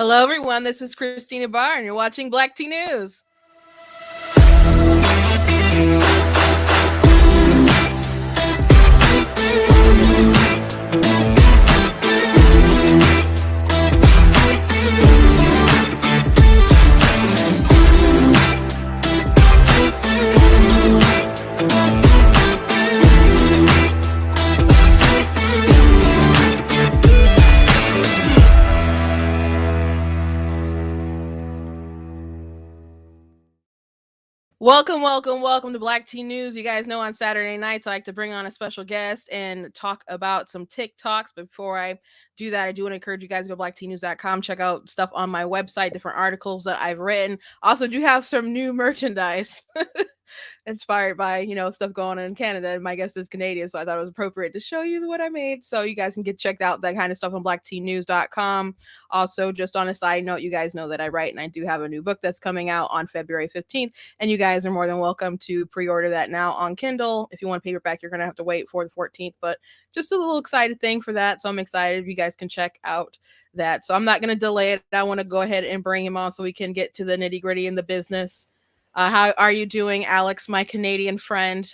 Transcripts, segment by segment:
Hello, everyone. This is Christina Barr, and you're watching Black Tea News. Welcome to Black Tea News. You guys know on Saturday nights I like to bring on a special guest and talk about some TikToks. But before I do that, I do want to encourage you guys to go to blacktnews.com, check out stuff on my website, different articles that I've written. Also do have some new merchandise inspired by, stuff going on in Canada. And my guest is Canadian, so I thought it was appropriate to show you what I made. So you guys can get checked out that kind of stuff on blacktnews.com. Also, just on a side note, you guys know that I write and I do have a new book that's coming out on February 15th. And you guys are more than welcome to pre-order that now on Kindle. If you want paperback, you're going to have to wait for the 14th, but just a little excited thing for that. So I'm excited. You guys can check out that. So I'm not going to delay it. I want to go ahead and bring him on so we can get to the nitty gritty in the business. How are you doing, Alex, my Canadian friend?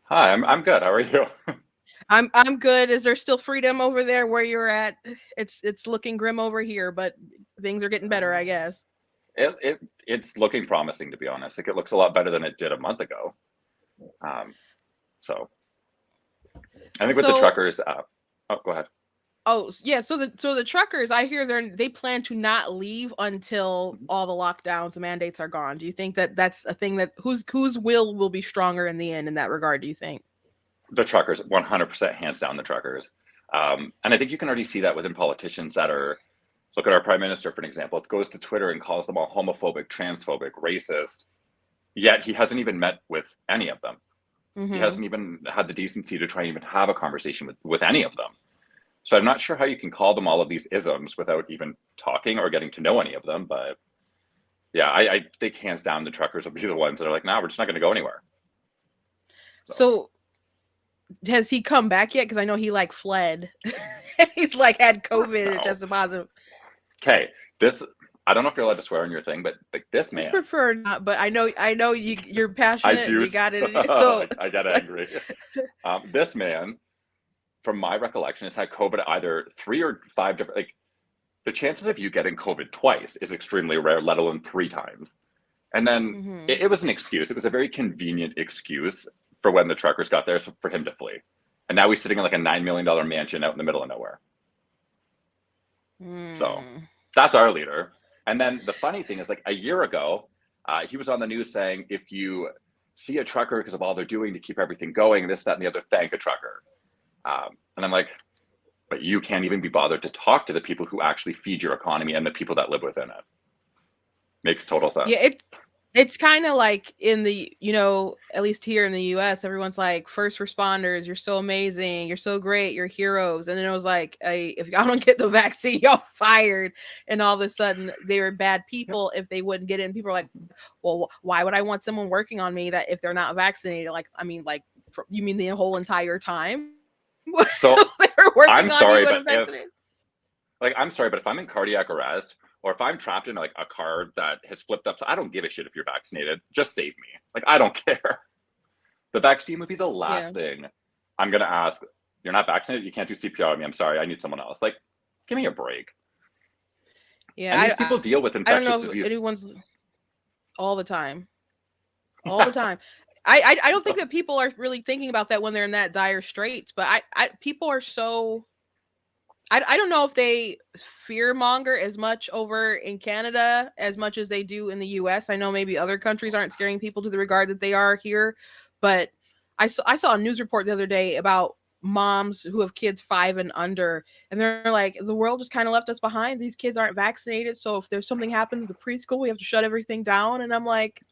Hi, I'm good. How are you? I'm good. Is there still freedom over there where you're at? It's looking grim over here, but things are getting better, I guess. It's looking promising, to be honest. Like, it looks a lot better than it did a month ago. So I think with the truckers, go ahead. Oh yeah, so the truckers, I hear they plan to not leave until all the lockdowns, the mandates are gone. Do you think that that's a thing that whose will be stronger in the end in that regard? Do you think? The truckers, 100%, hands down, the truckers. And I think you can already see that within politicians that are. Look at our prime minister, for an example. It goes to Twitter and calls them all homophobic, transphobic, racist. Yet he hasn't even met with any of them. Mm-hmm. He hasn't even had the decency to try and even have a conversation with any of them. So I'm not sure how you can call them all of these isms without even talking or getting to know any of them. But yeah, I think hands down the truckers will be the ones that are like, nah, we're just not going to go anywhere. So has he come back yet? Because I know he fled. He's had COVID and tested positive. Okay, I don't know if you're allowed to swear on your thing, but this man. I prefer not, but I know you're passionate. I do. You got it. So I get angry. This man, from my recollection, has had COVID either 3 or 5 different. The chances of you getting COVID twice is extremely rare, let alone 3 times. And then it was an excuse. It was a very convenient excuse for when the truckers got there, so for him to flee. And now he's sitting in a $9 million mansion out in the middle of nowhere. So that's our leader. And then the funny thing is, a year ago, he was on the news saying, if you see a trucker because of all they're doing to keep everything going, this, that, and the other, thank a trucker. And I'm like, but you can't even be bothered to talk to the people who actually feed your economy and the people that live within it. Makes total sense. Yeah, it's kind of like in the, at least here in the US, everyone's like, first responders, you're so amazing, you're so great, you're heroes. And then it was like, if y'all don't get the vaccine, y'all fired. And all of a sudden they were bad people if they wouldn't get it. And people are like, well, why would I want someone working on me that if they're not vaccinated? You mean the whole entire time? So I'm sorry, but I'm sorry, but if I'm in cardiac arrest, or if I'm trapped in a car that has flipped up, so I don't give a shit if you're vaccinated. Just save me. I don't care. The vaccine would be the last thing I'm going to ask. You're not vaccinated? You can't do CPR on me. I'm sorry. I need someone else. Give me a break. Yeah. And these people deal with infectious disease. Anyone's all the time. All the time. I don't think that people are really thinking about that when they're in that dire straits, but people are so... I don't know if they fearmonger as much over in Canada as much as they do in the US. I know maybe other countries aren't scaring people to the regard that they are here, but I saw a news report the other day about moms who have kids 5 and under, and they're like, the world just kind of left us behind. These kids aren't vaccinated, so if there's something happens to preschool, we have to shut everything down. And I'm like,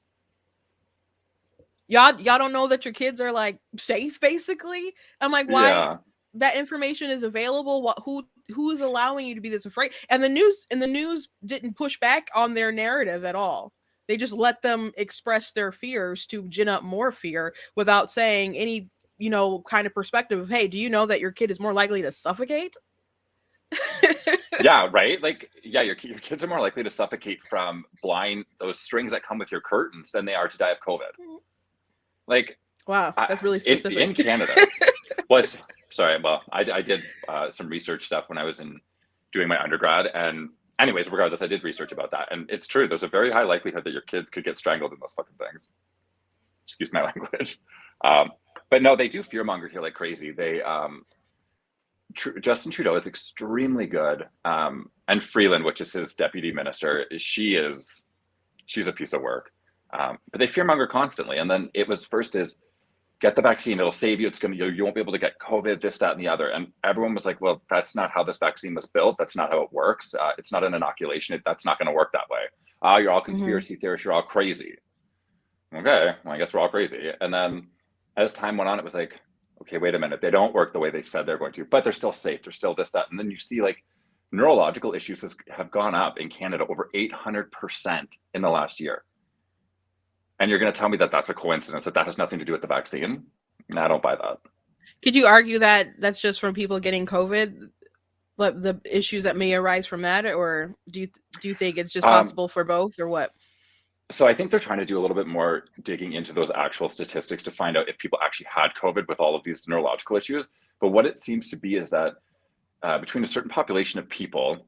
y'all don't know that your kids are safe, basically. I'm like, why? Yeah. That information is available. Who is allowing you to be this afraid? And the news didn't push back on their narrative at all. They just let them express their fears to gin up more fear without saying any, kind of perspective of, hey, do you know that your kid is more likely to suffocate? Yeah, right. Like, yeah, your kids are more likely to suffocate from those strings that come with your curtains than they are to die of COVID. Like, Wow, that's really in specific. Canada, was sorry. Well, I did some research stuff when I was doing my undergrad, and anyways, regardless, I did research about that, and it's true. There's a very high likelihood that your kids could get strangled in those fucking things. Excuse my language. Um, but no, they do fearmonger here like crazy. Justin Trudeau is extremely good, and Freeland, which is his deputy minister, she's a piece of work. But they fearmonger constantly, and then it was first is get the vaccine, it'll save you. It's gonna you won't be able to get COVID, this, that, and the other. And everyone was like, well, that's not how this vaccine was built. That's not how it works. It's not an inoculation. That's not going to work that way. You're all conspiracy theorists. You're all crazy. Okay, well, I guess we're all crazy. And then as time went on, it was like, okay, wait a minute. They don't work the way they said they're going to, but they're still safe. They're still this, that. And then you see like neurological issues have gone up in Canada over 800% in the last year. And you're going to tell me that that's a coincidence, that has nothing to do with the vaccine? No, I don't buy that. Could you argue that that's just from people getting COVID, the issues that may arise from that, or do you think it's just possible for both, or what? So I think they're trying to do a little bit more digging into those actual statistics to find out if people actually had COVID with all of these neurological issues. But what it seems to be is that between a certain population of people,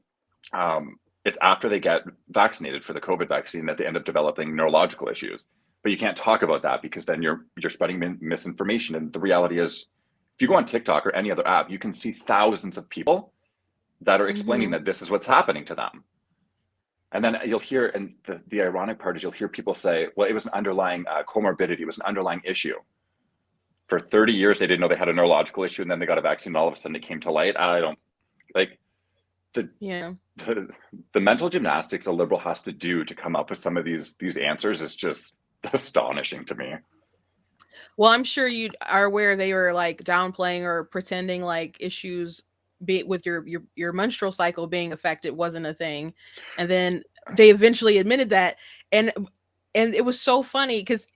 it's after they get vaccinated for the COVID vaccine that they end up developing neurological issues. But you can't talk about that because then you're spreading misinformation. And the reality is, if you go on TikTok or any other app, you can see thousands of people that are explaining that this is what's happening to them. And then you'll hear, and the ironic part is you'll hear people say, well, it was an underlying comorbidity, it was an underlying issue. For 30 years, they didn't know they had a neurological issue, and then they got a vaccine, and all of a sudden it came to light. I don't, like, the mental gymnastics a liberal has to do to come up with some of these answers is just astonishing to me. Well, I'm sure you are aware they were like downplaying or pretending like issues with your menstrual cycle being affected wasn't a thing, and then they eventually admitted that, and it was so funny because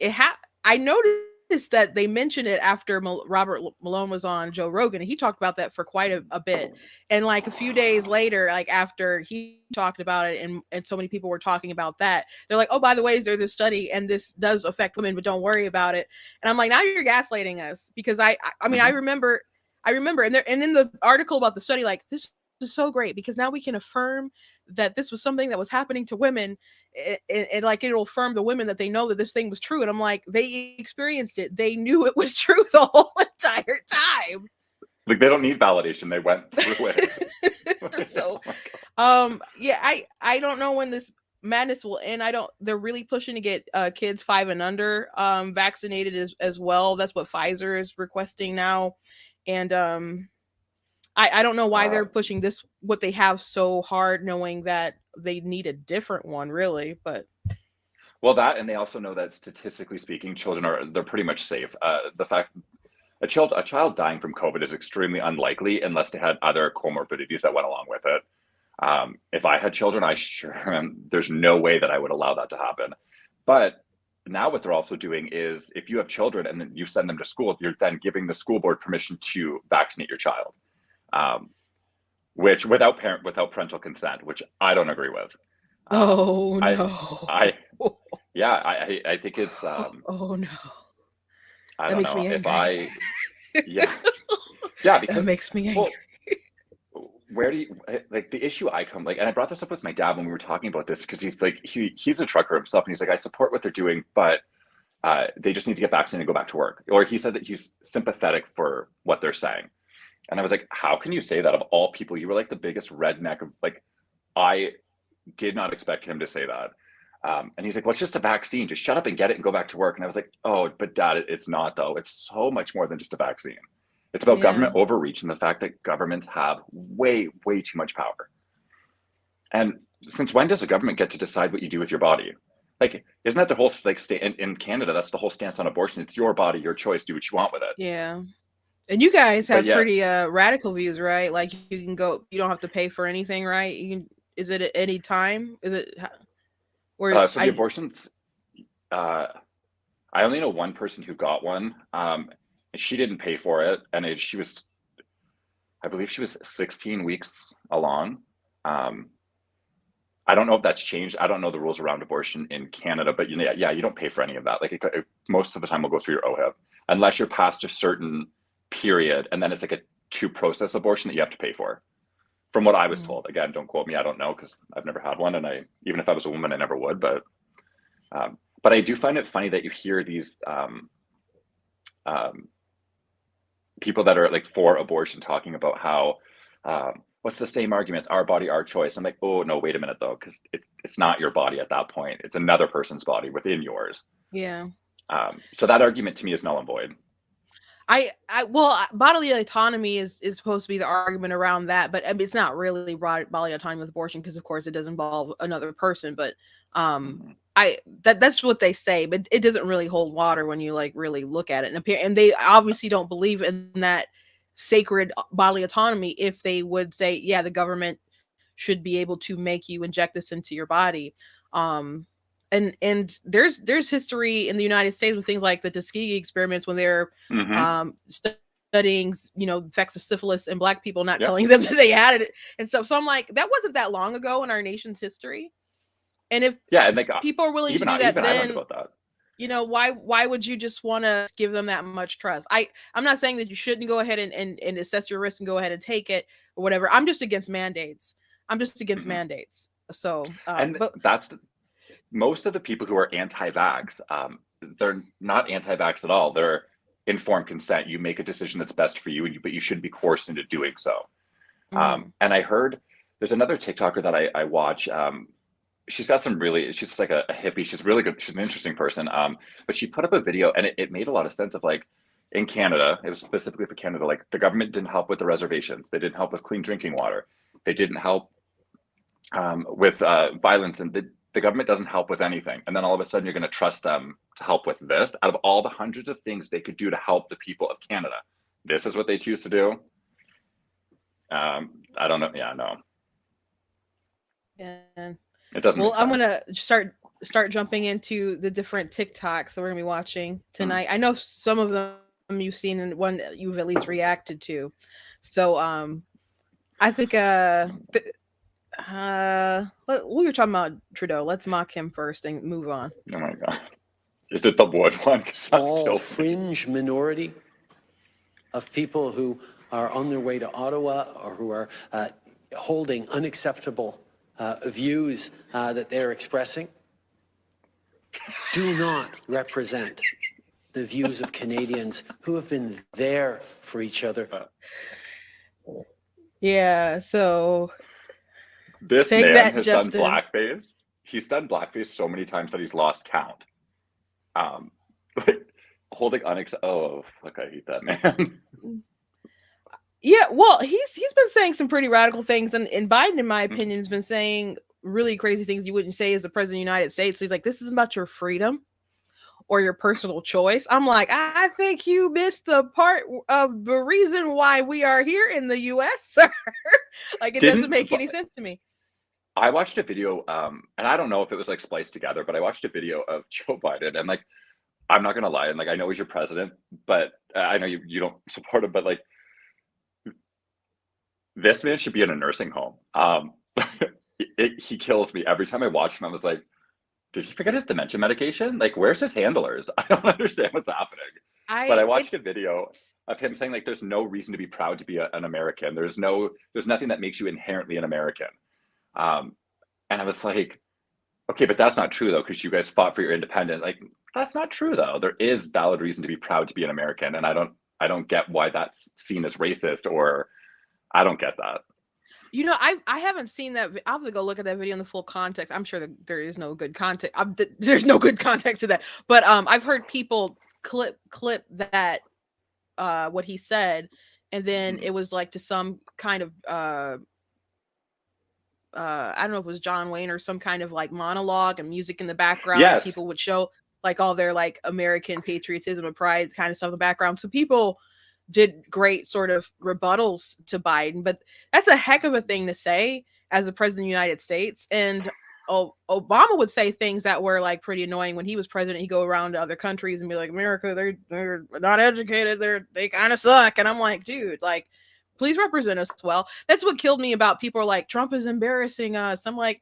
I noticed that they mentioned it after Robert Malone was on Joe Rogan, and he talked about that for quite a bit. And like a few days later, like after he talked about it, and so many people were talking about that, they're like, oh, by the way, there's this study and this does affect women, but don't worry about it. And I'm like, now you're gaslighting us, because I mean, I remember, and in the article about the study, like, this is so great because now we can affirm that this was something that was happening to women, and like it'll affirm the women that they know that this thing was true. And I'm like, they experienced it, they knew it was true the whole entire time. Like, they don't need validation, they went through it. So yeah, I don't know when this madness will end. They're really pushing to get kids 5 and under vaccinated as well. That's what Pfizer is requesting now. And I don't know why they're pushing this, what they have, so hard, knowing that they need a different one, really. But well, that, and they also know that statistically speaking, they're pretty much safe. The fact a child dying from COVID is extremely unlikely unless they had other comorbidities that went along with it. If I had children, there's no way that I would allow that to happen. But now what they're also doing is, if you have children and then you send them to school, you're then giving the school board permission to vaccinate your child, which without parental consent, which I don't agree with. No. I think it's oh no. I that don't makes know me if angry. yeah, because that makes me angry. Where do you, like, the issue I come, like, and I brought this up with my dad when we were talking about this, because he's like, he's a trucker himself, and he's like, I support what they're doing, but they just need to get vaccinated and go back to work. Or he said that he's sympathetic for what they're saying. And I was like, how can you say that of all people? You were like the biggest redneck of, like, I did not expect him to say that. And he's like, well, it's just a vaccine. Just shut up and get it and go back to work. And I was like, oh, but Dad, it's not, though. It's so much more than just a vaccine. It's about government overreach and the fact that governments have way, way too much power. And since when does a government get to decide what you do with your body? Like, isn't that the whole, like, in Canada, that's the whole stance on abortion. It's your body, your choice, do what you want with it. Yeah. And you guys have pretty radical views, right? Like, you can go, you don't have to pay for anything, right? You can, is it at any time? Is it? Or so the abortions, I only know one person who got one. She didn't pay for it, and I I believe she was 16 weeks along. I don't know if that's changed. I don't know the rules around abortion in Canada, but you don't pay for any of that. Like most of the time, we'll go through your OHIP unless you're past a certain period, and then it's like a two-process abortion that you have to pay for. From what I was told, again, don't quote me. I don't know because I've never had one, and even if I was a woman, I never would. But I do find it funny that you hear these people that are like for abortion talking about how. What's the same argument? It's our body, our choice. I'm like, oh no, wait a minute though, because it's not your body at that point. It's another person's body within yours. Yeah. So that argument to me is null and void. Well, bodily autonomy is supposed to be the argument around that, but it's not really bodily autonomy with abortion because, of course, it does involve another person. But that's what they say, but it doesn't really hold water when you like really look at it. And they obviously don't believe in that sacred bodily autonomy if they would say, yeah, the government should be able to make you inject this into your body. And there's history in the United States with things like the Tuskegee experiments when they're studying, effects of syphilis in Black people, not telling them that they had it and stuff. So I'm like, that wasn't that long ago in our nation's history. And if people are willing to do that, then I learned about that. Why would you just want to give them that much trust? I'm not saying that you shouldn't go ahead and assess your risk and go ahead and take it or whatever. I'm just against mandates. Mandates. So, but that's most of the people who are anti-vax, they're not anti-vax at all. They're informed consent. You make a decision that's best for you, but you shouldn't be coerced into doing so. And I heard there's another TikToker that I watch. She's got she's like a hippie. She's really good. She's an interesting person. But she put up a video and it made a lot of sense of like in Canada, it was specifically for Canada, like the government didn't help with the reservations. They didn't help with clean drinking water. They didn't help with violence, and the government doesn't help with anything. And then all of a sudden you're going to trust them to help with this out of all the hundreds of things they could do to help the people of Canada. This is what they choose to do. I don't know. Yeah, no. Yeah. It doesn't. Well, I'm gonna start jumping into the different TikToks that we're gonna be watching tonight. I know some of them you've seen and one you've at least reacted to. So I think we were talking about Trudeau. Let's mock him first and move on. Oh my God. Is it the wood one? Small fringe minority of people who are on their way to Ottawa or who are holding unacceptable views that they're expressing do not represent the views of Canadians who have been there for each other. Yeah, so this man has done blackface. He's done blackface so many times that he's lost count. Like holding oh, fuck, I hate that man. Yeah, well, he's been saying some pretty radical things, and Biden, in my opinion, has been saying really crazy things you wouldn't say as the president of the United States. So he's like, this isn't about your freedom or your personal choice. I'm like, I think you missed the part of the reason why we are here in the U.S., sir. Like, it doesn't make any sense to me. I watched a video, and I don't know if it was like spliced together, but I watched a video of Joe Biden, and like, I'm not gonna lie, and like, I know he's your president, but I know you don't support him, but like, this man should be in a nursing home. He kills me every time I watch him. I was like, did he forget his dementia medication? Like, where's his handlers? I don't understand what's happening. But I watched a video of him saying like, there's no reason to be proud to be an American. There's nothing that makes you inherently an American. And I was like, okay, but that's not true though, because you guys fought for your independence. Like, that's not true though. There is valid reason to be proud to be an American, and I don't get why that's seen as racist, or I don't get that. I haven't seen that. I'll have to go look at that video in the full context. I'm sure that there is no good context. There's no good context to that. But I've heard people clip that what he said, and then it was like to some kind of I don't know if it was John Wayne or some kind of like monologue and music in the background. Yes. People would show like all their like American patriotism and pride kind of stuff in the background. So people did great sort of rebuttals to Biden, but that's a heck of a thing to say as a president of the United States. And Obama would say things that were like pretty annoying when he was president. He'd go around to other countries and be like, America, they're not educated. They kind of suck. And I'm like, dude, like, please represent us well. That's what killed me about people are like, Trump is embarrassing us. I'm like,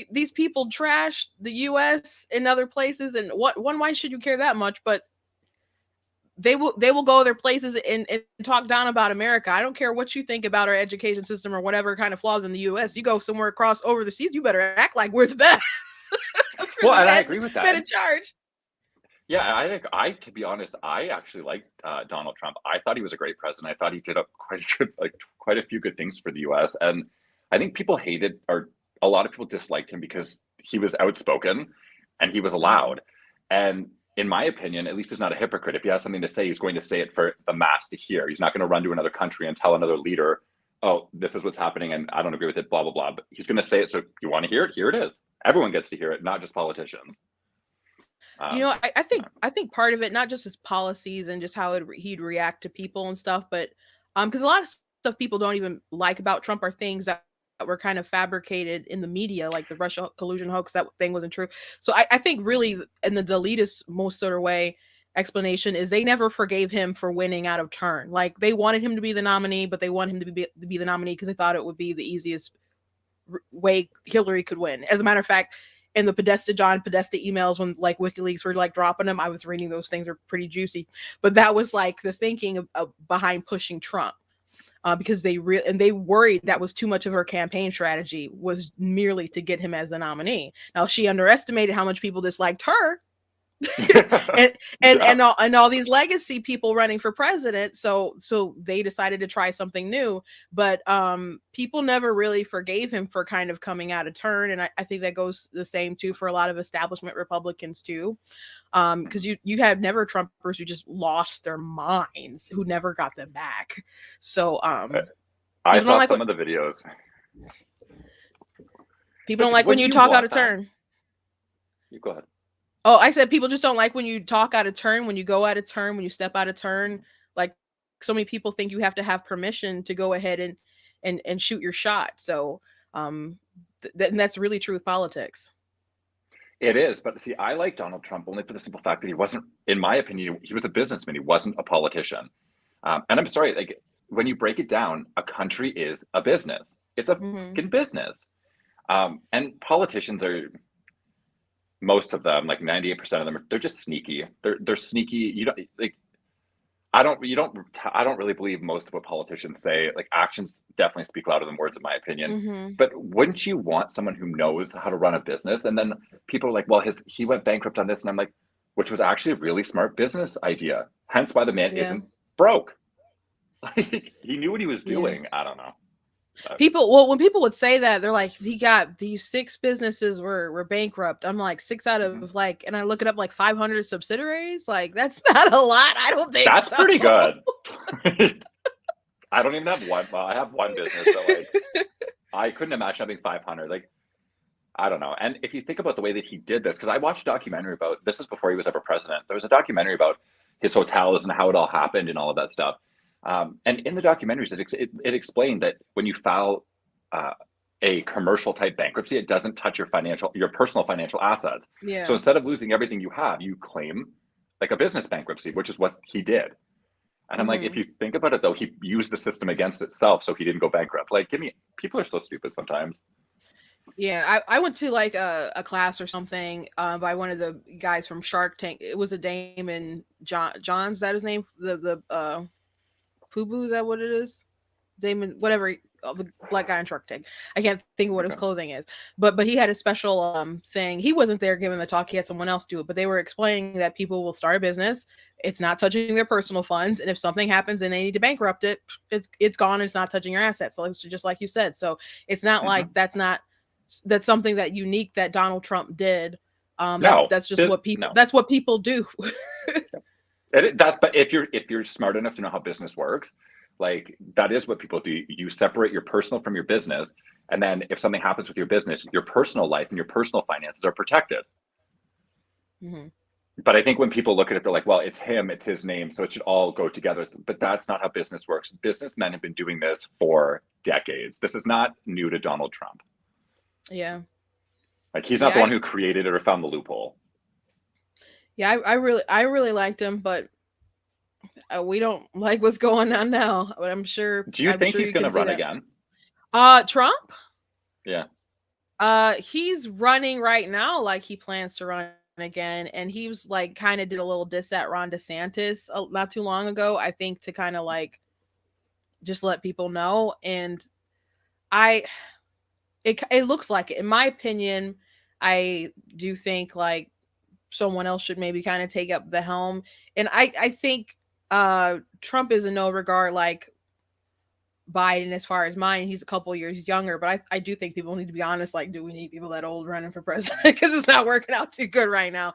these people trash the US and other places, and why should you care that much? But they will go other places and talk down about America. I don't care what you think about our education system or whatever kind of flaws in the US. You go somewhere across over the seas, you better act like we're the best. Well, and I agree with that. Men in charge. Yeah, I think to be honest, I actually liked Donald Trump. I thought he was a great president. I thought he did quite a few good things for the U.S. And I think people hated, or a lot of people disliked him because he was outspoken and he was loud. And in my opinion, at least he's not a hypocrite. If he has something to say, he's going to say it for the mass to hear. He's not going to run to another country and tell another leader, oh, this is what's happening and I don't agree with it, blah, blah, blah. But he's going to say it. So you want to hear it? Here it is. Everyone gets to hear it, not just politicians. I think part of it, not just his policies and just how he'd react to people and stuff, but because a lot of stuff people don't even like about Trump are things that were kind of fabricated in the media, like the Russia collusion hoax. That thing wasn't true. So I think really, in the elitist most sort of way, explanation is they never forgave him for winning out of turn. Like they wanted him to be the nominee, but they want him to be the nominee because they thought it would be the easiest way Hillary could win. As a matter of fact, in the John Podesta emails, when like WikiLeaks were like dropping them, I was reading those things, are pretty juicy. But that was like the thinking of behind pushing Trump, because they worried that was too much of her campaign strategy, was merely to get him as a nominee. Now she underestimated how much people disliked her. and all these legacy people running for president, so they decided to try something new, but people never really forgave him for kind of coming out of turn, and I think that goes the same too for a lot of establishment Republicans too, because you have never Trumpers who just lost their minds, who never got them back. So I saw some of the videos. People don't like when you talk out of turn. You go ahead. Oh, I said people just don't like when you talk out of turn, when you go out of turn, when you step out of turn. Like so many people think you have to have permission to go ahead and shoot your shot. So that's really true with politics. It is, but see, I like Donald Trump only for the simple fact that he wasn't, in my opinion, he was a businessman. He wasn't a politician. And I'm sorry, like when you break it down, a country is a business. It's a fucking business. And politicians are, most of them, like 98% of them, they're just sneaky. They're sneaky. You don't like. I don't really believe most of what politicians say. Like actions definitely speak louder than words, in my opinion. But wouldn't you want someone who knows how to run a business? And then people are like, well, he went bankrupt on this, and I'm like, which was actually a really smart business idea. Hence why the man isn't broke. Like he knew what he was doing. I don't know. When people would say that, they're like, he got these 6 businesses were bankrupt. I'm like, 6 out of like, and I look it up, like 500 subsidiaries. Like that's not a lot. I don't think that's pretty good. I don't even have one. Well, I have one business, but like I couldn't imagine having 500. Like I don't know. And if you think about the way that he did this, because I watched a documentary about this, is before he was ever president. There was a documentary about his hotels and how it all happened and all of that stuff. And in the documentaries, it explained that when you file a commercial type bankruptcy, it doesn't touch your personal financial assets. Yeah. So instead of losing everything you have, you claim like a business bankruptcy, which is what he did. And I'm like, if you think about it, though, he used the system against itself, so he didn't go bankrupt. Like, people are so stupid sometimes. Yeah, I went to like a class or something by one of the guys from Shark Tank. It was a Damon John's, that his name? The Fubu, is that what it is? Damon, whatever, the black guy in Shark Tank. I can't think of what his clothing is, but he had a special thing. He wasn't there giving the talk. He had someone else do it, but they were explaining that people will start a business. It's not touching their personal funds, and if something happens and they need to bankrupt it, it's gone. And it's not touching your assets. So it's just like you said. So it's not like that's something that unique that Donald Trump did. That's just what people. No. That's what people do. But if you're smart enough to know how business works, like that is what people do. You separate your personal from your business, and then if something happens with your business, your personal life and your personal finances are protected. But I think when people look at it, they're like, well, it's him, it's his name, so it should all go together. But that's not how business works. Businessmen have been doing this for decades. This is not new to Donald Trump. Yeah. Like he's not the one who created it or found the loophole. Yeah, I really liked him, but We don't like what's going on now, but I'm sure. Do you I'm think sure he's you going can to see run that. again? Trump. Yeah. He's running right now, like he plans to run again, and he was like kind of did a little diss at Ron DeSantis not too long ago, I think, to kind of like just let people know. And I, it looks like it. In my opinion, I do think like someone else should maybe kind of take up the helm. And I think Trump is in no regard like Biden as far as mine. He's a couple years younger, but I do think people need to be honest. Like, do we need people that old running for president? Because it's not working out too good right now.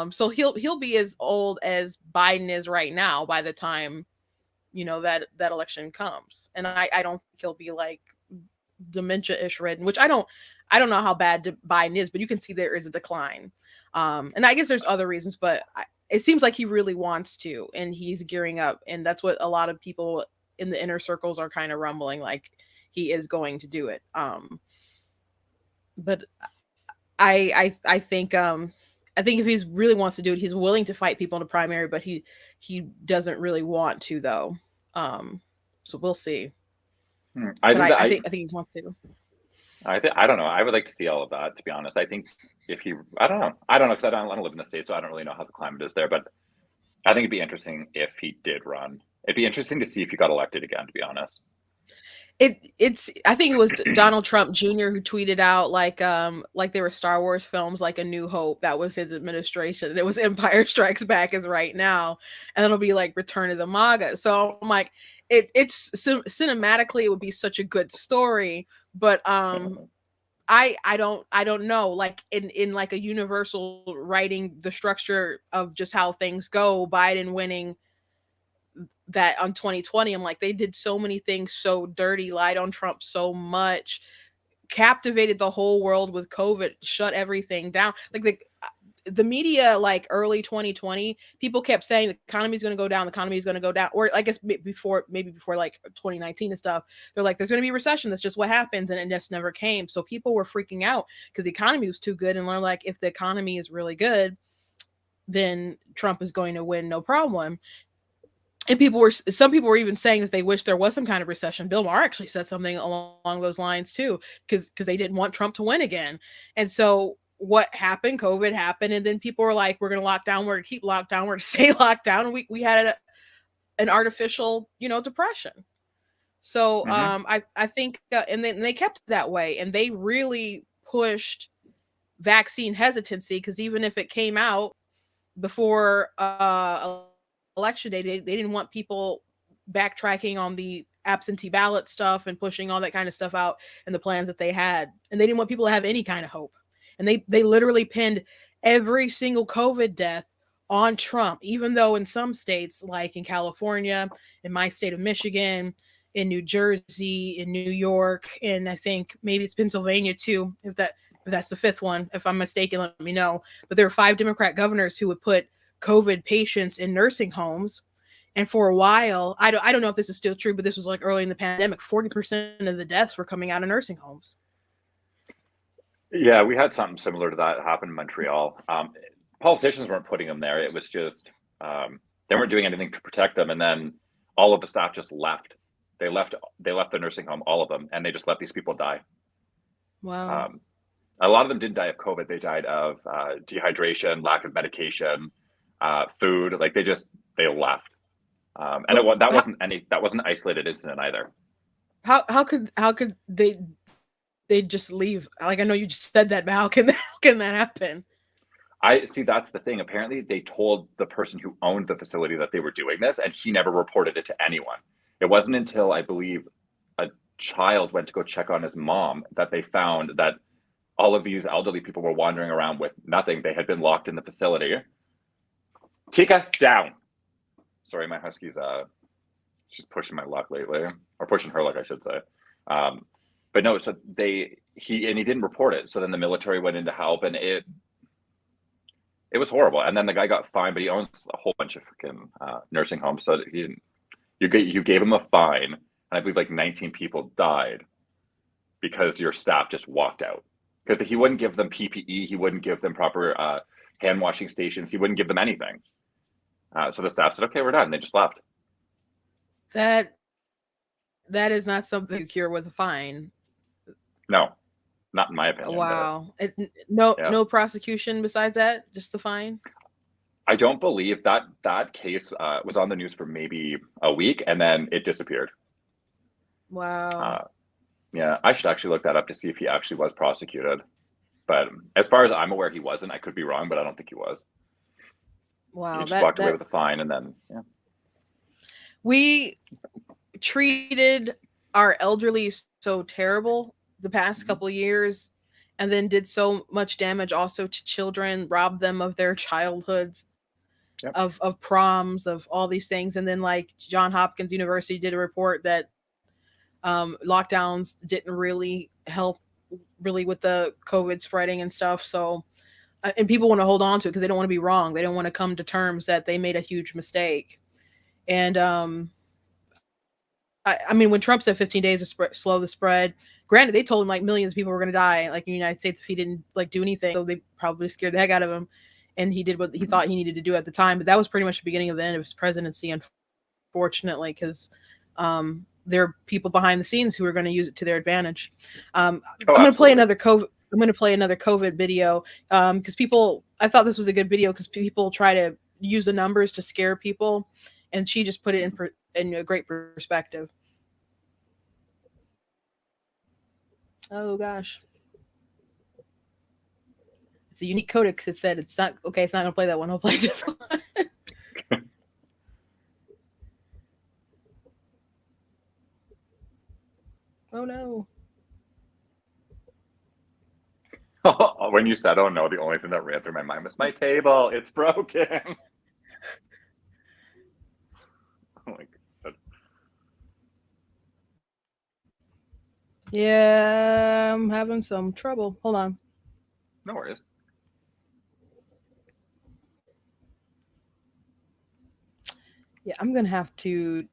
So he'll be as old as Biden is right now by the time that election comes, and I don't think he'll be like dementia-ish ridden, which I don't know how bad Biden is, but you can see there is a decline. And I guess there's other reasons, but it seems like he really wants to, and he's gearing up, and that's what a lot of people in the inner circles are kind of rumbling, like he is going to do it. But I think if he really wants to do it, he's willing to fight people in the primary, but he doesn't really want to though. So we'll see. I But think that I think he wants to. I don't know. I would like to see all of that, to be honest. I think if he, I don't know, because I don't live in the States, so I don't really know how the climate is there. But I think it'd be interesting if he did run. It'd be interesting to see if he got elected again, to be honest. It's I think it was Donald Trump Jr. who tweeted out like there were Star Wars films like A New Hope, that was his administration, and it was Empire Strikes Back is right now, and it'll be like Return of the MAGA. So I'm like, it's cinematically it would be such a good story, but I don't know, like in like a universal writing the structure of just how things go, Biden winning that on 2020, I'm like, they did so many things so dirty, lied on Trump so much, captivated the whole world with COVID, shut everything down. Like the media, like early 2020, people kept saying the economy's going to go down, the economy is going to go down. Or I guess before like 2019 and stuff, they're like, there's going to be a recession. That's just what happens. And it just never came. So people were freaking out because the economy was too good. And they're like, if the economy is really good, then Trump is going to win, no problem. And some people were even saying that they wish there was some kind of recession. Bill Maher actually said something along those lines too, because they didn't want Trump to win again. And so what happened? COVID happened, and then people were like, "We're going to lock down. We're going to keep locked down. We're going to stay locked down." And we had an artificial, depression. So I think, and then they kept it that way, and they really pushed vaccine hesitancy, because even if it came out before election day, they didn't want people backtracking on the absentee ballot stuff and pushing all that kind of stuff out and the plans that they had, and they didn't want people to have any kind of hope. And they literally pinned every single COVID death on Trump, even though in some states, like in California, in my state of Michigan, in New Jersey, in New York, and I think maybe it's Pennsylvania too, if that's the fifth one. If I'm mistaken, let me know. But there were 5 Democrat governors who would put COVID patients in nursing homes. And for a while, I don't know if this is still true, but this was like early in the pandemic, 40% of the deaths were coming out of nursing homes. Yeah, we had something similar to that happen in Montreal. Politicians weren't putting them there. It was just they weren't doing anything to protect them, and then all of the staff just left. They left the nursing home, all of them, and they just let these people die. Wow. A lot of them didn't die of COVID. They died of dehydration, lack of medication, food. Like they left, and that wasn't an isolated incident either. How could they just leave? Like, I know you just said that, but how can that happen? I see. That's the thing. Apparently, they told the person who owned the facility that they were doing this, and he never reported it to anyone. It wasn't until, I believe, a child went to go check on his mom that they found that all of these elderly people were wandering around with nothing. They had been locked in the facility. Tika, down. Sorry, my husky's she's pushing my luck lately, or pushing her luck, I should say. But no, so he didn't report it. So then the military went in to help, and it was horrible. And then the guy got fined, but he owns a whole bunch of freaking nursing homes. So he didn't. You gave him a fine, and I believe like 19 people died because your staff just walked out. Because he wouldn't give them PPE, he wouldn't give them proper hand washing stations, he wouldn't give them anything. So the staff said, okay, we're done. And they just left. That is not something you cure with a fine. No, not in my opinion. Wow. Yeah. No prosecution besides that, just the fine. I don't believe that case was on the news for maybe a week, and then it disappeared. Wow. Yeah, I should actually look that up to see if he actually was prosecuted. But as far as I'm aware, he wasn't. I could be wrong, but I don't think he was. Wow. He just walked away with a fine, and then yeah. We treated our elderly so terrible the past couple of years, and then did so much damage also to children, robbed them of their childhoods, Yep. of proms, of all these things. And then like Johns Hopkins University did a report that lockdowns didn't really help really with the COVID spreading and stuff. So and people want to hold on to it because they don't want to be wrong. They don't want to come to terms that they made a huge mistake. And I mean, when Trump said 15 days to slow the spread, granted, they told him like millions of people were going to die, like in the United States, if he didn't like do anything. So they probably scared the heck out of him, and he did what he thought he needed to do at the time. But that was pretty much the beginning of the end of his presidency, unfortunately, because there are people behind the scenes who are going to use it to their advantage. I'm going to play another COVID. I'm going to play another COVID video because I thought this was a good video because people try to use the numbers to scare people, and she just put it in a great perspective. Oh gosh, it's a unique codec. It said it's not okay. It's not gonna play that one. I'll play a different one. Oh no. When you said, oh no, the only thing that ran through my mind was my table. It's broken. Oh my God. Yeah, I'm having some trouble. Hold on. No worries. Yeah, I'm going to have to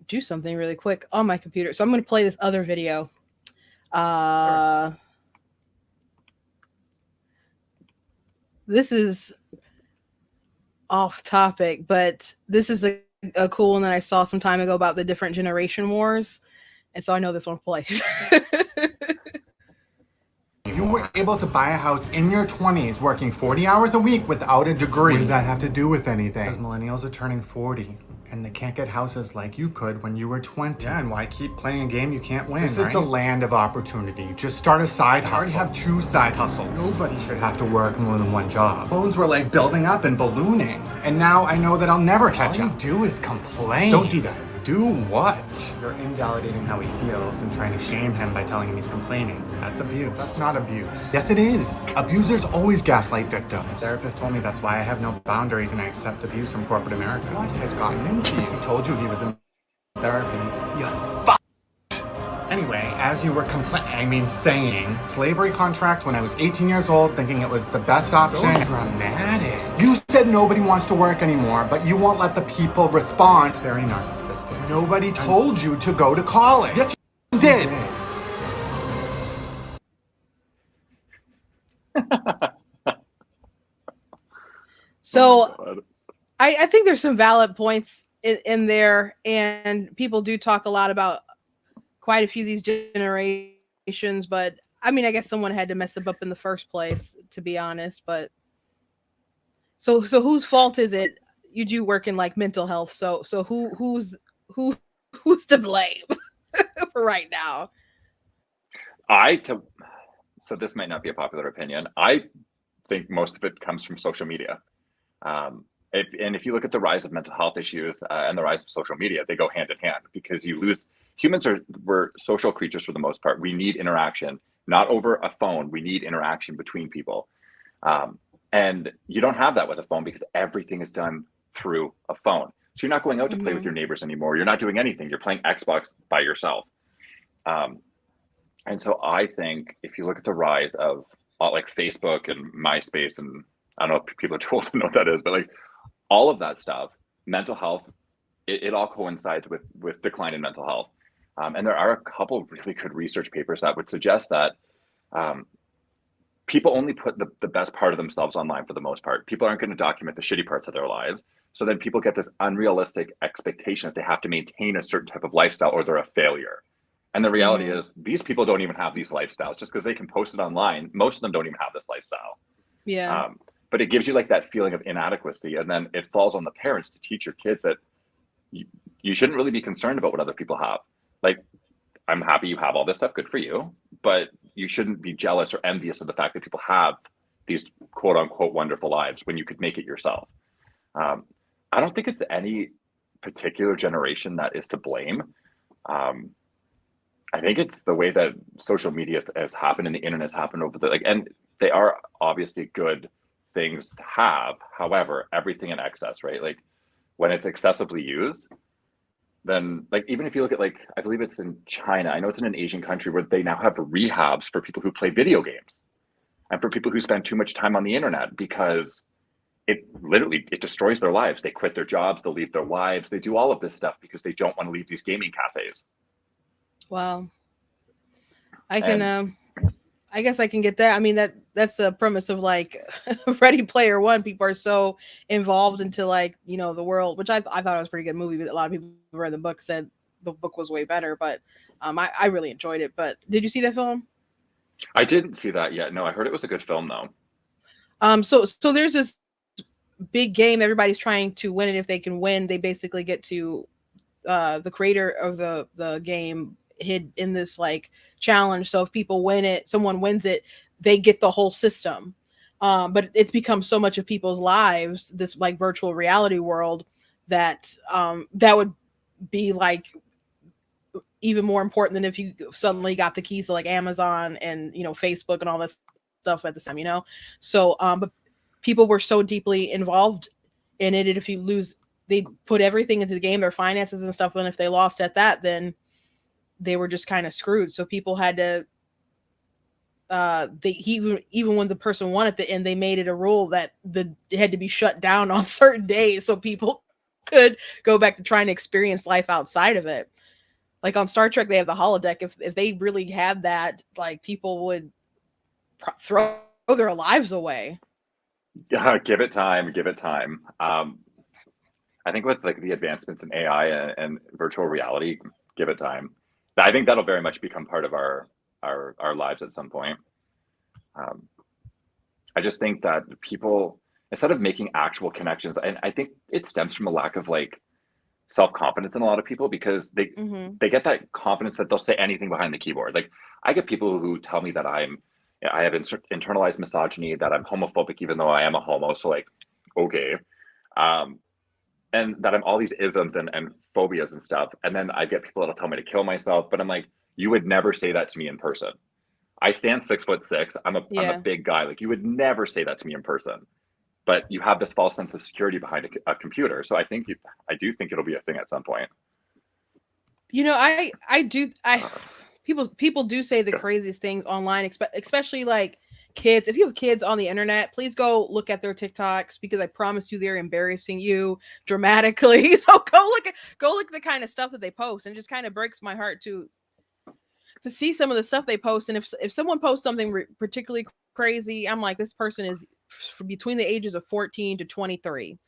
do something really quick on my computer. So I'm going to play this other video. Sure. This is off topic, but this is a cool one that I saw some time ago about the different generation wars. And so I know this one plays. You were able to buy a house in your 20s working 40 hours a week without a degree. What does that have to do with anything? Because millennials are turning 40 and they can't get houses like you could when you were 20. Yeah, and why keep playing a game you can't win, This is the land of opportunity. Just start a side hustle. I already have 2 side hustles. Nobody should have to work more than 1 job. Loans were like building up and ballooning. And now I know that I'll never catch up. All you do is complain. Don't do that. Do what? You're invalidating how he feels and trying to shame him by telling him he's complaining. That's abuse. That's not abuse. Yes, it is. Abusers always gaslight victims. My therapist told me that's why I have no boundaries and I accept abuse from corporate America. What has gotten into you? He told you he was in therapy. You Anyway, as you were saying, slavery contract when I was 18 years old, thinking it was the best option. So dramatic. You said nobody wants to work anymore, but you won't let the people respond. It's very narcissistic. Nobody told you to go to college. Yes, you did. So I think there's some valid points in there, and people do talk a lot about quite a few of these generations, but I mean, I guess someone had to mess them up in the first place, to be honest. But so whose fault is it? You do work in like mental health, so who's to blame for right now? So this might not be a popular opinion. I think most of it comes from social media. If you look at the rise of mental health issues and the rise of social media, they go hand in hand because we're social creatures for the most part. We need interaction, not over a phone. We need interaction between people. And you don't have that with a phone because everything is done through a phone. So you're not going out to play with your neighbors anymore. You're not doing anything. You're playing Xbox by yourself. And so I think if you look at the rise of like Facebook and MySpace, and I don't know if people are too old to know what that is, but like all of that stuff, mental health, it all coincides with decline in mental health. And there are a couple of really good research papers that would suggest that people only put the best part of themselves online for the most part. People aren't going to document the shitty parts of their lives. So then people get this unrealistic expectation that they have to maintain a certain type of lifestyle or they're a failure. And the reality is these people don't even have these lifestyles. Just because they can post it online, most of them don't even have this lifestyle. Yeah. But it gives you like that feeling of inadequacy. And then it falls on the parents to teach your kids that you shouldn't really be concerned about what other people have. Like, I'm happy you have all this stuff, good for you, but you shouldn't be jealous or envious of the fact that people have these quote unquote wonderful lives when you could make it yourself. I don't think it's any particular generation that is to blame. I think it's the way that social media has happened and the internet has happened over the, like, and they are obviously good things to have. However, everything in excess, right? Like when it's excessively used, then like, even if you look at like, I believe it's in China, I know it's in an Asian country where they now have rehabs for people who play video games and for people who spend too much time on the internet, because it literally, it destroys their lives. They quit their jobs, they'll leave their wives, they do all of this stuff because they don't want to leave these gaming cafes. Wow. I can I guess I can get that. I mean, that's the premise of like Ready Player One. People are so involved into like, you know, the world, which I thought it was a pretty good movie, but a lot of people who read the book said the book was way better, but I really enjoyed it. But did you see that film? I didn't see that yet. No, I heard it was a good film though. So there's this big game everybody's trying to win, and if they can win, they basically get to the creator of the game hid in this like challenge. So if people win it, someone wins it, they get the whole system. But it's become so much of people's lives, this like virtual reality world, that that would be like even more important than if you suddenly got the keys to like Amazon and, you know, Facebook and all this stuff at the same, you know? So, but people were so deeply involved in it. And if you lose, they put everything into the game, their finances and stuff. And if they lost at that, then they were just kind of screwed. So people had to, even when the person won at the end, they made it a rule that it had to be shut down on certain days so people could go back to trying to experience life outside of it. Like on Star Trek, they have the holodeck. If they really had that, like people would throw their lives away. Yeah, give it time. Give it time. I think with like the advancements in AI and virtual reality, give it time. I think that'll very much become part of our lives at some point. I just think that people, instead of making actual connections, and I think it stems from a lack of like self-confidence in a lot of people, because they get that confidence that they'll say anything behind the keyboard. Like I get people who tell me that I have internalized misogyny, that I'm homophobic even though I am a homo. So like, okay. And that I'm all these isms and phobias and stuff. And then I get people that'll tell me to kill myself, but I'm like, you would never say that to me in person. I stand 6'6". I'm a big guy. Like you would never say that to me in person, but you have this false sense of security behind a computer. So I do think it'll be a thing at some point. You know, people do say the craziest things online, especially like kids. If you have kids on the internet, please go look at their TikToks, because I promise you they're embarrassing you dramatically. So go look at the kind of stuff that they post, and it just kind of breaks my heart to see some of the stuff they post. And if someone posts something particularly crazy, I'm like, this person is between the ages of 14 to 23.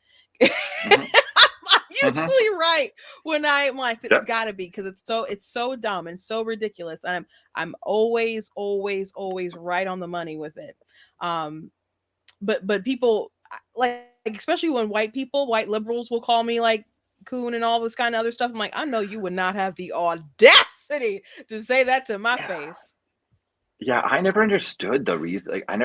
I'm usually right when I'm like, it's got to be, because it's so dumb and so ridiculous. And I'm always right on the money with it. But people like, especially when white liberals will call me like coon and all this kind of other stuff. I'm like, I know you would not have the audacity to say that to my face. Yeah, I never understood the reason. Like, I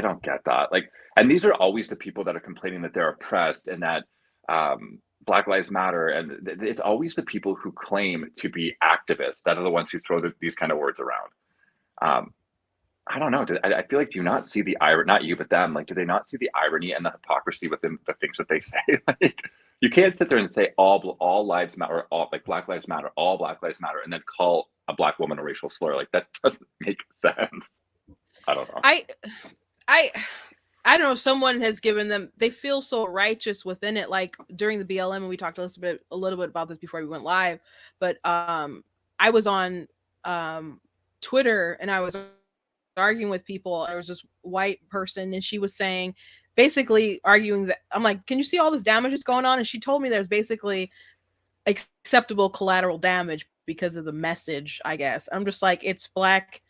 don't get that. Like, and these are always the people that are complaining that they're oppressed and that Black Lives Matter, and it's always the people who claim to be activists that are the ones who throw these kind of words around. I don't know. I feel like, do you not see the irony? Not you, but them. Like, do they not see the irony and the hypocrisy within the things that they say? Like, you can't sit there and say all lives matter, or all like Black Lives Matter, all Black Lives Matter, and then call a Black woman a racial slur. Like, that doesn't make sense. I don't know. I don't know if someone has given them, they feel so righteous within it. Like during the BLM, and we talked a little bit about this before we went live, but I was on Twitter and I was arguing with people. There was this white person and she was saying basically arguing that, I'm like, can you see all this damage that's going on? And she told me there's basically acceptable collateral damage because of the message, I guess. I'm just like, it's Black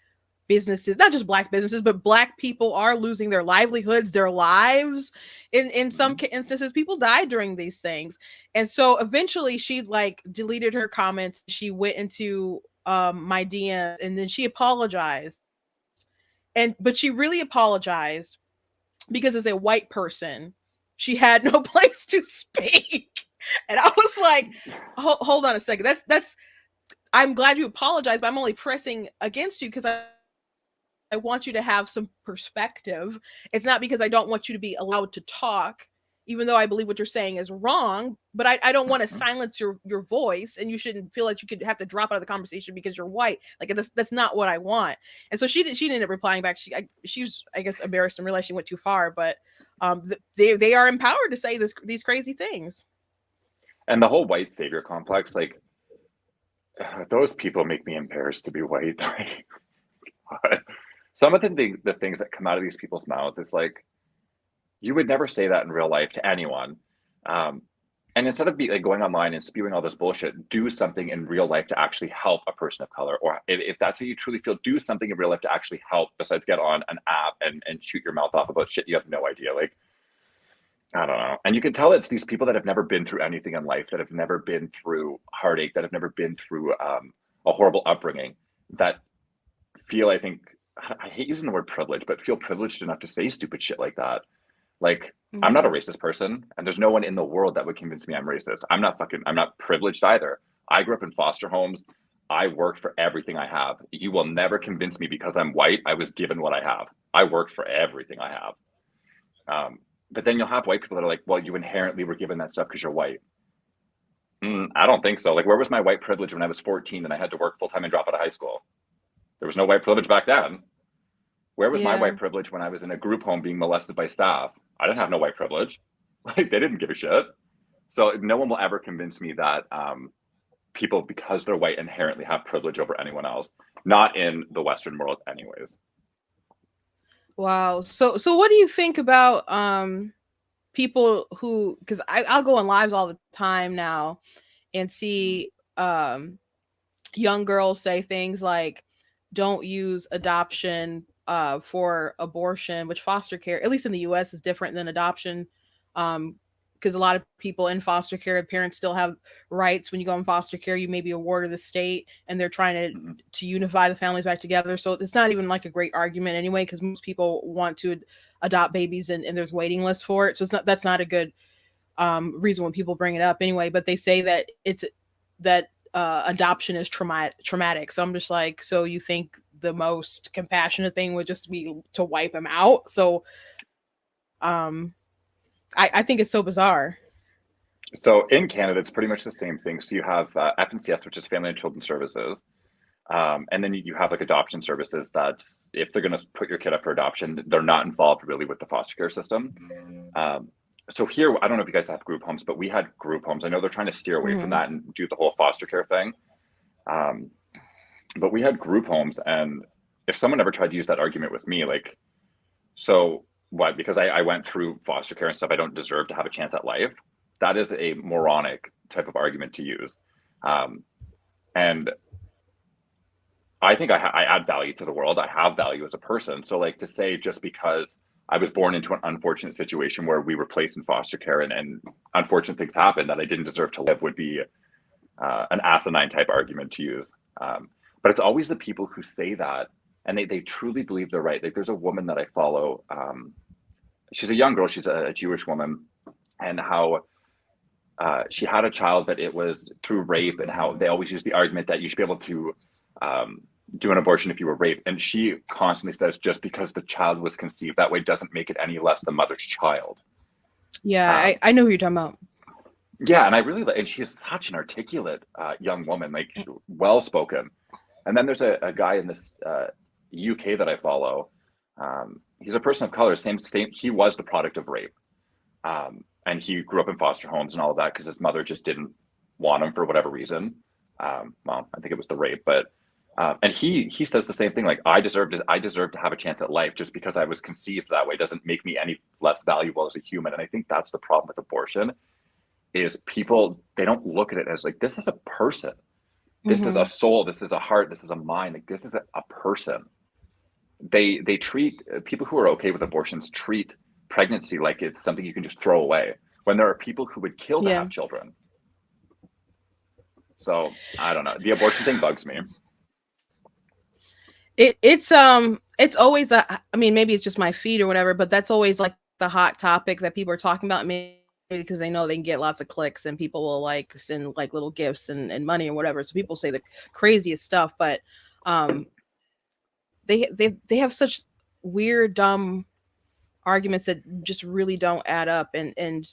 businesses, not just Black businesses, but Black people are losing their livelihoods, their lives. In some instances, people died during these things. And so eventually she like deleted her comments. She went into my DMs, and then she apologized. But she really apologized because as a white person, she had no place to speak. And I was like, hold on a second. That's I'm glad you apologized, but I'm only pressing against you because I want you to have some perspective. It's not because I don't want you to be allowed to talk, even though I believe what you're saying is wrong, but I don't want to silence your voice, and you shouldn't feel like you could have to drop out of the conversation because you're white. Like that's not what I want. And so she didn't end up replying back. She was, I guess, embarrassed and realized she went too far, but they are empowered to say these crazy things. And the whole white savior complex, like those people make me embarrassed to be white. Some of the things that come out of these people's mouths, it's like, you would never say that in real life to anyone. And instead of going online and spewing all this bullshit, do something in real life to actually help a person of color. Or if that's how you truly feel, do something in real life to actually help besides get on an app and shoot your mouth off about shit you have no idea. Like, I don't know. And you can tell it's these people that have never been through anything in life, that have never been through heartache, that have never been through a horrible upbringing, that feel, I think, I hate using the word privilege, but feel privileged enough to say stupid shit like that. Like, I'm not a racist person, and there's no one in the world that would convince me I'm racist. I'm not privileged either. I grew up in foster homes. I worked for everything I have. You will never convince me because I'm white, I was given what I have. I worked for everything I have. But then you'll have white people that are like, well, you inherently were given that stuff because you're white. I don't think so. Like, where was my white privilege when I was 14 and I had to work full time and drop out of high school? There was no white privilege back then. Where was my white privilege when I was in a group home being molested by staff? I didn't have no white privilege. Like, they didn't give a shit. So no one will ever convince me that people, because they're white, inherently have privilege over anyone else. Not in the Western world anyways. Wow. So what do you think about people who, because I'll go on lives all the time now and see young girls say things like, don't use adoption for abortion, which foster care, at least in the US, is different than adoption. Because a lot of people in foster care, parents still have rights. When you go in foster care, you may be a ward of the state, and they're trying to unify the families back together. So it's not even like a great argument anyway, because most people want to adopt babies, and there's waiting lists for it. So that's not a good reason when people bring it up anyway. But they say that adoption is traumatic. So I'm just like, so you think the most compassionate thing would just be to wipe them out? So I think it's so bizarre. So in Canada, it's pretty much the same thing. So you have FNCS, which is Family and Children Services. And then you have like adoption services that if they're going to put your kid up for adoption, they're not involved really with the foster care system. So here, I don't know if you guys have group homes, but we had group homes. I know they're trying to steer away from that and do the whole foster care thing. But we had group homes, and if someone ever tried to use that argument with me, like, so what, because I went through foster care and stuff, I don't deserve to have a chance at life. That is a moronic type of argument to use. And I think I add value to the world. I have value as a person. So like, to say just because I was born into an unfortunate situation where we were placed in foster care and unfortunate things happened that I didn't deserve to live would be an asinine type argument to use. But it's always the people who say that, and they truly believe they're right. Like, there's a woman that I follow. She's a young girl. She's a Jewish woman, and how she had a child, but it was through rape, and how they always use the argument that you should be able to do an abortion if you were raped. And she constantly says, just because the child was conceived that way doesn't make it any less the mother's child. Yeah, I know who you're talking about. Yeah, and I really like, and she is such an articulate young woman, like well-spoken. And then there's a guy in this UK that I follow. He's a person of color, same. He was the product of rape. And he grew up in foster homes and all of that because his mother just didn't want him for whatever reason. Well, I think it was the rape, but And he says the same thing. Like, I deserve to have a chance at life. Just because I was conceived that way doesn't make me any less valuable as a human. And I think that's the problem with abortion, is people, they don't look at it as like, this is a person. This is a soul. This is a heart. This is a mind. Like, this is a person. They treat people who are okay with abortions, treat pregnancy like it's something you can just throw away, when there are people who would kill to Yeah. have children. So I don't know. The abortion thing bugs me. It's always I mean, maybe it's just my feed or whatever, but that's always like the hot topic that people are talking about, maybe because they know they can get lots of clicks and people will like send like little gifts and money or whatever. So people say the craziest stuff, but um they have such weird, dumb arguments that just really don't add up. And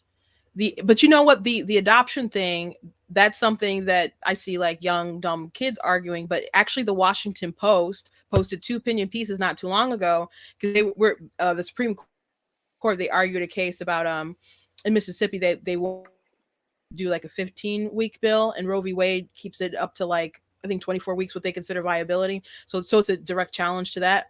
but you know what, the adoption thing, that's something that I see like young dumb kids arguing. But actually the Washington Post posted 2 opinion pieces not too long ago, because they were the Supreme Court, they argued a case about in Mississippi they will do like a 15-week bill, and Roe v. Wade keeps it up to like I think 24 weeks, what they consider viability. So it's a direct challenge to that.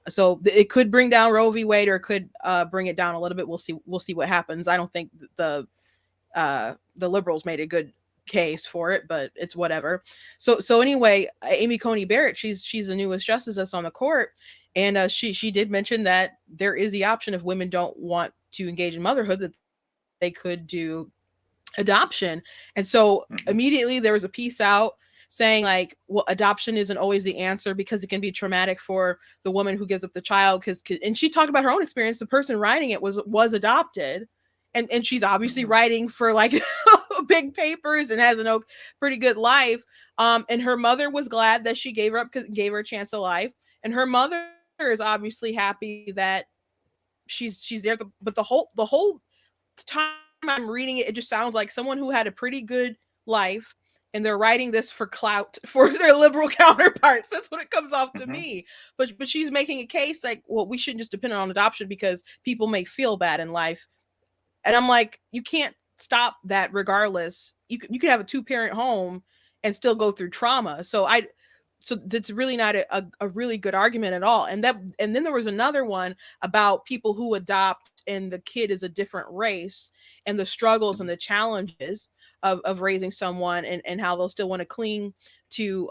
So it could bring down Roe v. Wade, or it could bring it down a little bit. We'll see what happens. I don't think the liberals made a good case for it, but it's whatever. So anyway, Amy Coney Barrett, she's the newest justice that's on the court, and she did mention that there is the option, if women don't want to engage in motherhood, that they could do adoption. And so immediately there was a piece out saying like, well, adoption isn't always the answer because it can be traumatic for the woman who gives up the child. And she talked about her own experience. The person writing it was adopted, and she's obviously writing for like big papers and has a pretty good life. And her mother was glad that she gave her up, because gave her a chance of life. And her mother is obviously happy that she's there. But the whole time I'm reading it, it just sounds like someone who had a pretty good life, and they're writing this for clout for their liberal counterparts. That's what it comes off to me. But she's making a case like, well, we shouldn't just depend on adoption because people may feel bad in life. And I'm like, you can't stop that regardless. You can have a 2-parent home and still go through trauma. So that's really not a really good argument at all. And then there was another one about people who adopt and the kid is a different race, and the struggles and the challenges of raising someone, and how they'll still want to cling to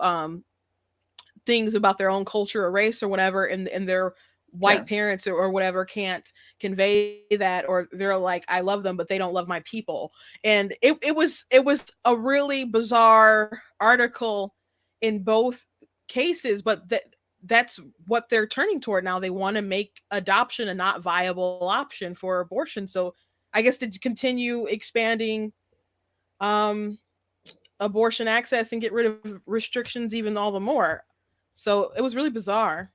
things about their own culture or race or whatever, and their white parents or whatever can't convey that, or they're like, I love them but they don't love my people. And it was a really bizarre article in both cases, but that's what they're turning toward now. They want to make adoption a not viable option for abortion. So I guess to continue expanding abortion access and get rid of restrictions even all the more. So it was really bizarre.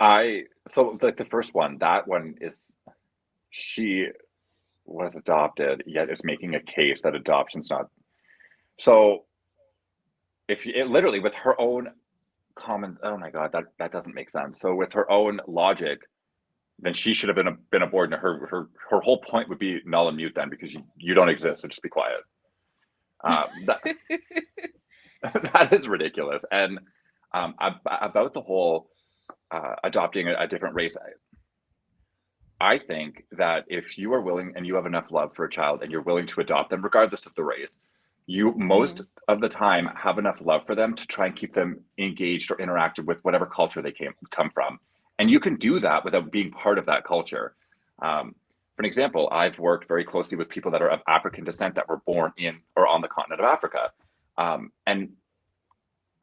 So like the first one, that one is, she was adopted yet is making a case that adoption's not. So if it literally with her own common, oh my God, that doesn't make sense. So with her own logic, then she should have been aborted. Her whole point would be null and mute then, because you don't exist, so just be quiet. That is ridiculous. And about the whole adopting a different race, I think that if you are willing and you have enough love for a child and you're willing to adopt them, regardless of the race, you most of the time have enough love for them to try and keep them engaged or interacted with whatever culture they come from. And you can do that without being part of that culture. For an example, I've worked very closely with people that are of African descent that were born in or on the continent of Africa. And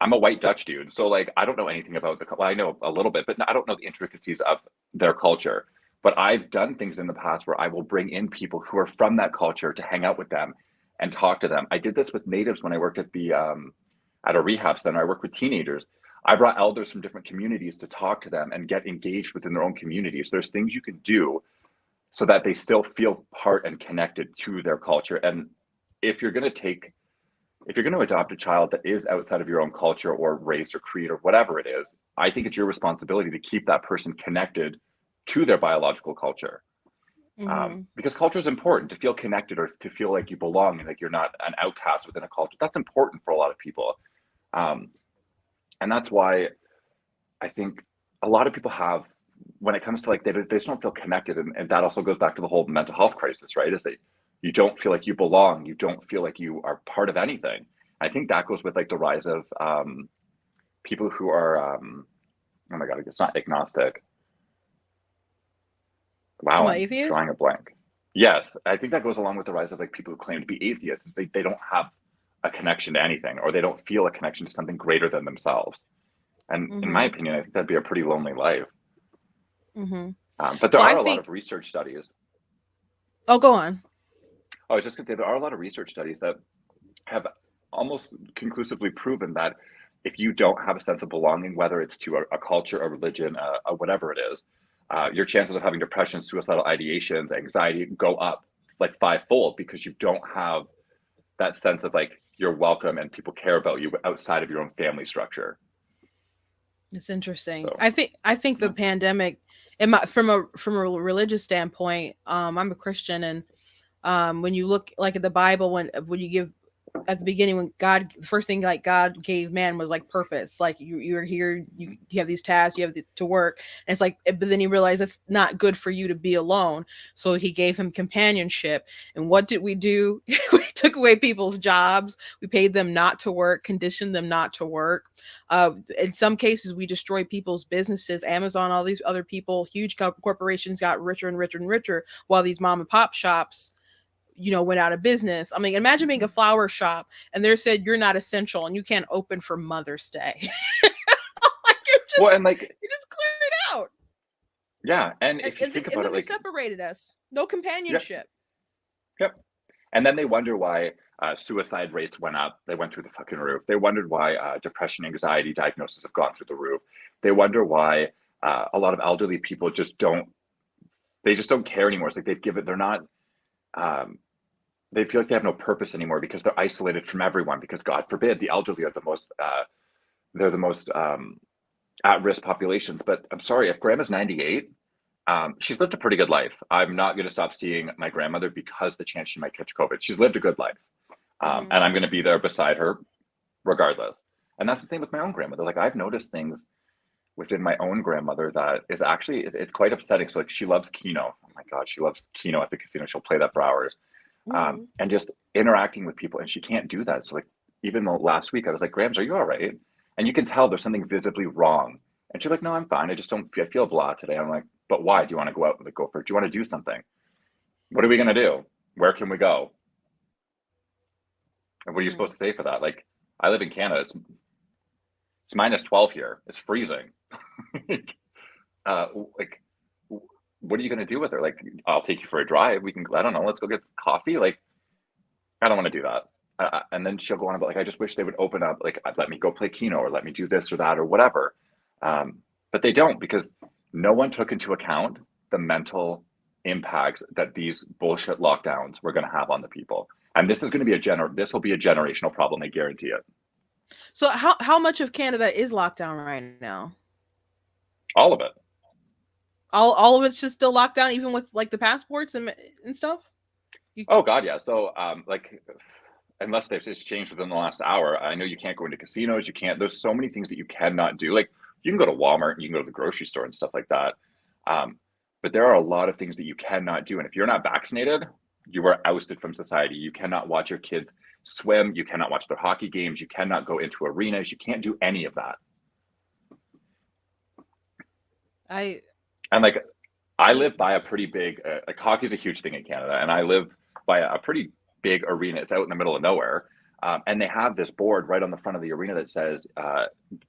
I'm a white Dutch dude. So like, I don't know anything about well, I know a little bit, but I don't know the intricacies of their culture. But I've done things in the past where I will bring in people who are from that culture to hang out with them and talk to them. I did this with natives when I worked at at a rehab center. I worked with teenagers. I brought elders from different communities to talk to them and get engaged within their own communities. There's things you can do so that they still feel part and connected to their culture. And if you're going to adopt a child that is outside of your own culture or race or creed or whatever it is, I think it's your responsibility to keep that person connected to their biological culture. Because culture is important, to feel connected or to feel like you belong and like you're not an outcast within a culture. That's important for a lot of people. And that's why I think a lot of people have, when it comes to like, they just don't feel connected. And that also goes back to the whole mental health crisis, right? Is that you don't feel like you belong. You don't feel like you are part of anything. I think that goes with like the rise of people who are, oh my God, it's not agnostic. Wow, I'm atheists? drawing a blank. Yes, I think that goes along with the rise of like people who claim to be atheists. They don't have a connection to anything, or they don't feel a connection to something greater than themselves. And in my opinion, I think that'd be a pretty lonely life. But there are a lot of research studies. Oh, go on. I was just going to say, there are a lot of research studies that have almost conclusively proven that if you don't have a sense of belonging, whether it's to a culture, a religion, whatever it is, your chances of having depression, suicidal ideations, anxiety go up like 5-fold, because you don't have that sense of like you're welcome and people care about you outside of your own family structure. It's interesting. So, I think the pandemic, from a religious standpoint, I'm a Christian, and when you look like at the Bible, when you give at the beginning, when God, the first thing like God gave man was like purpose, like you're here, you have these tasks, you have to work, and it's like, but then he realized it's not good for you to be alone, so he gave him companionship. And what did we do? We took away people's jobs, we paid them not to work, conditioned them not to work. In some cases, we destroyed people's businesses. Amazon, all these other people, huge corporations got richer and richer and richer, while these mom and pop shops, went out of business. I mean, imagine being a flower shop and they said you're not essential and you can't open for Mother's Day. and like you just cleared it out. Yeah, and if you think about it, like, they separated us. No companionship. Yep. And then they wonder why suicide rates went up. They went through the fucking roof. They wondered why depression, anxiety diagnoses have gone through the roof. They wonder why a lot of elderly people just don't care anymore. It's like they're not. They feel like they have no purpose anymore because they're isolated from everyone, because God forbid the elderly are the most at-risk populations. But I'm sorry, if grandma's 98, she's lived a pretty good life. I'm not going to stop seeing my grandmother because the chance she might catch COVID. She's lived a good life. And I'm going to be there beside her regardless. And that's the same with my own grandmother. Like, I've noticed things within my own grandmother that is actually, it's quite upsetting. So like, she loves Keno. Oh my God, she loves Keno at the casino. She'll play that for hours. And just interacting with people, and she can't do that. So like, even last week I was like, Grams, are you all right? And you can tell there's something visibly wrong. And she's like, no, I'm fine. I just don't, I feel blah today. I'm like, but why? Do you want to go out and go for it? Do you want to do something? What are we going to do? Where can we go? And what are you supposed to say for that? Like, I live in Canada. It's minus 12 here. It's freezing. Like, what are you going to do with her? Like, I'll take you for a drive. We can, I don't know, let's go get coffee. Like, I don't want to do that. And then she'll go on about like, I just wish they would open up, like, let me go play Keno, or let me do this or that or whatever. But they don't, because no one took into account the mental impacts that these bullshit lockdowns were going to have on the people. And this is going to be this will be a generational problem. I guarantee it. So how much of Canada is locked down right now? All of it. All of it's just still locked down, even with like the passports and stuff? Oh God, yeah. So like, unless they've just changed within the last hour, I know you can't go into casinos. You can't. There's so many things that you cannot do. Like, you can go to Walmart and you can go to the grocery store and stuff like that. But there are a lot of things that you cannot do. And if you're not vaccinated, you are ousted from society. You cannot watch your kids swim. You cannot watch their hockey games. You cannot go into arenas. You can't do any of that. And like, I live by a pretty big, like, hockey's a huge thing in Canada, and I live by a pretty big arena. It's out in the middle of nowhere. And they have this board right on the front of the arena that says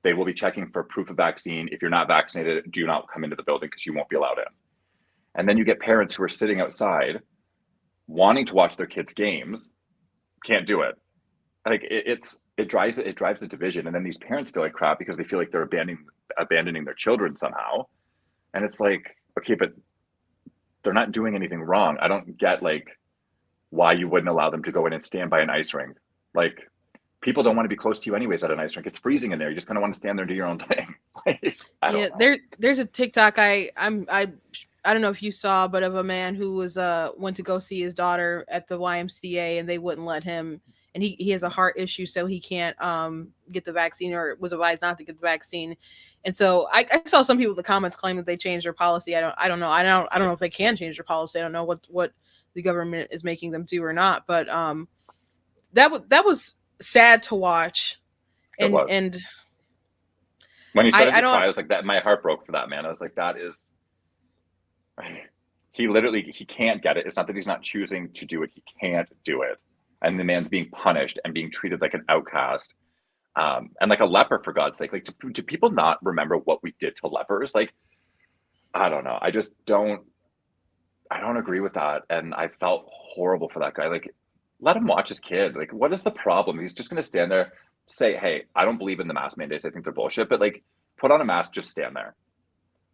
they will be checking for proof of vaccine. If you're not vaccinated, do not come into the building because you won't be allowed in. And then you get parents who are sitting outside wanting to watch their kids' games, can't do it. Like, it drives a division. And then these parents feel like crap because they feel like they're abandoning their children somehow. And it's like, okay, but they're not doing anything wrong. I don't get like why you wouldn't allow them to go in and stand by an ice rink. Like, people don't want to be close to you anyways at an ice rink. It's freezing in there. You just kind of want to stand there and do your own thing. Like, I don't know. There's a TikTok I don't know if you saw, but of a man who was went to go see his daughter at the YMCA, and they wouldn't let him and he has a heart issue, so he can't get the vaccine, or was advised not to get the vaccine. And so I saw some people in the comments claim that they changed their policy. I don't know. I don't know if they can change their policy. I don't know what the government is making them do or not. But that was sad to watch. It was. And when he started to I don't cry, I was like, that my heart broke for that man. I was like, that is, he can't get it. It's not that he's not choosing to do it. He can't do it. And the man's being punished and being treated like an outcast. And like a leper, for God's sake. Like, do people not remember what we did to lepers? Like, I don't know. I don't agree with that. And I felt horrible for that guy. Like, let him watch his kid. Like, what is the problem? He's just going to stand there, say, hey, I don't believe in the mask mandates. I think they're bullshit. But like, put on a mask, just stand there.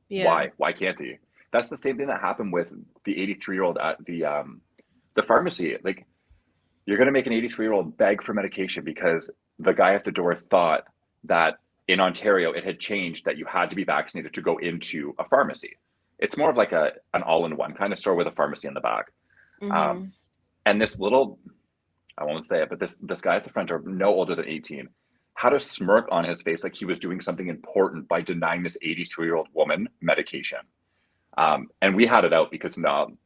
Yeah. Why can't he? That's the same thing that happened with the 83-year-old at the pharmacy. Like, you're going to make an 83-year-old beg for medication because the guy at the door thought that in Ontario it had changed that you had to be vaccinated to go into a pharmacy. It's more of like an all-in-one kind of store with a pharmacy in the back. Mm-hmm. And this little, I won't say it, but this guy at the front door, no older than 18, had a smirk on his face like he was doing something important by denying this 83-year-old woman medication. And we had it out because no.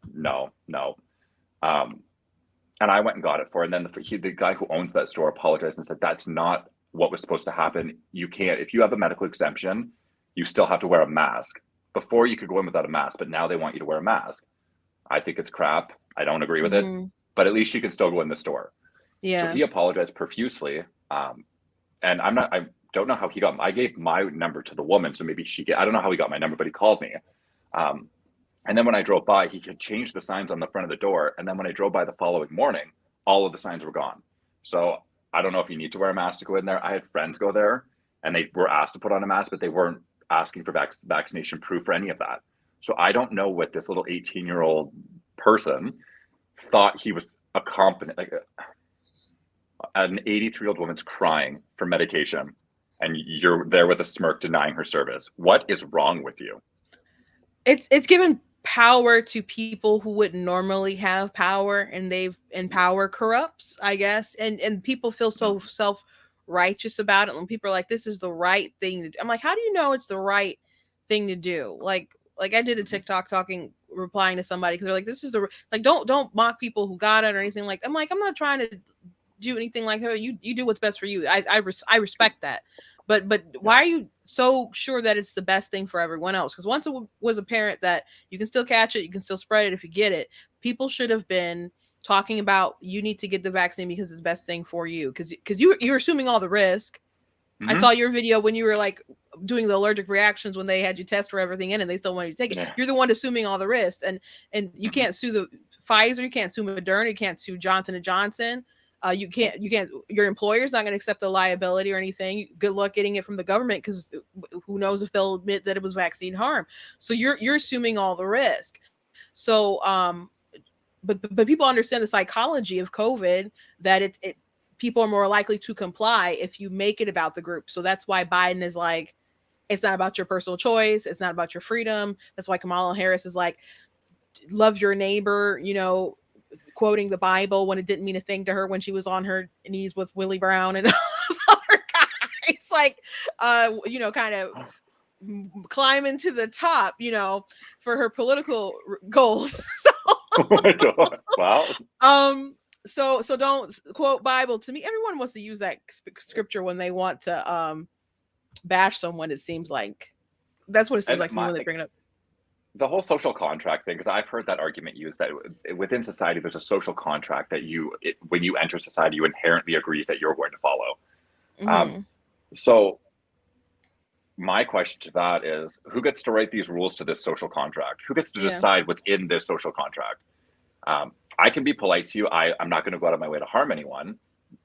And I went and got it for her. And then the guy who owns that store apologized and said, that's not what was supposed to happen. You can't, if you have a medical exemption, you still have to wear a mask. Before you could go in without a mask, but now they want you to wear a mask. I think it's crap. I don't agree with it, but at least you can still go in the store. Yeah. So he apologized profusely. And I don't know how he got, I gave my number to the woman. So maybe I don't know how he got my number, but he called me. And then when I drove by, he had changed the signs on the front of the door. And then when I drove by the following morning, all of the signs were gone. So I don't know if you need to wear a mask to go in there. I had friends go there and they were asked to put on a mask, but they weren't asking for vaccination proof or any of that. So I don't know what this little 18-year-old person thought he was a competent, like an 83-year-old woman's crying for medication and you're there with a smirk denying her service. What is wrong with you? It's given power to people who wouldn't normally have power, and power corrupts, I guess. And people feel so self-righteous about it. When people are like, this is the right thing to do. I'm like, how do you know it's the right thing to do? Like I did a TikTok replying to somebody because they're like, this is don't mock people who got it or anything like that. I'm like, I'm not trying to do anything like that. You do what's best for you. I respect that. But why are you so sure that it's the best thing for everyone else? Because once it was apparent that you can still catch it, you can still spread it if you get it, people should have been talking about you need to get the vaccine because it's the best thing for you. Because you're assuming all the risk. Mm-hmm. I saw your video when you were like doing the allergic reactions when they had you test for everything in and they still wanted you to take it. Yeah. You're the one assuming all the risks, and you can't sue the Pfizer, you can't sue Moderna, you can't sue Johnson & Johnson. You can't, your employer's not going to accept the liability or anything. Good luck getting it from the government because who knows if they'll admit that it was vaccine harm. So you're assuming all the risk. So, but people understand the psychology of COVID, that people are more likely to comply if you make it about the group. So that's why Biden is like, it's not about your personal choice. It's not about your freedom. That's why Kamala Harris is like, love your neighbor, quoting the Bible when it didn't mean a thing to her when she was on her knees with Willie Brown and other guys, like, kind of climbing to the top, for her political goals. Oh my God. Wow. So don't quote Bible to me. Everyone wants to use that scripture when they want to bash someone. It seems like that's what it seems like to me when they bring it up. The whole social contract thing, because I've heard that argument used that within society, there's a social contract that when you enter society, you inherently agree that you're going to follow. Mm-hmm. So my question to that is, who gets to write these rules to this social contract? Who gets to decide what's in this social contract? I can be polite to you. I'm not going to go out of my way to harm anyone,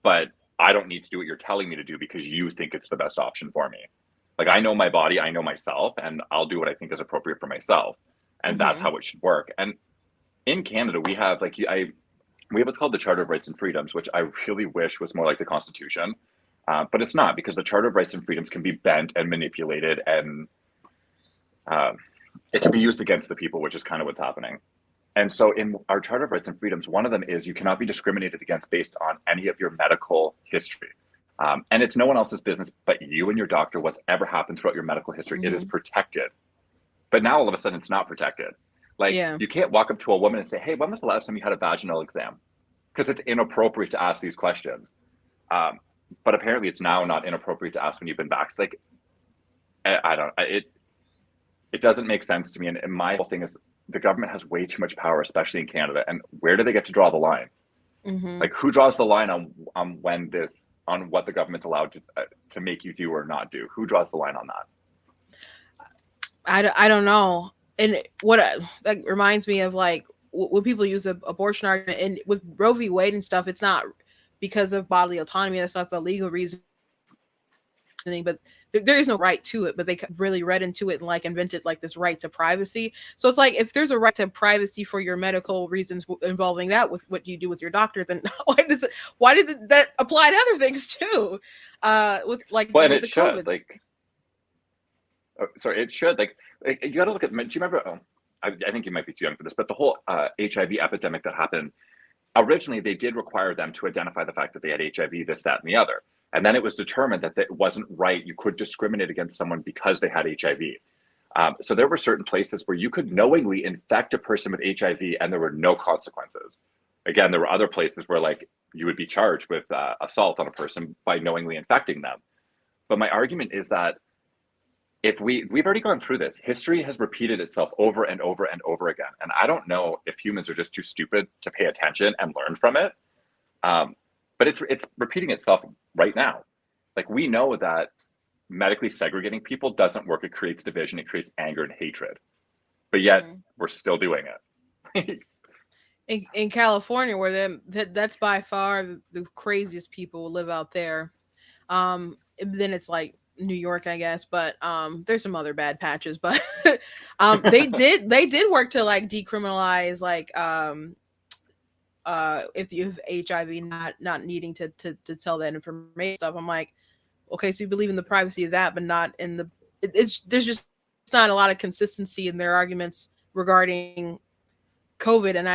but I don't need to do what you're telling me to do because you think it's the best option for me. Like, I know my body, I know myself, and I'll do what I think is appropriate for myself. And that's how it should work. And in Canada, we have we have what's called the Charter of Rights and Freedoms, which I really wish was more like the Constitution. But it's not, because the Charter of Rights and Freedoms can be bent and manipulated, and it can be used against the people, which is kind of what's happening. And so in our Charter of Rights and Freedoms, one of them is you cannot be discriminated against based on any of your medical history. And it's no one else's business but you and your doctor, what's ever happened throughout your medical history. It is protected. But now all of a sudden it's not protected. Like you can't walk up to a woman and say, hey, when was the last time you had a vaginal exam? Because it's inappropriate to ask these questions. But apparently it's now not inappropriate to ask when you've been vaccinated. Like, it doesn't make sense to me. And my whole thing is the government has way too much power, especially in Canada. And where do they get to draw the line? Like, who draws the line on what the government's allowed to make you do or not do? Who draws the line on that? I don't know. And what that reminds me of, like, when people use the abortion argument, and with Roe v. Wade and stuff, it's not because of bodily autonomy. That's not the legal reasoning, but there is no right to it, but they really read into it and like invented like this right to privacy. So it's like, if there's a right to privacy for your medical reasons involving that with what you do with your doctor, then why did that apply to other things too? With like, well, with and it should COVID. like, it should like, you got to look at, do you remember, I think you might be too young for this, but the whole HIV epidemic that happened, originally they did require them to identify the fact that they had HIV, this, that, and the other. And then it was determined that it wasn't right. You could discriminate against someone because they had HIV. So there were certain places where you could knowingly infect a person with HIV and there were no consequences. Again, there were other places where like you would be charged with assault on a person by knowingly infecting them. But my argument is that if we've already gone through this, history has repeated itself over and over and over again. And I don't know if humans are just too stupid to pay attention and learn from it. But it's repeating itself right now. Like, we know that medically segregating people doesn't work. It creates division, it creates anger and hatred. But yet we're still doing it. in California, where that's by far the craziest people live out there. Then it's like New York, I guess, but there's some other bad patches. But they did work to like decriminalize like if you have HIV, not needing to tell that information stuff. I'm like, okay, so you believe in the privacy of that, but not in the there's just not a lot of consistency in their arguments regarding COVID. And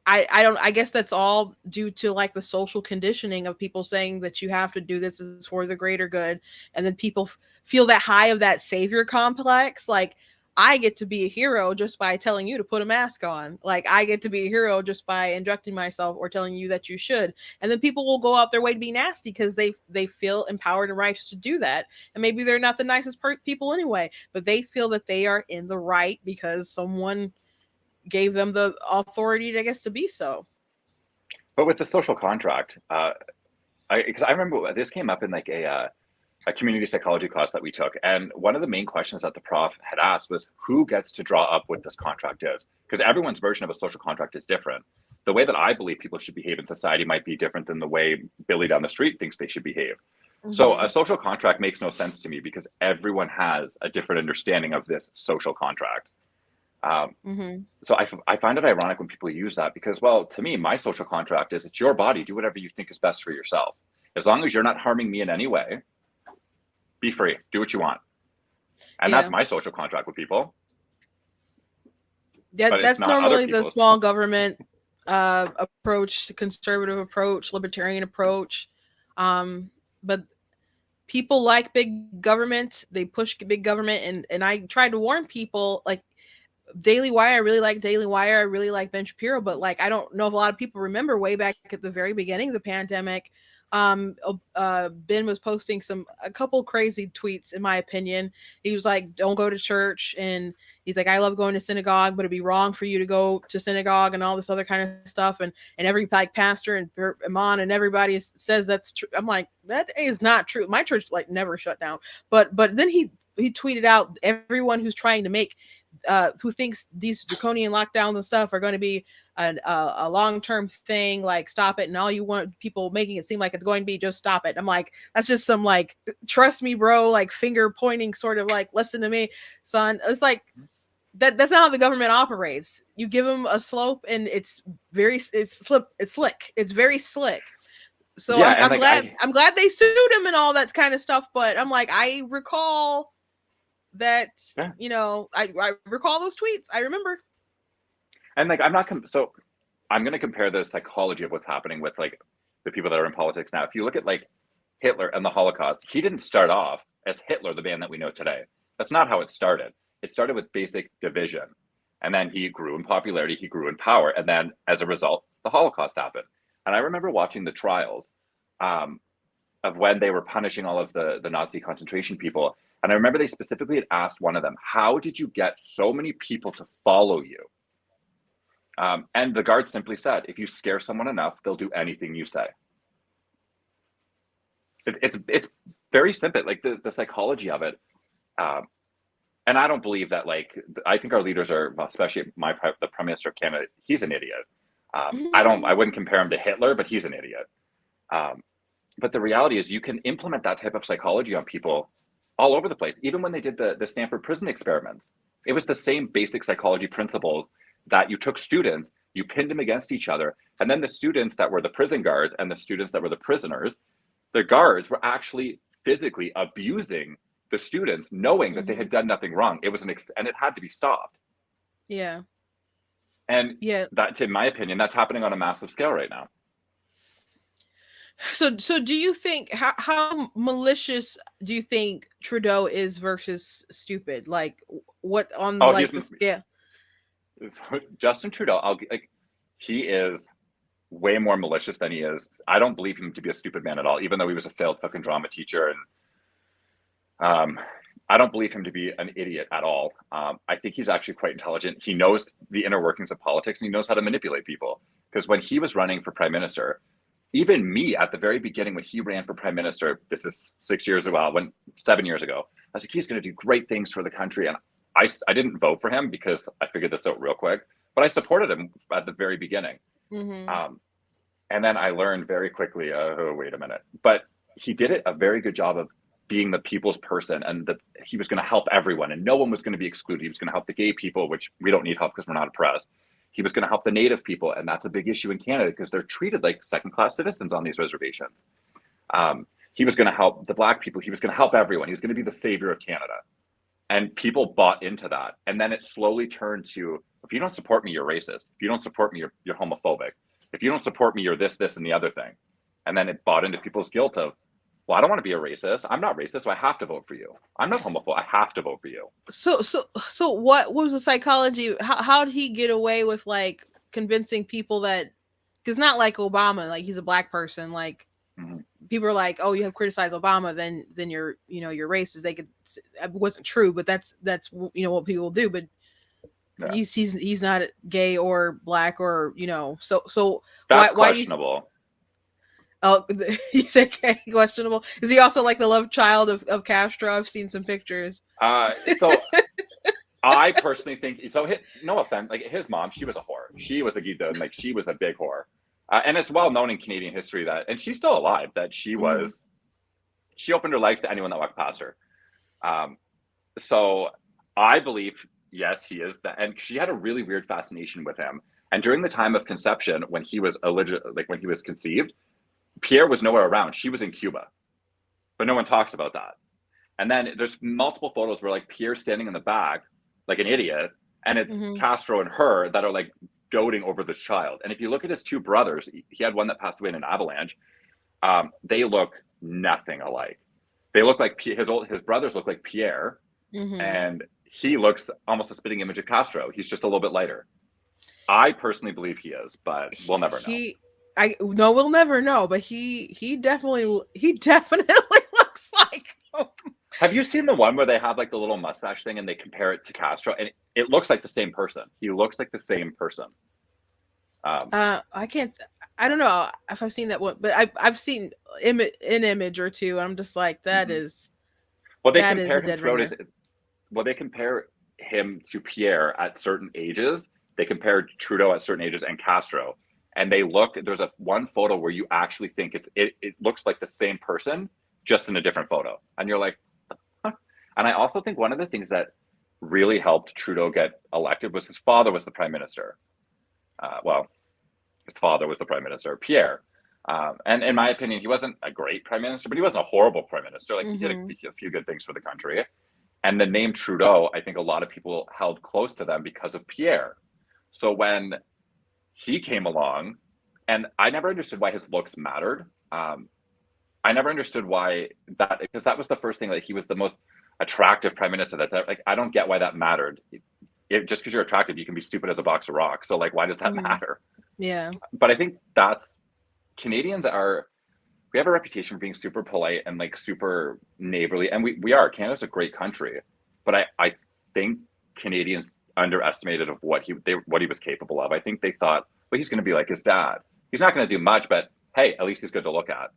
I guess that's all due to like the social conditioning of people saying that you have to do this is for the greater good. And then people feel that high of that savior complex. Like, I get to be a hero just by telling you to put a mask on. Like, I get to be a hero just by injecting myself or telling you that you should. And then people will go out their way to be nasty because they feel empowered and righteous to do that. And maybe they're not the nicest people anyway, but they feel that they are in the right because someone gave them the authority, I guess, to be so. But with the social contract, because I remember this came up in like a community psychology class that we took. And one of the main questions that the prof had asked was, who gets to draw up what this contract is? Because everyone's version of a social contract is different. The way that I believe people should behave in society might be different than the way Billy down the street thinks they should behave. So a social contract makes no sense to me because everyone has a different understanding of this social contract. So I find it ironic when people use that because, well, to me, my social contract is it's your body. Do whatever you think is best for yourself. As long as you're not harming me in any way, be free, do what you want. And that's my social contract with people. Yeah, that's normally the small government approach, conservative approach, libertarian approach. But people like big government. They push big government. And I tried to warn people, like, Daily Wire, I really like Daily Wire. I really like Ben Shapiro, but like, I don't know if a lot of people remember way back at the very beginning of the pandemic, Ben was posting a couple crazy tweets, in my opinion. He was like, don't go to church. And he's like, I love going to synagogue, but it'd be wrong for you to go to synagogue and all this other kind of stuff. And every like pastor and imam and everybody says that's true. I'm like, that is not true. My church like never shut down. But then he tweeted out, everyone who's trying to make who thinks these draconian lockdowns and stuff are going to be a long-term thing, like, stop it. And all you want people making it seem like it's going to be, just stop it. I'm like, that's just some like, trust me, bro, like finger pointing sort of like, listen to me, son. It's like that's not how the government operates. You give them a slope and it's slick. It's very slick. So yeah, I'm glad they sued him and all that kind of stuff. But I'm like, I recall that, I recall those tweets. I remember. And like, I'm going to compare the psychology of what's happening with like the people that are in politics now. If you look at like Hitler and the Holocaust, he didn't start off as Hitler, the man that we know today. That's not how it started. It started with basic division. And then he grew in popularity, he grew in power. And then as a result, the Holocaust happened. And I remember watching the trials of when they were punishing all of the Nazi concentration people. And I remember they specifically had asked one of them, how did you get so many people to follow you? And the guard simply said, if you scare someone enough, they'll do anything you say. It's very simple, like the psychology of it. And I don't believe that, like, I think our leaders are, especially the Prime Minister of Canada, he's an idiot. I wouldn't compare him to Hitler, but he's an idiot. But the reality is you can implement that type of psychology on people all over the place. Even when they did the Stanford prison experiments, it was the same basic psychology principles that you took students, you pinned them against each other. And then the students that were the prison guards and the students that were the prisoners, the guards were actually physically abusing the students, knowing that they had done nothing wrong. It was and it had to be stopped. Yeah. And yeah, that's, in my opinion, that's happening on a massive scale right now. So do you think how malicious do you think Trudeau is versus stupid? Like what on like the scale? Justin Trudeau, he is way more malicious than he is. I don't believe him to be a stupid man at all, even though he was a failed fucking drama teacher. And I don't believe him to be an idiot at all. I think he's actually quite intelligent. He knows the inner workings of politics and he knows how to manipulate people. Because when he was running for prime minister, even me at the very beginning, when he ran for prime minister, this is 7 years ago, I was like, he's going to do great things for the country. And I didn't vote for him because I figured this out real quick, but I supported him at the very beginning. And then I learned very quickly, wait a minute, but he did a very good job of being the people's person, and that he was going to help everyone and no one was going to be excluded. He was going to help the gay people, which we don't need help because we're not oppressed. He was going to help the Native people, and that's a big issue in Canada because they're treated like second-class citizens on these reservations. He was going to help the Black people. He was going to help everyone. He was going to be the savior of Canada. And people bought into that. And then it slowly turned to, if you don't support me, you're racist. If you don't support me, you're homophobic. If you don't support me, you're this, and the other thing. And then it bought into people's guilt of, well, I don't want to be a racist. I'm not racist, so I have to vote for you. I'm not homophobic. I have to vote for you. So what was the psychology? How did he get away with like convincing people that, because not like Obama, like he's a black person, like people are like, oh, you have criticized Obama, then you're racist. They could, it wasn't true, but that's what people do. But yeah. he's not gay or black or so that's questionable. Oh, you said questionable. Is he also like the love child of Castro? I've seen some pictures. So I personally think so. No offense, like his mom, she was a whore. She was a Gita, like she was a big whore. And it's well known in Canadian history that, and she's still alive, that she opened her legs to anyone that walked past her. So I believe, yes, he is that. And she had a really weird fascination with him. And during the time of conception, when he was when he was conceived, Pierre was nowhere around. She was in Cuba, but no one talks about that. And then there's multiple photos where like Pierre's standing in the back, like an idiot. And it's Castro and her that are like doting over this child. And if you look at his two brothers, he had one that passed away in an avalanche. They look nothing alike. They look like his brothers look like Pierre, and he looks almost a spitting image of Castro. He's just a little bit lighter. I personally believe he is, but we'll never know. We'll never know. But he definitely looks like him. Have you seen the one where they have like the little mustache thing and they compare it to Castro, and it looks like the same person? He looks like the same person. I don't know if I've seen that one, but I've seen an image or two. And I'm just like, that is. Well, they compare him to Pierre at certain ages. They compare Trudeau at certain ages and Castro, and there's one photo where you actually think it looks like the same person, just in a different photo, and you're like, huh? And I also think one of the things that really helped Trudeau get elected was his father was the prime minister. His father was the prime minister, Pierre. And in my opinion, he wasn't a great prime minister, but he wasn't a horrible prime minister. Like he did a few good things for the country. And the name Trudeau, I think a lot of people held close to them because of Pierre. So when he came along, and I never understood why his looks mattered. I never understood why that, because that was the first thing, like he was the most attractive prime minister that's like, I don't get why that mattered. Just because you're attractive, you can be stupid as a box of rocks. So like, why does that matter? Yeah. But I think that's, Canadians are, we have a reputation for being super polite and like super neighborly, and we are. Canada's a great country, but I think Canadians underestimated of what he was capable of. I think they thought, well, he's going to be like his dad. He's not going to do much, but hey, at least he's good to look at.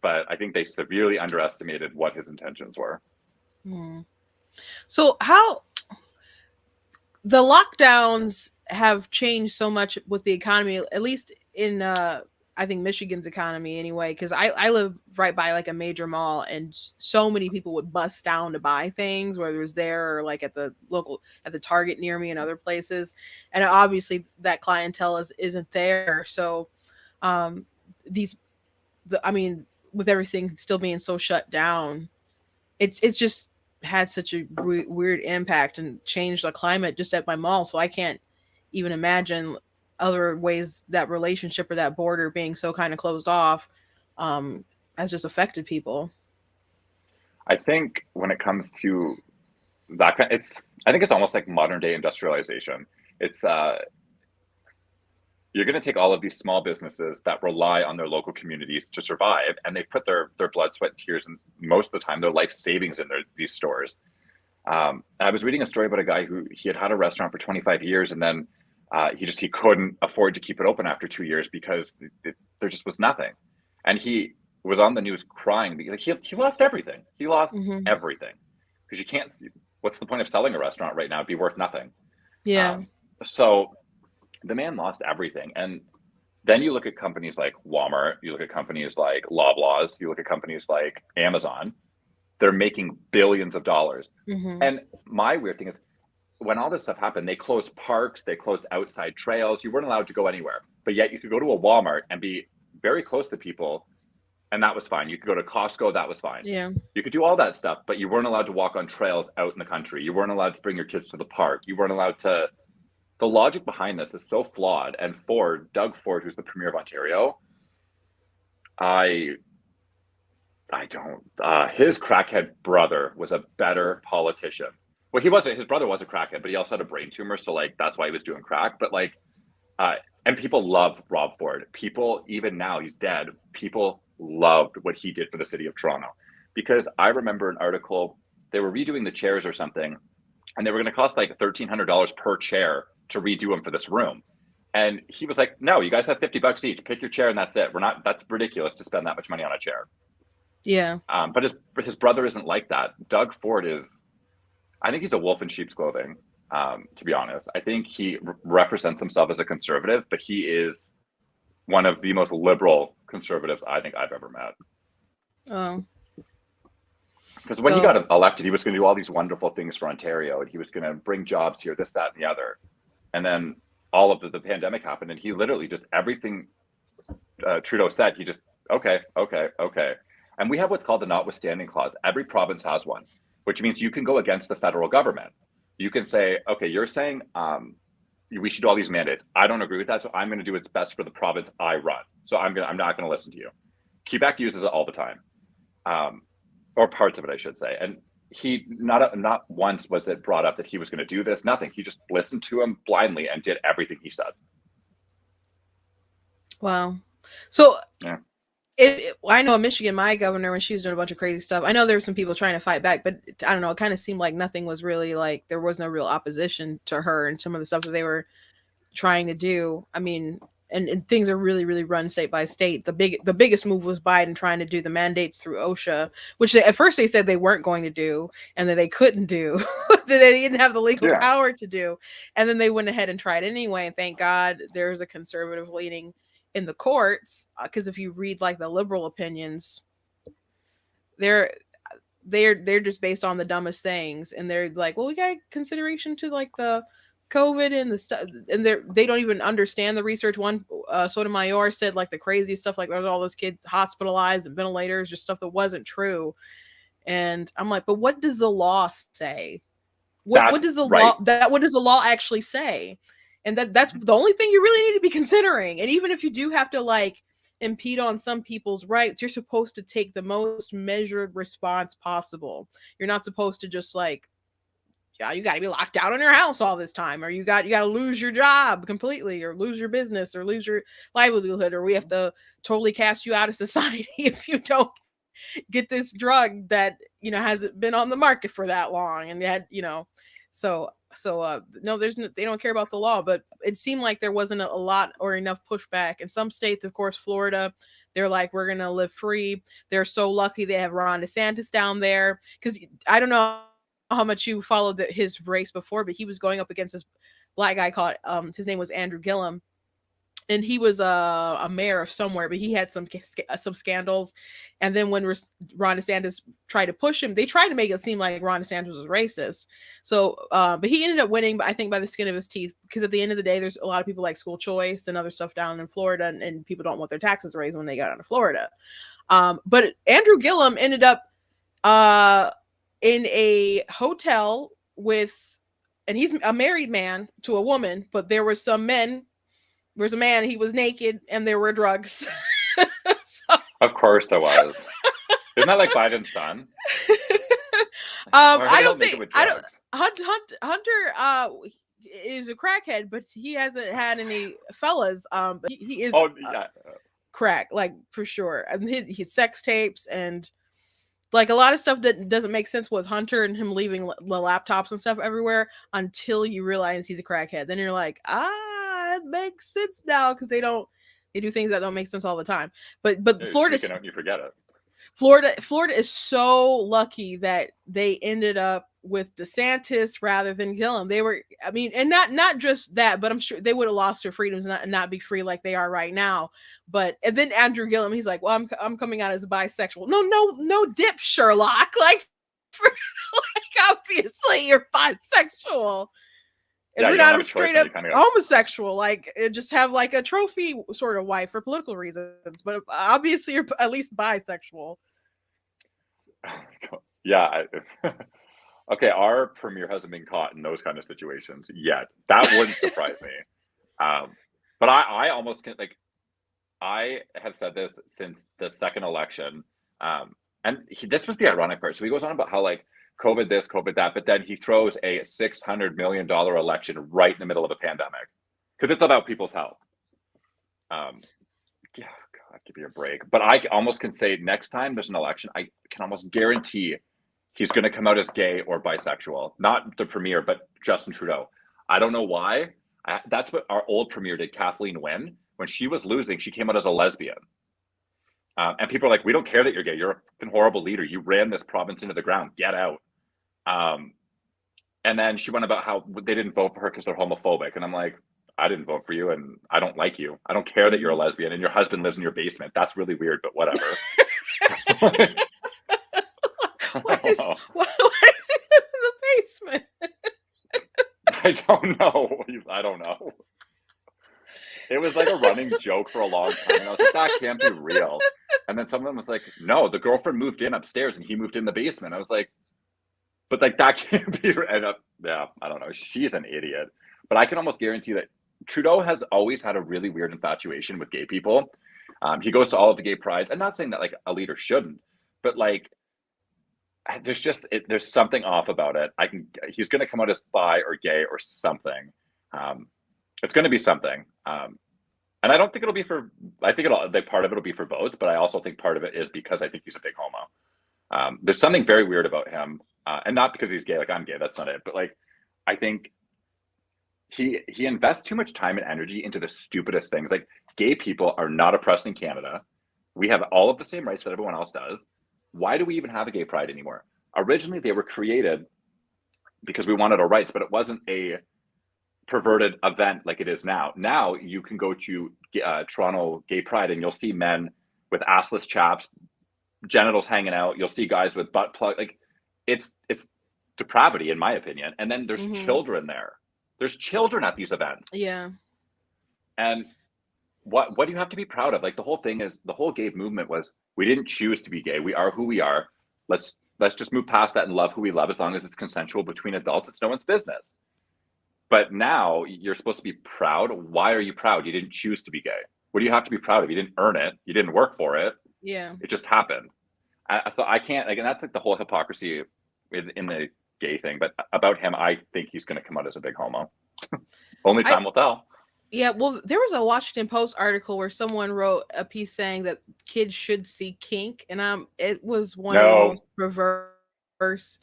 But I think they severely underestimated what his intentions were. So how the lockdowns have changed so much with the economy, at least in I think Michigan's economy anyway, because I live right by like a major mall, and so many people would bust down to buy things, whether it was there or like at the Target near me and other places. And obviously that clientele isn't there. So with everything still being so shut down, it's just had such a weird impact and changed the climate just at my mall. So I can't even imagine other ways that relationship or that border being so kind of closed off has just affected people. I think when it comes to that, I think it's almost like modern day industrialization. It's you're going to take all of these small businesses that rely on their local communities to survive, and they've put their blood, sweat, and tears, and most of the time their life savings in these stores. I was reading a story about a guy who he had a restaurant for 25 years, and then he couldn't afford to keep it open after 2 years because there just was nothing, and he was on the news crying because he lost everything. He lost everything, because you can't. What's the point of selling a restaurant right now? It'd be worth nothing. Yeah. So the man lost everything. And then you look at companies like Walmart, you look at companies like Loblaws, you look at companies like Amazon, they're making billions of dollars. And my weird thing is, when all this stuff happened, they closed parks, they closed outside trails, you weren't allowed to go anywhere. But yet you could go to a Walmart and be very close to people, and that was fine. You could go to Costco, that was fine. Yeah. You could do all that stuff, but you weren't allowed to walk on trails out in the country. You weren't allowed to bring your kids to the park. You weren't allowed to. The logic behind this is so flawed. And Doug Ford, who's the Premier of Ontario, his crackhead brother was a better politician. Well, he wasn't. His brother was a crackhead, but he also had a brain tumor, so like that's why he was doing crack. But like, and people love Rob Ford. People, even now he's dead, people loved what he did for the city of Toronto. Because I remember an article, they were redoing the chairs or something, and they were going to cost like $1,300 per chair to redo them for this room. And he was like, no, you guys have $50 each. Pick your chair and that's it. That's ridiculous to spend that much money on a chair. Yeah. But his brother isn't like that. Doug Ford I think he's a wolf in sheep's clothing, to be honest. I think he represents himself as a conservative, but he is one of the most liberal conservatives I think I've ever met. Oh. Because when he got elected, he was going to do all these wonderful things for Ontario, and he was going to bring jobs here, this, that, and the other. And then all of the pandemic happened, and he literally just everything Trudeau said, he just, okay. And we have what's called the notwithstanding clause. Every province has one, which means you can go against the federal government. You can say, okay, you're saying we should do all these mandates. I don't agree with that, so I'm going to do what's best for the province I run. So I'm not going to listen to you. Quebec uses it all the time, or parts of it, I should say. And he not once was it brought up that he was going to do this. Nothing. He just listened to him blindly and did everything he said. Wow. So yeah. I know in Michigan, my governor, when she was doing a bunch of crazy stuff, I know there were some people trying to fight back, but I don't know, it kind of seemed like nothing was really like, there was no real opposition to her and some of the stuff that they were trying to do. I mean, and things are really, really run state by state. The biggest move was Biden trying to do the mandates through OSHA, which at first they said they weren't going to do, and that they couldn't do, that they didn't have the legal power to do. And then they went ahead and tried anyway. And thank God there's a conservative leaning in the courts, because if you read like the liberal opinions, they're just based on the dumbest things, and they're like, well, we got consideration to like the COVID and the stuff, and they don't even understand the research. One Sotomayor said like the craziest stuff, like there's all those kids hospitalized and ventilators, just stuff that wasn't true. And I'm like, but what does the law say? What does the law actually say? And that's the only thing you really need to be considering. And even if you do have to like impede on some people's rights, you're supposed to take the most measured response possible. You're not supposed to just like, yeah, you got to be locked down in your house all this time, or you got to lose your job completely, or lose your business, or lose your livelihood, or we have to totally cast you out of society if you don't get this drug that, you know, hasn't been on the market for that long. And yet, you know, so no, they don't care about the law. But it seemed like there wasn't a lot or enough pushback in some states. Of course, Florida, they're like, we're gonna live free. They're so lucky they have Ron DeSantis down there, because I don't know how much you followed his race before, but he was going up against this black guy called his name was Andrew Gillum, and he was a mayor of somewhere, but he had some scandals. And then when Ron DeSantis tried to push him, they tried to make it seem like Ron DeSantis was racist. So, but he ended up winning, I think, by the skin of his teeth, because at the end of the day, there's a lot of people like school choice and other stuff down in Florida, and people don't want their taxes raised when they got out of Florida. But Andrew Gillum ended up in a hotel with, and he's a married man to a woman, but there were some men. There's a man, he was naked, and there were drugs. So, Of course there was. Isn't that like Biden's son? I don't think Hunter is a crackhead, but he hasn't had any fellas. But he is crack, like, for sure. And his sex tapes and like a lot of stuff that doesn't make sense with Hunter and him leaving the laptops and stuff everywhere until you realize he's a crackhead. Then you're like, it makes sense now, because they do things that don't make sense all the time. But Florida, you forget it. Florida is so lucky that they ended up with DeSantis rather than Gillum. They were, I mean, and not just that, but I'm sure they would have lost their freedoms and not be free like they are right now. But and then Andrew Gillum, he's like, well, I'm coming out as bisexual. No dip, Sherlock. Like, obviously you're bisexual. If you're not a straight up homosexual, like, just have like a trophy sort of wife for political reasons, but obviously you're at least bisexual. Yeah. Okay, our premier hasn't been caught in those kind of situations yet. That wouldn't surprise me. But I almost can, like, I have said this since the second election, and this was the ironic part. So he goes on about how like COVID this, COVID that, but then he throws a $600 million election right in the middle of a pandemic, because it's about people's health. Yeah, God, give me a break. But I almost can say next time there's an election, I can almost guarantee he's going to come out as gay or bisexual. Not the premier, but Justin Trudeau. I don't know why. That's what our old premier did, Kathleen Wynne. When she was losing, she came out as a lesbian. And people are like, we don't care that you're gay. You're a fucking horrible leader. You ran this province into the ground. Get out. And then she went about how they didn't vote for her because they're homophobic. And I'm like, I didn't vote for you, and I don't like you. I don't care that you're a lesbian and your husband lives in your basement. That's really weird, but whatever. Why is he in the basement? I don't know. It was like a running joke for a long time. And I was like, that can't be real. And then someone was like, no, the girlfriend moved in upstairs and he moved in the basement. I was like, but like, that can't be. And yeah, I don't know. She's an idiot. But I can almost guarantee that Trudeau has always had a really weird infatuation with gay people. He goes to all of the gay prides. I'm not saying that like a leader shouldn't, but like, there's something off about it. He's going to come out as bi or gay or something. It's going to be something. And I don't think it'll be part of it'll be for votes, but I also think part of it is because I think he's a big homo. There's something very weird about him, and not because he's gay, like I'm gay, that's not it. But like, I think he invests too much time and energy into the stupidest things. Like, gay people are not oppressed in Canada. We have all of the same rights that everyone else does. Why do we even have a gay pride anymore? Originally, they were created because we wanted our rights, but it wasn't a perverted event like it is now. Now you can go to Toronto Gay Pride and you'll see men with assless chaps, genitals hanging out. You'll see guys with butt plug. Like, it's depravity, in my opinion. And then there's children there. There's children at these events. Yeah. And what do you have to be proud of? Like, the whole thing is, the whole gay movement was, we didn't choose to be gay. We are who we are. Let's just move past that and love who we love, as long as it's consensual between adults. It's no one's business. But now you're supposed to be proud. Why are you proud? You didn't choose to be gay. What do you have to be proud of? You didn't earn it. You didn't work for it. Yeah. It just happened. So I can't, like, and that's like the whole hypocrisy in the gay thing. But about him, I think he's going to come out as a big homo. Only time will tell. Yeah, well, there was a Washington Post article where someone wrote a piece saying that kids should see kink, and it was one of the most perverse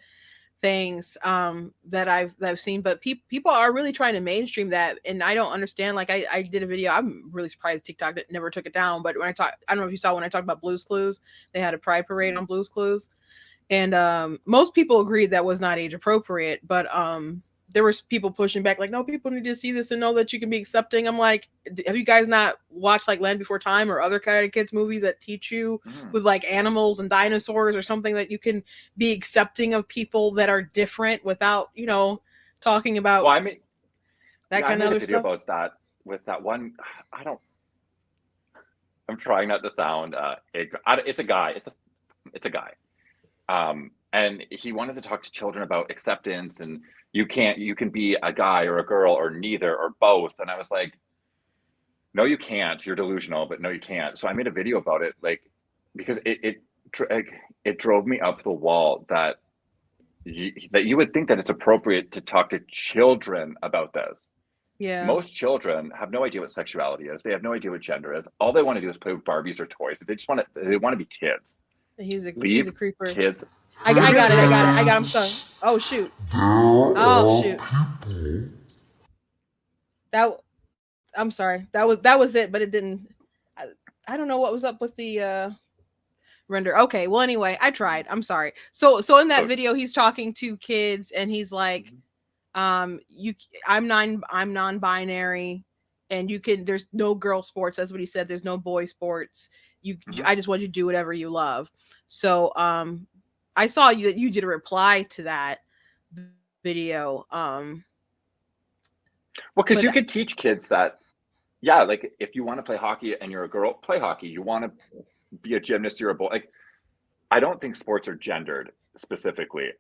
things that I've seen. But people are really trying to mainstream that, and I don't understand. Like I did a video. I'm really surprised TikTok never took it down. But when I don't know if you saw when I talked about Blue's Clues, they had a pride parade on Blue's Clues, and most people agreed that was not age appropriate, but there was people pushing back like, no, people need to see this and know that you can be accepting. I'm like, have you guys not watched like Land Before Time or other kind of kids movies that teach you with like animals and dinosaurs or something, that you can be accepting of people that are different without, talking about that kind of other stuff? About that with that one, I'm trying not to sound it's a guy. It's a guy. And he wanted to talk to children about acceptance, and you can be a guy or a girl or neither or both. And I was like, no, you can't. You're delusional, but no, you can't. So I made a video about it, like, because it drove me up the wall that you would think that it's appropriate to talk to children about this. Yeah. Most children have no idea what sexuality is. They have no idea what gender is. All they want to do is play with Barbies or toys. They want to be kids. He's a creeper. Kids. I got it. I'm sorry. Oh shoot. Oh shoot. I'm sorry. That was it, but it didn't. I don't know what was up with the render. Okay. Well, anyway, I tried. I'm sorry. So in that video, he's talking to kids, and he's like, I'm non-binary, and there's no girl sports. That's what he said. There's no boy sports. I just want you to do whatever you love. So I saw that you did a reply to that video. Well, because you could teach kids that, yeah, like if you want to play hockey and you're a girl, play hockey. You want to be a gymnast, you're a boy. Like, I don't think sports are gendered specifically,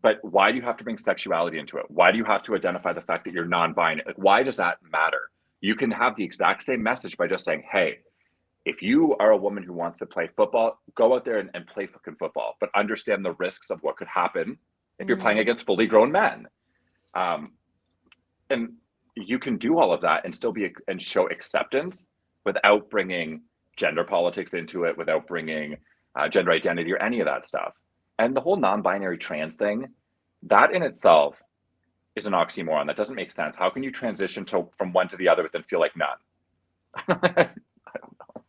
but why do you have to bring sexuality into it? Why do you have to identify the fact that you're non-binary? Like, why does that matter? You can have the exact same message by just saying, hey, if you are a woman who wants to play football, go out there and play fucking football, but understand the risks of what could happen if you're playing against fully grown men. And you can do all of that and still and show acceptance without bringing gender politics into it, without bringing gender identity or any of that stuff. And the whole non-binary trans thing, that in itself is an oxymoron. That doesn't make sense. How can you transition from one to the other but then feel like none? I don't know.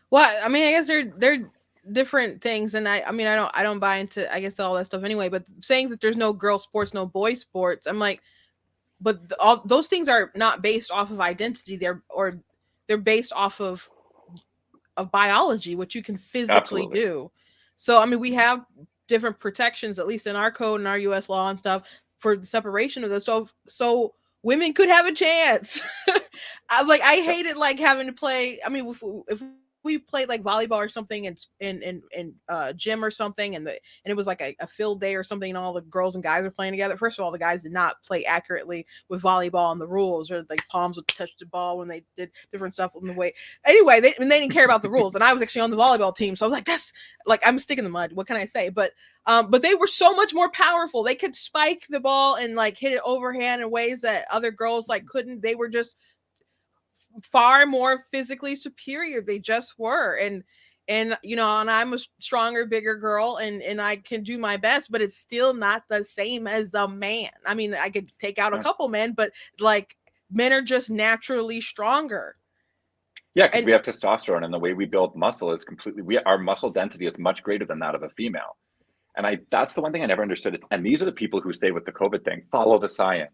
Well, I mean, I guess they're different things, and I don't buy into, I guess, all that stuff anyway. But saying that there's no girl sports, no boy sports, I'm like, but all those things are not based off of identity. They're based off of biology, what you can physically do. So I mean, we have different protections, at least in our code and our U.S. law and stuff, for the separation of those. So women could have a chance. I hated like having to play. I mean, if we played like volleyball or something in gym or something, and it was like a field day or something, and all the girls and guys are playing together. First of all, the guys did not play accurately with volleyball and the rules, or like palms would touch the ball when they did different stuff in the way. Anyway, they didn't care about the rules, and I was actually on the volleyball team, so I was like, that's like, I'm sticking the mud. What can I say? But they were so much more powerful. They could spike the ball and like hit it overhand in ways that other girls like couldn't. They were just far more physically superior. They just were. And I'm a stronger, bigger girl, and I can do my best, but it's still not the same as a man. I mean, I could take out a couple men, but like, men are just naturally stronger. Yeah, because we have testosterone, and the way we build muscle is our muscle density is much greater than that of a female. And that's the one thing I never understood. And these are the people who say with the COVID thing, follow the science.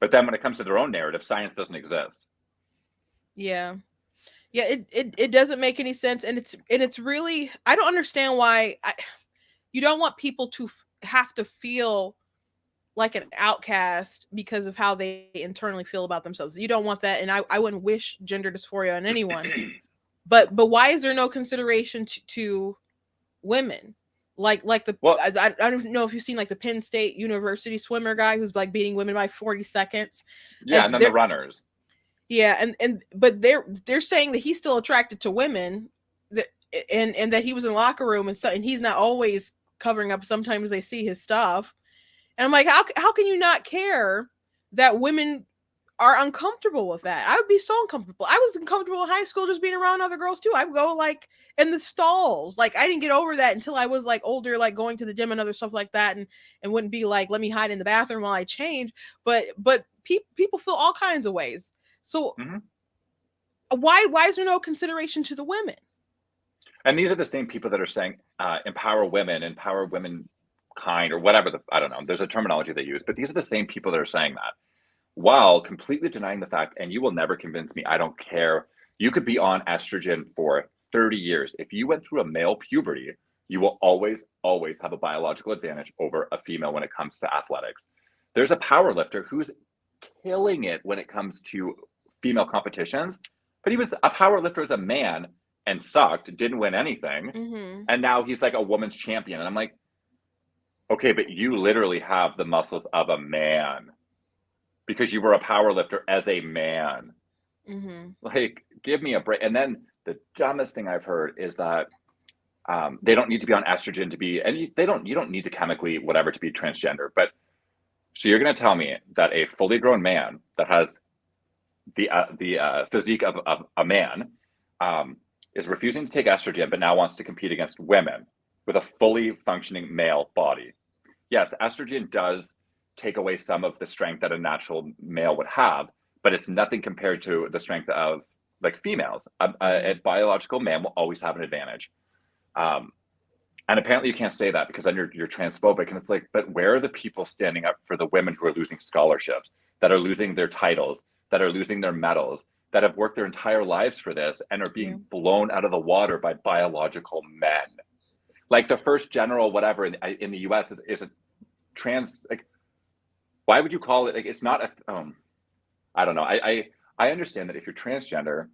But then when it comes to their own narrative, science doesn't exist. Yeah. It doesn't make any sense, and it's really, I don't understand why you don't want people to have to feel like an outcast because of how they internally feel about themselves. You don't want that, and I wouldn't wish gender dysphoria on anyone. But why is there no consideration to women? Like the Well, I don't know if you've seen like the Penn State University swimmer guy who's like beating women by 40 seconds. yeah, and then the runners. Yeah, but they're saying that he's still attracted to women, that and that he was in the locker room and he's not always covering up. Sometimes they see his stuff, and I'm like, how can you not care that women are uncomfortable with that? I would be so uncomfortable. I was uncomfortable in high school just being around other girls too. I would go like in the stalls. Like I didn't get over that until I was like older, like going to the gym and other stuff like that, and wouldn't be like, let me hide in the bathroom while I change. But people feel all kinds of ways. So why is there no consideration to the women? And these are the same people that are saying empower women kind, or whatever I don't know. There's a terminology they use, but these are the same people that are saying that, while completely denying the fact, and you will never convince me, I don't care. You could be on estrogen for 30 years. If you went through a male puberty, you will always have a biological advantage over a female when it comes to athletics. There's a power lifter who's killing it when it comes to female competitions, but he was a power lifter as a man and sucked, didn't win anything. And now he's like a woman's champion. And I'm like, okay, but you literally have the muscles of a man because you were a power lifter as a man. Like, give me a break. And then the dumbest thing I've heard is that they don't need to be on estrogen to be, and you don't need to chemically whatever to be transgender. But so you're going to tell me that a fully grown man that has the physique of a man is refusing to take estrogen, but now wants to compete against women with a fully functioning male body. Yes, estrogen does take away some of the strength that a natural male would have, but it's nothing compared to the strength of like females. A biological man will always have an advantage. And apparently you can't say that because then you're transphobic. And it's like, but where are the people standing up for the women who are losing scholarships, that are losing their titles, that are losing their medals, that have worked their entire lives for this and are being blown out of the water by biological men? Like the first general, whatever, in the US is a trans, like, why would you call it, like, it's not I don't know. I understand that if you're transgender,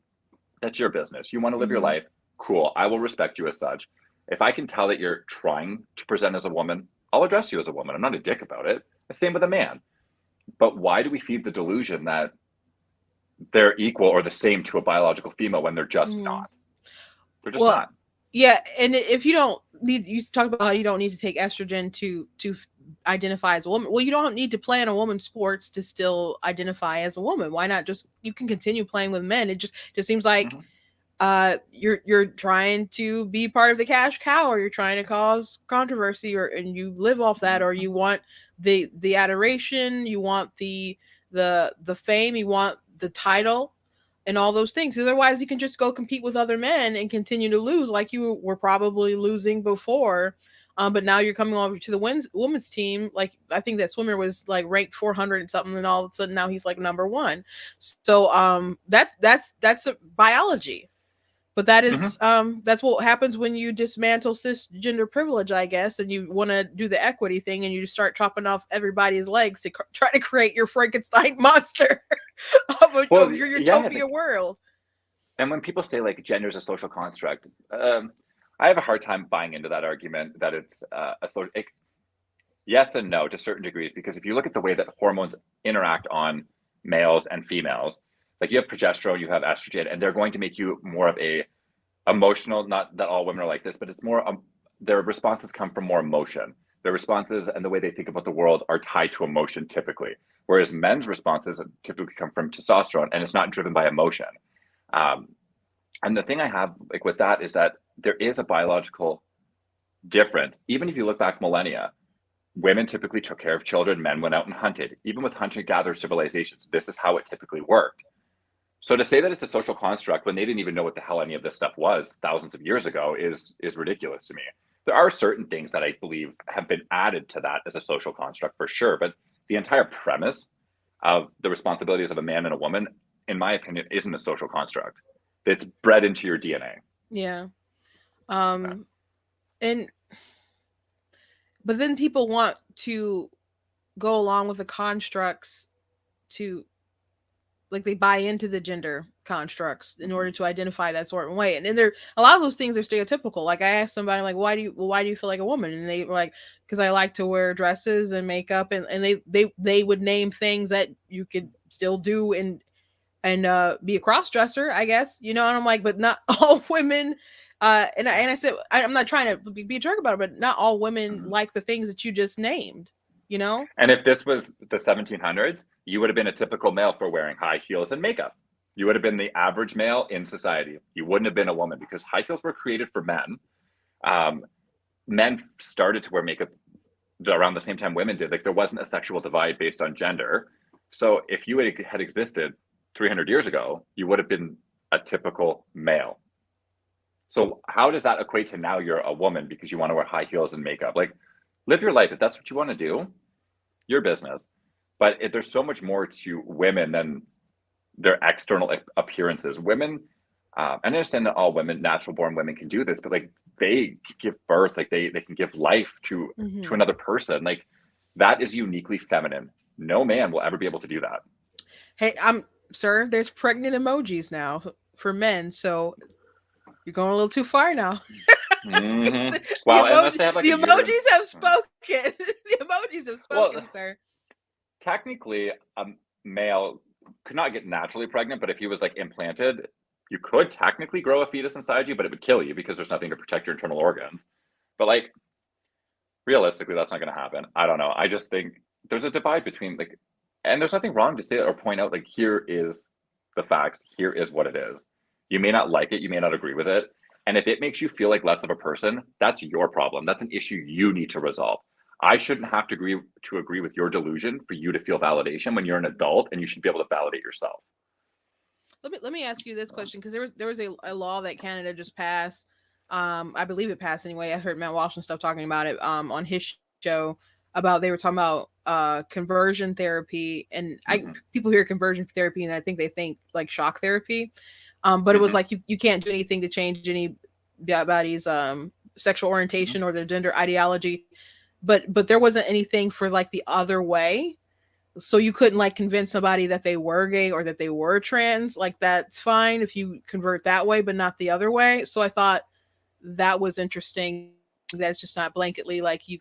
that's your business. You want to live your life. Cool. I will respect you as such. If I can tell that you're trying to present as a woman, I'll address you as a woman. I'm not a dick about it. The same with a man. But why do we feed the delusion that they're equal or the same to a biological female when they're just not? They're just not. Yeah, and if you don't need, you talk about how you don't need to take estrogen to identify as a woman. Well, you don't need to play in a woman's sports to still identify as a woman. Why not just, you can continue playing with men? It just seems like you're trying to be part of the cash cow, or you're trying to cause controversy, and you live off that, or you want the adoration, you want the fame, you want the title and all those things. Otherwise you can just go compete with other men and continue to lose like you were probably losing before. But now you're coming over to the women's team. Like, I think that swimmer was like ranked 400 and something, and all of a sudden now he's like number 1. So that's a biology. But that is that's what happens when you dismantle cisgender privilege, I guess, and you want to do the equity thing, and you start chopping off everybody's legs to try to create your Frankenstein monster of your utopia world. And when people say like gender is a social construct, I have a hard time buying into that argument that it's a social. Yes and no to certain degrees, because if you look at the way that hormones interact on males and females, like you have progesterone, you have estrogen, and they're going to make you more of a emotional, not that all women are like this, but it's more, their responses come from more emotion. Their responses and the way they think about the world are tied to emotion typically. Whereas men's responses typically come from testosterone, and it's not driven by emotion. And the thing I have like with that is that there is a biological difference. Even if you look back millennia, women typically took care of children, men went out and hunted. Even with hunter-gatherer civilizations, this is how it typically worked. So to say that it's a social construct when they didn't even know what the hell any of this stuff was thousands of years ago is ridiculous to me. There are certain things that I believe have been added to that as a social construct for sure, but the entire premise of the responsibilities of a man and a woman, in my opinion, isn't a social construct. It's bred into your DNA. Yeah. But then people want to go along with the constructs to like they buy into the gender constructs in order to identify that certain way. And then there a lot of those things are stereotypical. Like I asked somebody like, why do you feel like a woman? And they were like, because I like to wear dresses and makeup, and they would name things that you could still do and be a cross dresser, I guess, you know. And I'm like, but not all women. And I said, I'm not trying to be a jerk about it, but not all women like the things that you just named, you know. And if this was the 1700s, you would have been a typical male for wearing high heels and makeup. You would have been the average male in society. You wouldn't have been a woman, because high heels were created for men. Men started to wear makeup around the same time women did. Like there wasn't a sexual divide based on gender. So if you had existed 300 years ago, you would have been a typical male. So how does that equate to now you're a woman because you want to wear high heels and makeup? Like, live your life. If that's what you want to do, your business. But there's so much more to women than their external appearances. Women, and I understand that all women, natural born women, can do this, but like they give birth, like they can give life to another person. Like that is uniquely feminine. No man will ever be able to do that. Hey, sir, there's pregnant emojis now for men, so you're going a little too far now. Wow, the emojis have spoken. The emojis have spoken, sir. Technically, a male could not get naturally pregnant, but if he was like implanted, you could technically grow a fetus inside you, but it would kill you because there's nothing to protect your internal organs. But like, realistically, that's not going to happen. I don't know. I just think there's a divide between like, and there's nothing wrong to say it or point out like, here is the facts. Here is what it is. You may not like it. You may not agree with it. And if it makes you feel like less of a person, that's your problem. That's an issue you need to resolve. I shouldn't have to agree with your delusion for you to feel validation when you're an adult, and you should be able to validate yourself. Let me ask you this question, because there was a law that Canada just passed. I believe it passed anyway. I heard Matt Walsh and stuff talking about it on his show about, they were talking about conversion therapy, and people hear conversion therapy and I think they think like shock therapy. But it was like you can't do anything to change anybody's sexual orientation or their gender ideology. But there wasn't anything for like the other way. So you couldn't like convince somebody that they were gay or that they were trans. Like that's fine if you convert that way, but not the other way. So I thought that was interesting. That's just not blanketly like you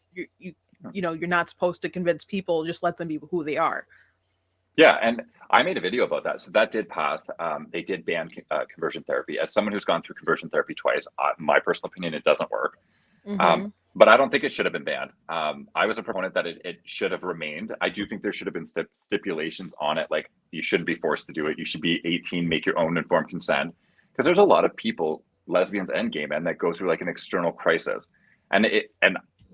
know, you're not supposed to convince people, just let them be who they are. Yeah, and I made a video about that. So that did pass. They did ban conversion therapy. As someone who's gone through conversion therapy twice, my personal opinion, it doesn't work. But I don't think it should have been banned. I was a proponent that it should have remained. I do think there should have been stipulations on it. Like you shouldn't be forced to do it. You should be 18, make your own informed consent. Because there's a lot of people, lesbians and gay men, that go through like an external crisis. And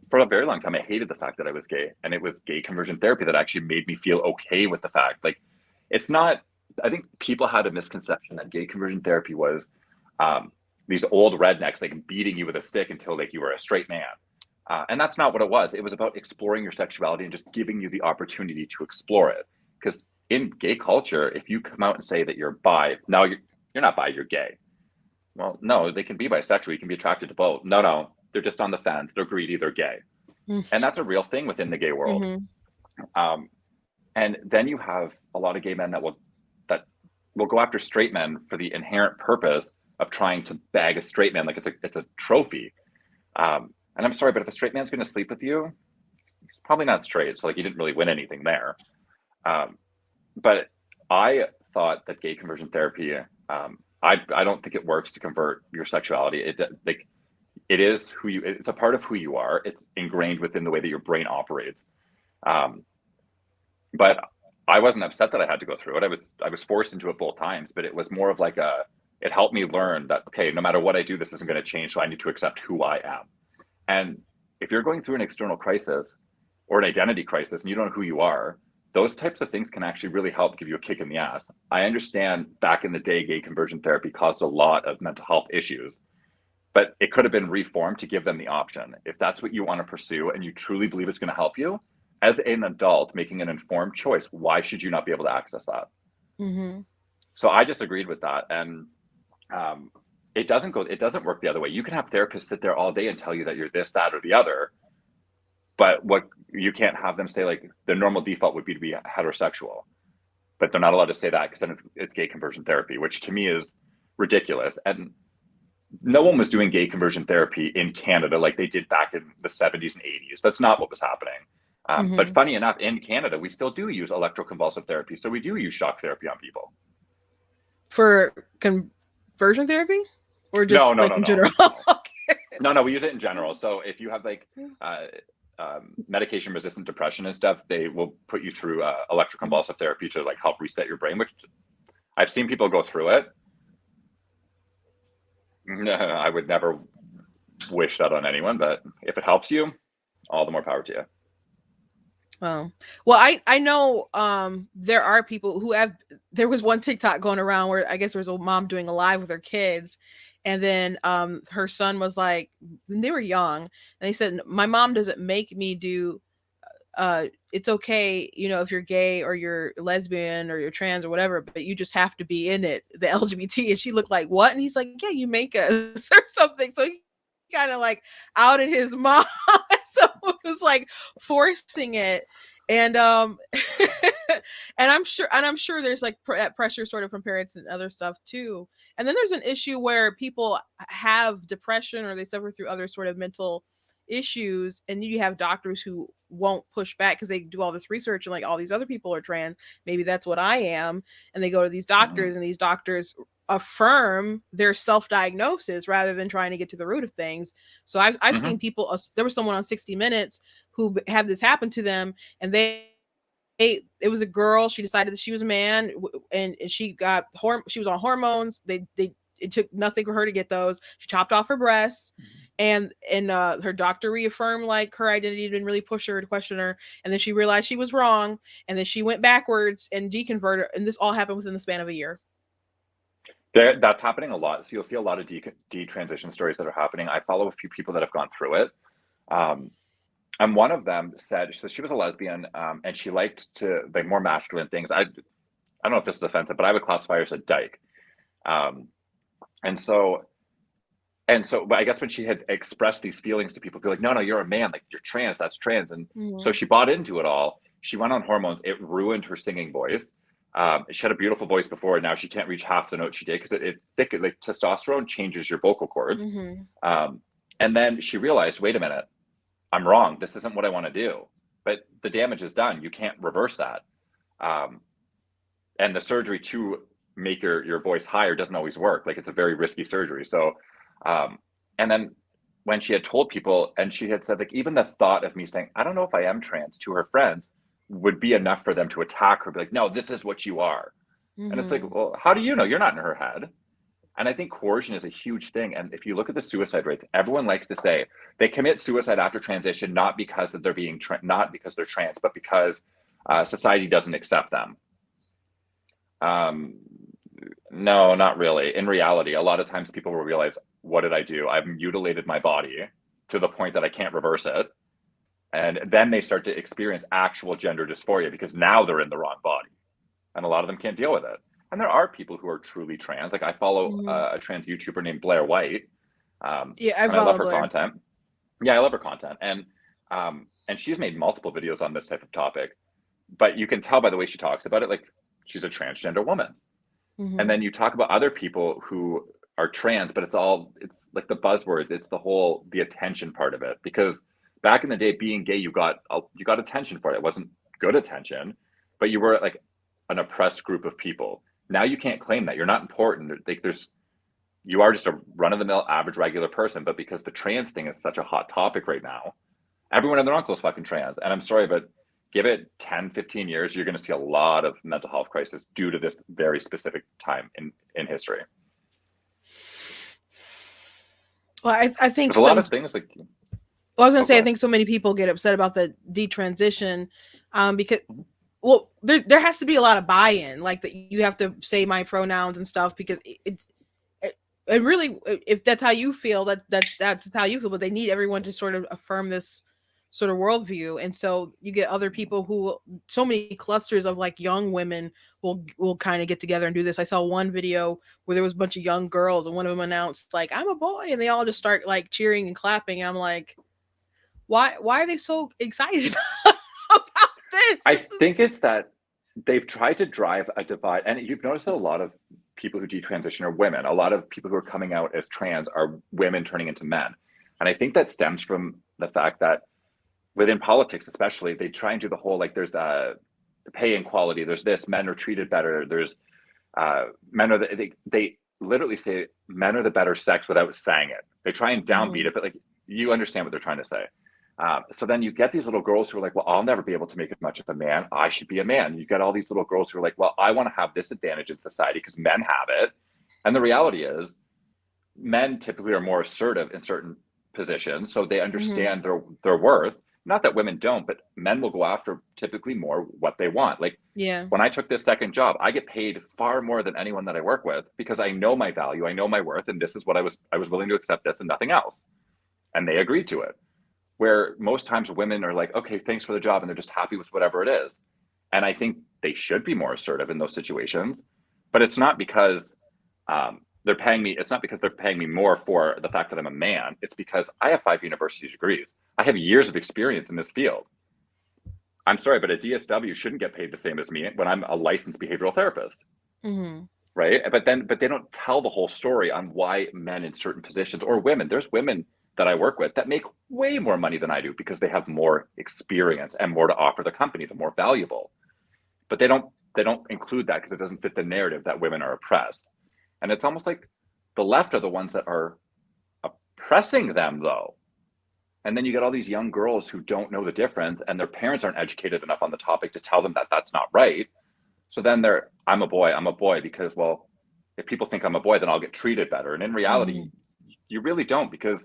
for a very long time, I hated the fact that I was gay, and it was gay conversion therapy that actually made me feel okay with the fact. Like, it's not, I think people had a misconception that gay conversion therapy was these old rednecks like beating you with a stick until like you were a straight man. And that's not what it was. It was about exploring your sexuality and just giving you the opportunity to explore it. Because in gay culture, if you come out and say that you're bi, no, you're not bi, you're gay. Well, no, they can be bisexual. You can be attracted to both. No. They're just on the fence. They're greedy. They're gay. And that's a real thing within the gay world. And then you have a lot of gay men that will go after straight men for the inherent purpose of trying to bag a straight man like it's a trophy. And I'm sorry, but if a straight man's going to sleep with you, he's probably not straight. So like you didn't really win anything there. But I thought that gay conversion therapy, I don't think it works to convert your sexuality. It's a part of who you are. It's ingrained within the way that your brain operates. But I wasn't upset that I had to go through it. I was forced into it both times, but it was more of like it helped me learn that, okay, no matter what I do, this isn't going to change. So I need to accept who I am. And if you're going through an external crisis or an identity crisis and you don't know who you are, those types of things can actually really help give you a kick in the ass. I understand back in the day, gay conversion therapy caused a lot of mental health issues, but it could have been reformed to give them the option. If that's what you want to pursue and you truly believe it's going to help you, as an adult making an informed choice, why should you not be able to access that? So I disagreed with that. And it doesn't work the other way. You can have therapists sit there all day and tell you that you're this, that, or the other, but what you can't have them say like the normal default would be to be heterosexual. but they're not allowed to say that because then it's gay conversion therapy, which to me is ridiculous. And no one was doing gay conversion therapy in Canada like they did back in the 70s and 80s. That's not what was happening. But funny enough, in Canada, we still do use electroconvulsive therapy. So we do use shock therapy on people. For conversion therapy? Or just in general? No, we use it in general. So if you have like medication resistant depression and stuff, they will put you through electroconvulsive therapy to like help reset your brain, which I've seen people go through it. No, I would never wish that on anyone, but if it helps you, all the more power to you. Oh, well, I know there are people who there was one TikTok going around where I guess there was a mom doing a live with her kids, and then her son was like, they were young, and they said, my mom doesn't make me do it's okay, if you're gay or you're lesbian or you're trans or whatever, but you just have to be in it, the LGBT. And she looked like, what? And he's like, yeah, you make us or something. So he kind of like outed his mom. So it was like forcing it. And and I'm sure there's like that pressure sort of from parents and other stuff too. And then there's an issue where people have depression or they suffer through other sort of mental issues, and you have doctors who won't push back because they do all this research and like all these other people are trans, maybe that's what I am, and they go to these doctors and these doctors affirm their self-diagnosis rather than trying to get to the root of things. So I've seen people, there was someone on 60 Minutes who had this happen to them, and it was a girl, she decided that she was a man, and she was on hormones. It took nothing for her to get those. She chopped off her breasts, and her doctor reaffirmed like her identity, didn't really push her to question her, and then she realized she was wrong, and then she went backwards and deconverted, and this all happened within the span of a year. That's happening a lot. So you'll see a lot of detransition stories that are happening. I follow a few people that have gone through it. And one of them said, so she was a lesbian, and she liked to like more masculine things. I don't know if this is offensive, but I would classify her as a dyke. But I guess when she had expressed these feelings to people, be like, no, you're a man, like you're trans, that's trans. And so she bought into it all. She went on hormones. It ruined her singing voice. She had a beautiful voice before, and now she can't reach half the note she did because it like testosterone changes your vocal cords. And then she realized, wait a minute, I'm wrong. This isn't what I want to do. But the damage is done. You can't reverse that. And the surgery to make your voice higher doesn't always work. Like it's a very risky surgery. So, and then when she had told people, and she had said, like, even the thought of me saying, I don't know if I am trans, to her friends would be enough for them to attack her, be like, no, this is what you are. And it's like, well, how do you know? You're not in her head. And I think coercion is a huge thing. And if you look at the suicide rates, everyone likes to say they commit suicide after transition, not because that they're being not because they're trans, but because society doesn't accept them. No, not really. In reality, a lot of times people will realize, what did I do? I've mutilated my body to the point that I can't reverse it. And then they start to experience actual gender dysphoria because now they're in the wrong body. And a lot of them can't deal with it. And there are people who are truly trans. Like I follow a trans YouTuber named Blair White. I love her content. Yeah, I love her content. And she's made multiple videos on this type of topic. But you can tell by the way she talks about it, like she's a transgender woman. And then you talk about other people who are trans, but it's like the buzzwords. It's the attention part of it. Because back in the day, being gay, you got attention for it. It wasn't good attention, but you were like an oppressed group of people. Now you can't claim that. You're not important. Like you are just a run-of-the-mill average regular person, but because the trans thing is such a hot topic right now, everyone and their uncle is fucking trans. And I'm sorry, but give it 10, 15 years, you're going to see a lot of mental health crisis due to this very specific time in history. Well, I think a lot of things like... I was going to say, I think so many people get upset about the detransition because, well, there has to be a lot of buy-in, like that you have to say my pronouns and stuff, because it really, if that's how you feel, that's how you feel, but they need everyone to sort of affirm this sort of worldview. And so you get other people who, so many clusters of like young women will kind of get together and do this. I saw one video where there was a bunch of young girls and one of them announced like, I'm a boy, and they all just start like cheering and clapping. I'm like, why are they so excited about this? I think it's that they've tried to drive a divide, and you've noticed that a lot of people who detransition are women. A lot of people who are coming out as trans are women turning into men. And I think that stems from the fact that within politics, especially, they try and do the whole, like, there's the pay inequality, there's this, men are treated better, there's men are they literally say men are the better sex without saying it. They try and downbeat it, but like, you understand what they're trying to say. So then you get these little girls who are like, well, I'll never be able to make as much as a man. I should be a man. You get all these little girls who are like, well, I want to have this advantage in society because men have it. And the reality is men typically are more assertive in certain positions. So they understand their worth. Not that women don't, but men will go after typically more what they want. Like, when I took this second job, I get paid far more than anyone that I work with because I know my value, I know my worth, and this is what I was willing to accept this and nothing else. And they agreed to it. Where most times women are like, okay, thanks for the job, and they're just happy with whatever it is. And I think they should be more assertive in those situations, but it's not because they're paying me. It's not because they're paying me more for the fact that I'm a man. It's because I have 5 university degrees. I have years of experience in this field. I'm sorry, but a DSW shouldn't get paid the same as me when I'm a licensed behavioral therapist. Right? But they don't tell the whole story on why men in certain positions, or women. There's women that I work with that make way more money than I do because they have more experience and more to offer the company. They're more valuable. But they don't include that because it doesn't fit the narrative that women are oppressed. And it's almost like the left are the ones that are oppressing them, though. And then you get all these young girls who don't know the difference, and their parents aren't educated enough on the topic to tell them that that's not right. So then I'm a boy because, well, if people think I'm a boy, then I'll get treated better. And in reality, you really don't, because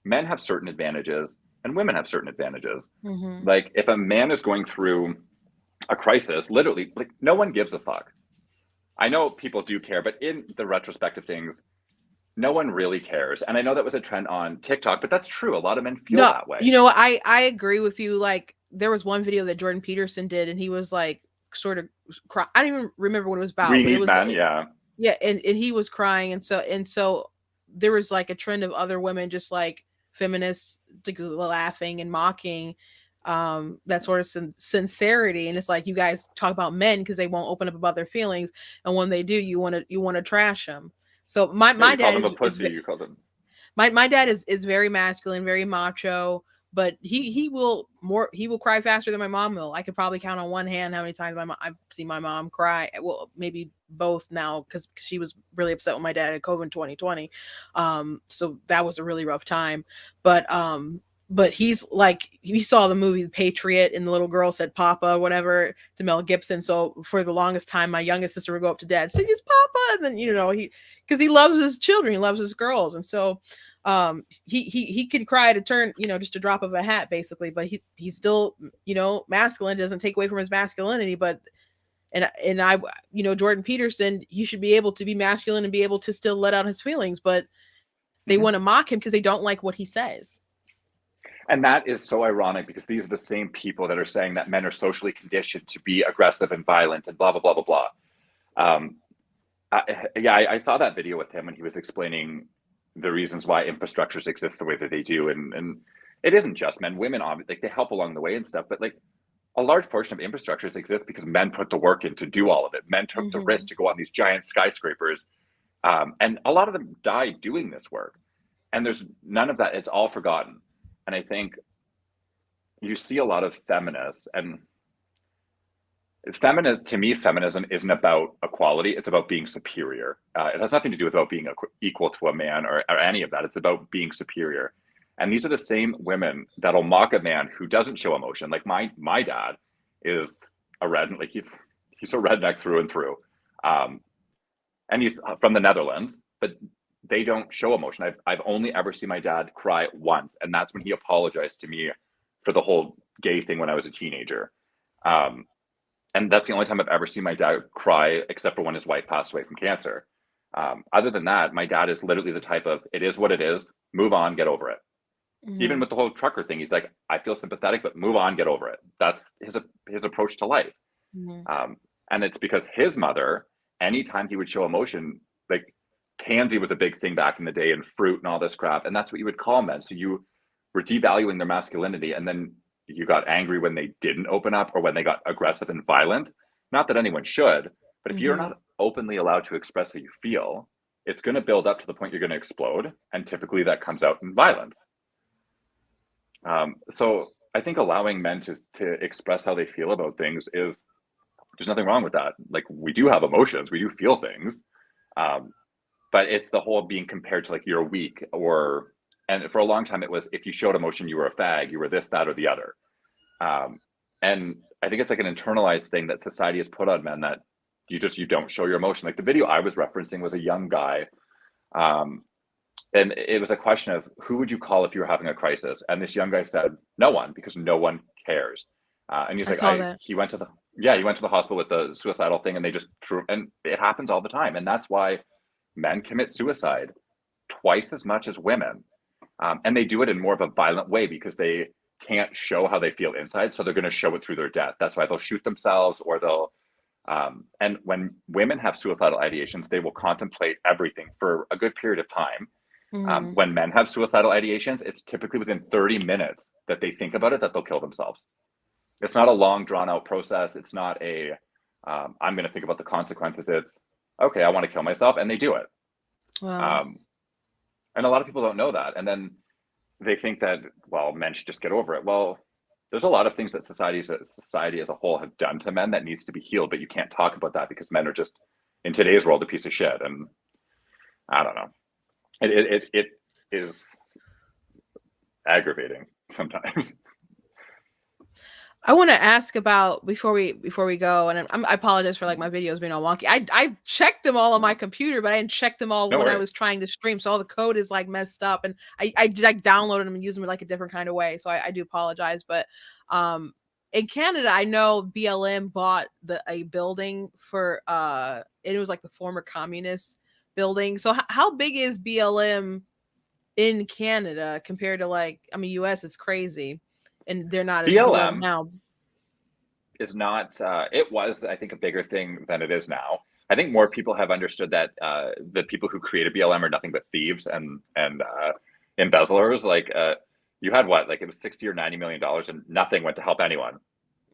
men have certain advantages and women have certain advantages. Like, if a man is going through a crisis, literally, like, no one gives a fuck. I know people do care, but in the retrospect of things, no one really cares. And I know that was a trend on TikTok, but that's true. A lot of men feel that way. You know, I agree with you. Like, there was one video that Jordan Peterson did, and he was like, sort of cry. I don't even remember what it was about. We need it was, men, yeah. Yeah, and he was crying, and so there was like a trend of other women just like feminists like laughing and mocking that sort of sincerity. And it's like, you guys talk about men because they won't open up about their feelings, and when they do, you want to trash them. So my dad is a pussy. You call them. My dad is very masculine, very macho, but he will cry faster than my mom will. I could probably count on one hand how many times I've seen my mom cry. Well, maybe both now, because she was really upset when my dad had COVID in 2020. So that was a really rough time. But he's like, he saw the movie Patriot, and the little girl said Papa, whatever, to Mel Gibson. So for the longest time, my youngest sister would go up to Dad and say, "It's Papa," and then because he loves his children, he loves his girls, and so he could cry to turn, just a drop of a hat, basically. But he's still, masculine. Doesn't take away from his masculinity, but. And I, Jordan Peterson, he should be able to be masculine and be able to still let out his feelings, but they want to mock him because they don't like what he says. And that is so ironic, because these are the same people that are saying that men are socially conditioned to be aggressive and violent and blah, blah, blah, blah, blah. I saw that video with him when he was explaining the reasons why infrastructures exist the way that they do. And it isn't just men, women, like, they help along the way and stuff, but like, a large portion of infrastructures exist because men put the work in to do all of it. Men took the risk to go on these giant skyscrapers. And a lot of them died doing this work. And there's none of that. It's all forgotten. And I think you see a lot of feminists, and to me, feminism isn't about equality. It's about being superior. It has nothing to do with about being equal to a man or any of that. It's about being superior. And these are the same women that'll mock a man who doesn't show emotion. Like, my dad is he's a redneck through and through. And he's from the Netherlands, but they don't show emotion. I've only ever seen my dad cry once, and that's when he apologized to me for the whole gay thing when I was a teenager. And that's the only time I've ever seen my dad cry, except for when his wife passed away from cancer. Other than that, my dad is literally the type of, it is what it is, move on, get over it. Even with the whole trucker thing, he's like, I feel sympathetic, but move on, get over it. That's his approach to life. And it's because his mother, anytime he would show emotion, like, candy was a big thing back in the day, and fruit and all this crap. And that's what you would call men. So you were devaluing their masculinity. And then you got angry when they didn't open up, or when they got aggressive and violent. Not that anyone should, but if you're Mhm. not openly allowed to express how you feel, it's going to build up to the point you're going to explode, and typically that comes out in violence. So I think allowing men to express how they feel about things is, there's nothing wrong with that. Like, we do have emotions, we do feel things, um, but it's the whole being compared to like you're weak, or, and for a long time it was, if you showed emotion, you were a fag, you were this, that, or the other. Um, and I think it's like an internalized thing that society has put on men, that you don't show your emotion. Like the video I was referencing was a young guy, um, and it was a question of who would you call if you were having a crisis, and this young guy said no one, because no one cares. And he's I like, saw that. he went to the hospital with the suicidal thing, and they just threw, and it happens all the time, and that's why men commit suicide twice as much as women. And they do it in more of a violent way because they can't show how they feel inside, so they're going to show it through their death. That's why they'll shoot themselves, or they'll and when women have suicidal ideations, they will contemplate everything for a good period of time. Mhm. When men have suicidal ideations, it's typically within 30 minutes that they think about it, that they'll kill themselves. It's not a long drawn out process. It's not a I'm going to think about the consequences. It's okay, I want to kill myself, and they do it. Wow. um, and a lot of people don't know that, and then they think that, well, men should just get over it. Well, there's a lot of things that society as a whole have done to men that needs to be healed, but you can't talk about that because men are just, in today's world, a piece of shit. And I don't know, it is aggravating sometimes. I want to ask about, before we go, and I apologize for like my videos being all wonky. I checked them all on my computer, but I didn't check them all No when I worries. was trying to stream, so all the code is like messed up, and I did like downloaded them and used them in like a different kind of way. So I do apologize, but in Canada, I know BLM bought a building for and it was like the former communist building. So how big is BLM in Canada compared to, like, I mean, US is crazy, and they're not as big BLM now. is not, it was, I think, a bigger thing than it is now. I think more people have understood that the people who created BLM are nothing but thieves and embezzlers. Like, you had what, like it was 60 or 90 million dollars, and nothing went to help anyone.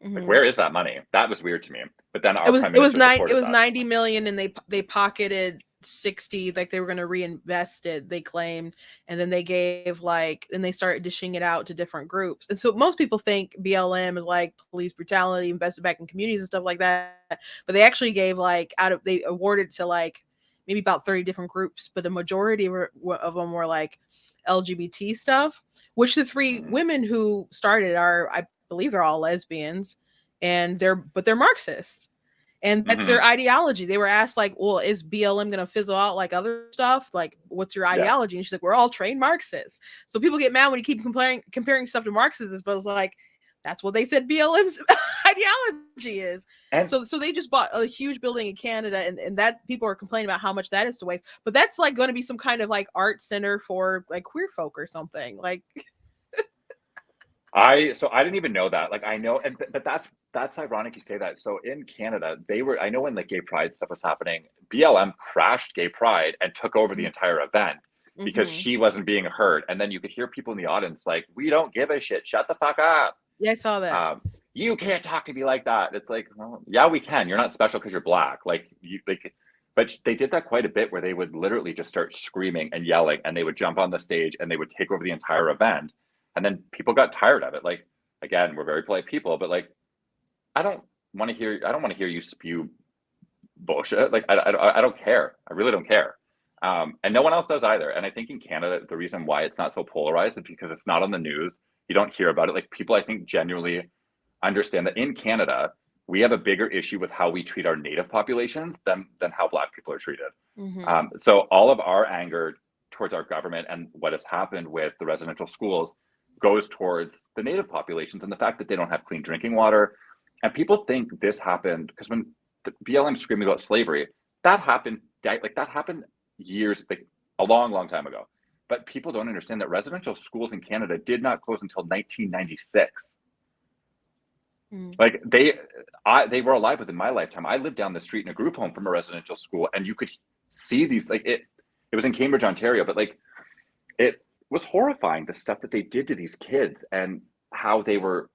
Like, Mhm. where is that money? That was weird to me. But then It our was prime it was minister nine it supported was that. 90 million, and they pocketed 60, like they were going to reinvest it, they claimed, and then they gave like, and they started dishing it out to different groups. And so most people think BLM is like police brutality invested back in communities and stuff like that, but they actually gave like, they awarded to like maybe about 30 different groups, but the majority of them were like LGBT stuff, which the three Mm-hmm. women who started are, I believe they're all lesbians, and they're Marxists, and that's Mm-hmm. their ideology. They were asked like, well, is BLM going to fizzle out like other stuff? Like, what's your Yeah. ideology? And she's like, we're all trained Marxists. So people get mad when you keep comparing stuff to Marxists, but it's like, that's what they said BLM's ideology is. And So they just bought a huge building in Canada, and that people are complaining about how much that is to waste. But that's like going to be some kind of like art center for like queer folk or something. Like, I didn't even know that. Like, I know, but that's ironic you say that. So in Canada, I know when like gay pride stuff was happening, BLM crashed gay pride and took over the entire event because mm-hmm. she wasn't being heard. And then you could hear people in the audience like, "We don't give a shit. Shut the fuck up. Yeah, I saw that. You can't talk to me like that." It's like, well, yeah, we can. You're not special because you're black. But they did that quite a bit, where they would literally just start screaming and yelling, and they would jump on the stage and they would take over the entire event. And then people got tired of it. Like, again, we're very polite people, but like, I don't want to hear you spew bullshit. Like, I don't care. I really don't care. And no one else does either. And I think in Canada, the reason why it's not so polarized is because it's not on the news. You don't hear about it. Like, people, I think, genuinely understand that in Canada, we have a bigger issue with how we treat our native populations than how black people are treated. Mm-hmm. So all of our anger towards our government and what has happened with the residential schools goes towards the native populations and the fact that they don't have clean drinking water. And people think this happened because when the BLM screaming about slavery, that happened years, like a long time ago. But people don't understand that residential schools in Canada did not close until 1996. Like, they were alive within my lifetime. I lived down the street in a group home from a residential school, and you could see these, like, it was in Cambridge, Ontario, but like, it was horrifying, the stuff that they did to these kids and how they were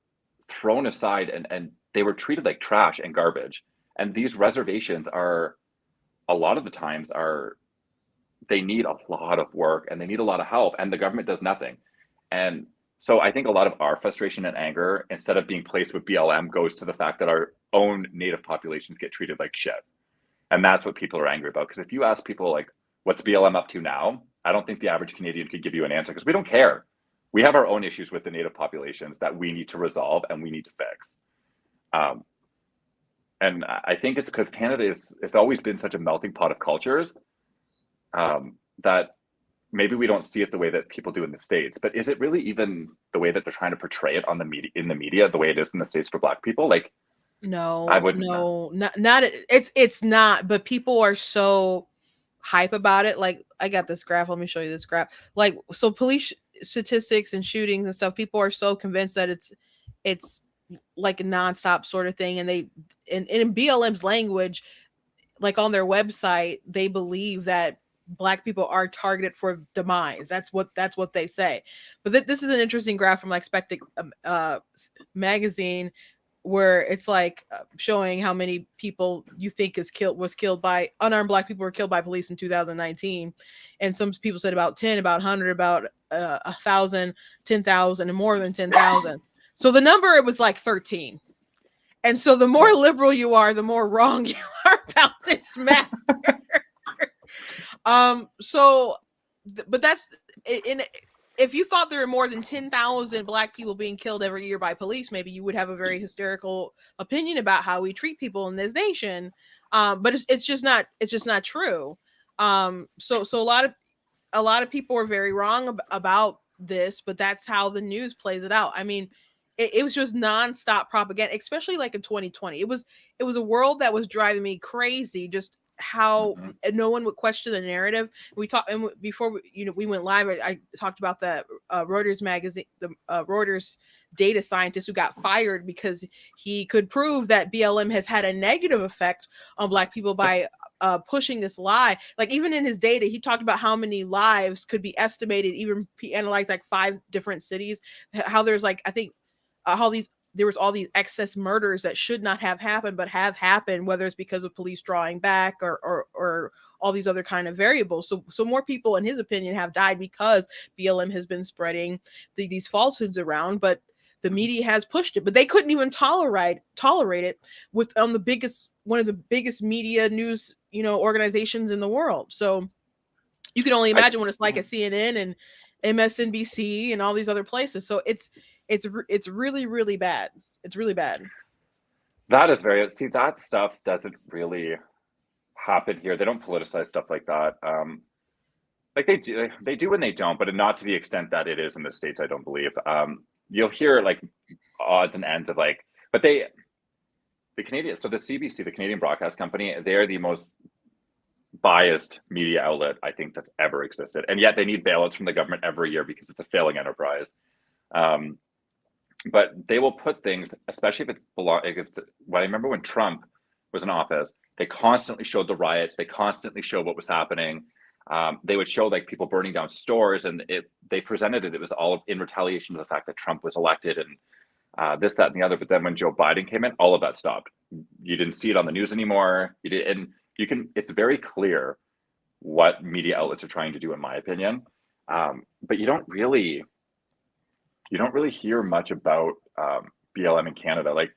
thrown aside and they were treated like trash and garbage. And these reservations are, a lot of the times they need a lot of work and they need a lot of help, and the government does nothing. And so I think a lot of our frustration and anger, instead of being placed with BLM, goes to the fact that our own Native populations get treated like shit. And that's what people are angry about. Because if you ask people, like, what's BLM up to now? I don't think the average Canadian could give you an answer, because we don't care. We have our own issues with the Native populations that we need to resolve and we need to fix. And I think it's because Canada it's always been such a melting pot of cultures, that maybe we don't see it the way that people do in the States. But is it really even the way that they're trying to portray it on the media, in the media, the way it is in the States for Black people? Like, No, I wouldn't. no, not it's not, but people are so hype about it. Like, I got this graph. Let me show you this graph. Like, so police statistics and shootings and stuff, people are so convinced that it's like a nonstop sort of thing. And they, in BLM's language, like on their website, they believe that Black people are targeted for demise. That's what they say. But this is an interesting graph from like Spectac magazine, where it's like showing how many people you think was killed by unarmed Black people were killed by police in 2019. And some people said about 10, about 100, about 1,000, 10,000, and more than 10,000. So the number, it was like 13. And so the more liberal you are, the more wrong you are about this matter. But that's in. If you thought there were more than 10,000 Black people being killed every year by police, maybe you would have a very hysterical opinion about how we treat people in this nation. But it's just not true. So a lot of people are very wrong about this, but that's how the news plays it out. I mean, it was just nonstop propaganda, especially like in 2020. It was a world that was driving me crazy. Just how no one would question the narrative. We talked, and before we went live, I talked about the Reuters magazine, the Reuters data scientist who got fired because he could prove that BLM has had a negative effect on Black people by pushing this lie. Like, even in his data, he talked about how many lives could be estimated. Even he analyzed like 5 different cities, how there's like, I think there was all these excess murders that should not have happened, but have happened, whether it's because of police drawing back or all these other kind of variables. So more people, in his opinion, have died because BLM has been spreading these falsehoods around, but the media has pushed it. But they couldn't even tolerate it with one of the biggest media news organizations in the world. So you can only imagine what it's like at CNN and MSNBC and all these other places. So it's really, really bad. It's really bad. That stuff doesn't really happen here. They don't politicize stuff like that. Like they do when they don't, but not to the extent that it is in the States, I don't believe. You'll hear like odds and ends of like, but the CBC, the Canadian Broadcast Company, they're the most biased media outlet I think that's ever existed. And yet they need bailouts from the government every year because it's a failing enterprise. But they will put things, especially if I remember when Trump was in office, they constantly showed the riots. They constantly showed what was happening. They would show like people burning down stores, and they presented it was all in retaliation to the fact that Trump was elected and this, that, and the other. But then when Joe Biden came in, all of that stopped. You didn't see it on the news anymore. It's very clear what media outlets are trying to do, in my opinion. But you don't really hear much about BLM in Canada. Like,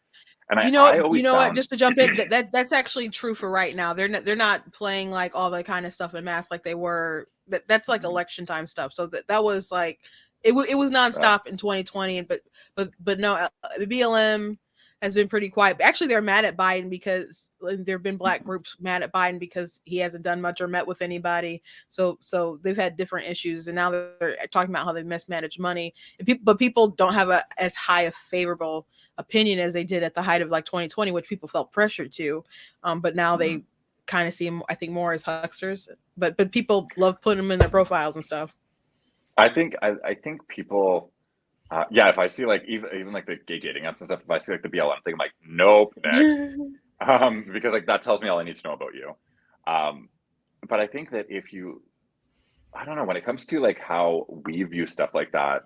and what? Just to jump in, that's actually true for right now. They're not playing like all the kind of stuff in mass like they were. That's like election time stuff. So that was like it was nonstop in 2020. But no, the BLM has been pretty quiet. Actually, they're mad at Biden because there have been Black groups mad at Biden because he hasn't done much or met with anybody. So they've had different issues, and now they're talking about how they mismanaged money. But people don't have as high a favorable opinion as they did at the height of like 2020, which people felt pressured to. But now they kind of see him, I think, more as hucksters. But people love putting them in their profiles and stuff. I think people. If I see like even like the gay dating apps and stuff, if I see like the BLM thing, I'm like, nope, next. Because like that tells me all I need to know about you. But I think that I don't know, when it comes to like how we view stuff like that,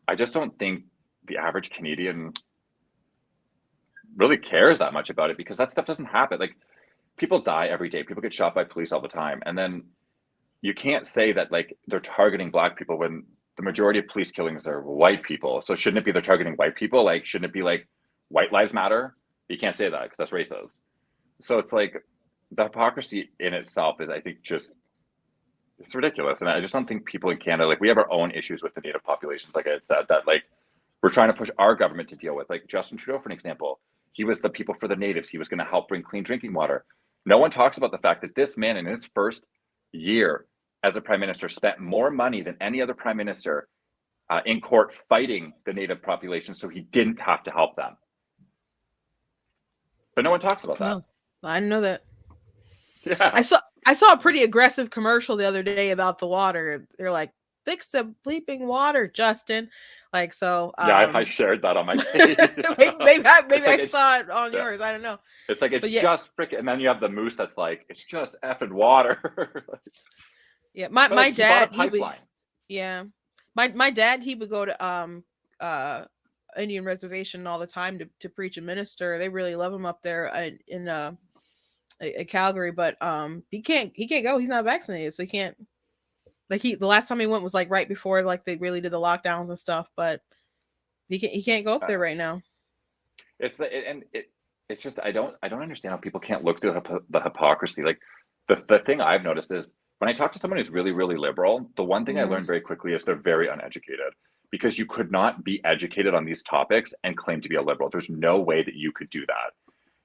I just don't think the average Canadian really cares that much about it, because that stuff doesn't happen. Like, people die every day. People get shot by police all the time. And then you can't say that like they're targeting Black people when the majority of police killings are white people. So shouldn't it be they're targeting white people? Like, shouldn't it be like white lives matter? You can't say that because that's racist. So it's like the hypocrisy in itself is, I think, just, it's ridiculous. And I just don't think people in Canada, like, we have our own issues with the Native populations, like I had said, that like we're trying to push our government to deal with. Like Justin Trudeau, for an example, he was the people for the natives. He was going to help bring clean drinking water. No one talks about the fact that this man in his first year as a prime minister spent more money than any other prime minister in court fighting the native population so he didn't have to help them. But no one talks about that. No, I didn't know that. Yeah. I saw a pretty aggressive commercial the other day about the water. They're like, fix the bleeping water, Justin. Like, so yeah, I shared that on my page. maybe like, I saw it on yours. I don't know. It's like, it's just freaking, and then you have the moose that's like, it's just effing water. Yeah, my dad, he would, yeah, my dad, he would go to Indian reservation all the time to preach and minister. They really love him up there in Calgary, but he can't go. He's not vaccinated, so he can't. Like, the last time he went was like right before like they really did the lockdowns and stuff, but he can't go up there right now. It's just, I don't understand how people can't look through the hypocrisy. Like, the thing I've noticed is when I talk to someone who's really, really liberal, the one thing I learned very quickly is they're very uneducated, because you could not be educated on these topics and claim to be a liberal. There's no way that you could do that.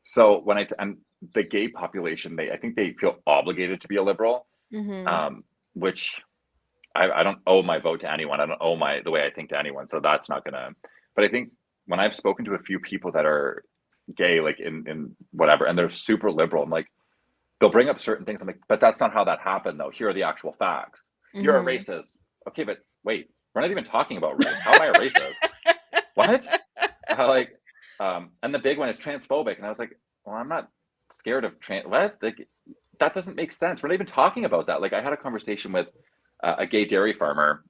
So when and the gay population, I think they feel obligated to be a liberal, which I don't owe my vote to anyone. I don't owe the way I think to anyone. So that's not gonna, but I think when I've spoken to a few people that are gay, like in whatever, and they're super liberal, I'm like, they'll bring up certain things. I'm like, but that's not how that happened though. Here are the actual facts. You're a racist. Okay, but wait, we're not even talking about race. How am I a racist? What? And the big one is transphobic. And I was like, well, I'm not scared of what? Like, that doesn't make sense. We're not even talking about that. Like, I had a conversation with a gay dairy farmer,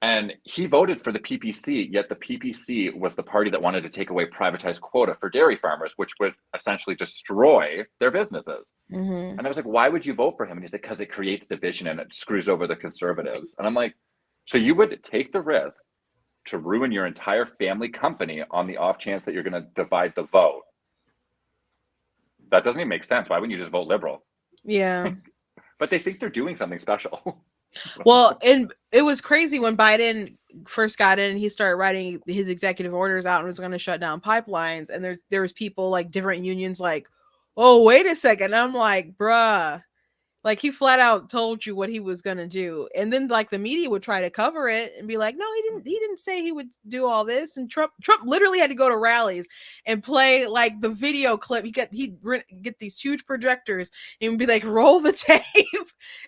and he voted for the PPC, yet the PPC was the party that wanted to take away privatized quota for dairy farmers, which would essentially destroy their businesses. And I was like, why would you vote for him? And he's like, because it creates division and it screws over the conservatives. And I'm like, so you would take the risk to ruin your entire family company on the off chance that you're going to divide the vote? That doesn't even make sense. Why wouldn't you just vote liberal? Yeah. But they think they're doing something special. Well, and it was crazy when Biden first got in and he started writing his executive orders out and was going to shut down pipelines. And there was people like different unions like, oh, wait a second. And I'm like, bruh, like, he flat out told you what he was going to do. And then like the media would try to cover it and be like, no, he didn't say he would do all this. And Trump literally had to go to rallies and play like the video clip. He'd get these huge projectors and be like, roll the tape.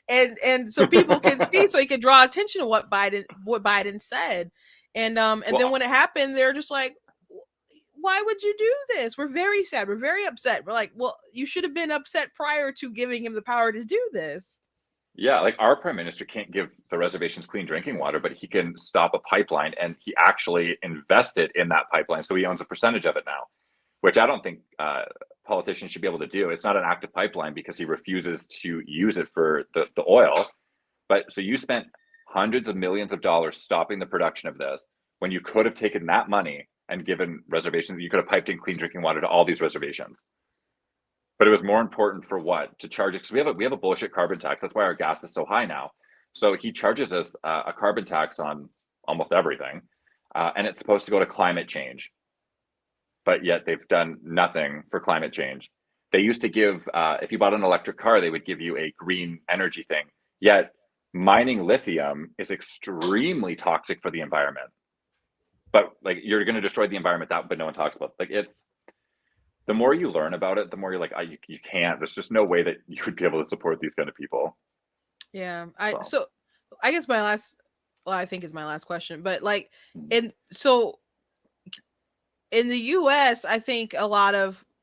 and so people could see, so he could draw attention to what Biden said. And then when it happened, they're just like, why would you do this? We're very sad. We're very upset. We're like, well, you should have been upset prior to giving him the power to do this. Yeah, like, our prime minister can't give the reservations clean drinking water, but he can stop a pipeline, and he actually invested in that pipeline. So he owns a percentage of it now, which I don't think politicians should be able to do. It's not an active pipeline because he refuses to use it for the oil. But so you spent hundreds of millions of dollars stopping the production of this when you could have taken that money and given reservations. You could have piped in clean drinking water to all these reservations. But it was more important for what? To charge it. So we have a bullshit carbon tax. That's why our gas is so high now. So he charges us a carbon tax on almost everything. And it's supposed to go to climate change. But yet they've done nothing for climate change. They used to give, if you bought an electric car, they would give you a green energy thing. Yet mining lithium is extremely toxic for the environment. But like, you're going to destroy the environment, but no one talks about it. Like, it's, the more you learn about it, the more you're like, you can't. There's just no way that you would be able to support these kind of people. Yeah, so I guess I think it's my last question, but like, so in the U.S., I think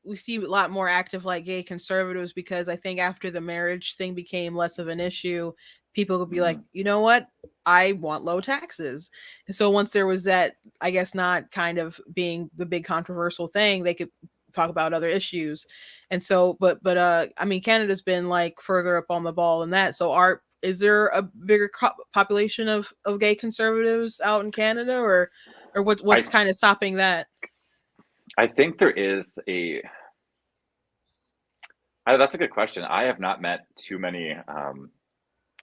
we see a lot more active like gay conservatives, because I think after the marriage thing became less of an issue, people would be like, you know what, I want low taxes. And so once there was that, I guess not kind of being the big controversial thing, they could talk about other issues. And so but I mean, Canada's been like further up on the ball than that. So is there a bigger population of gay conservatives out in Canada, or what's kind of stopping that? I think there is that's a good question. I have not met too many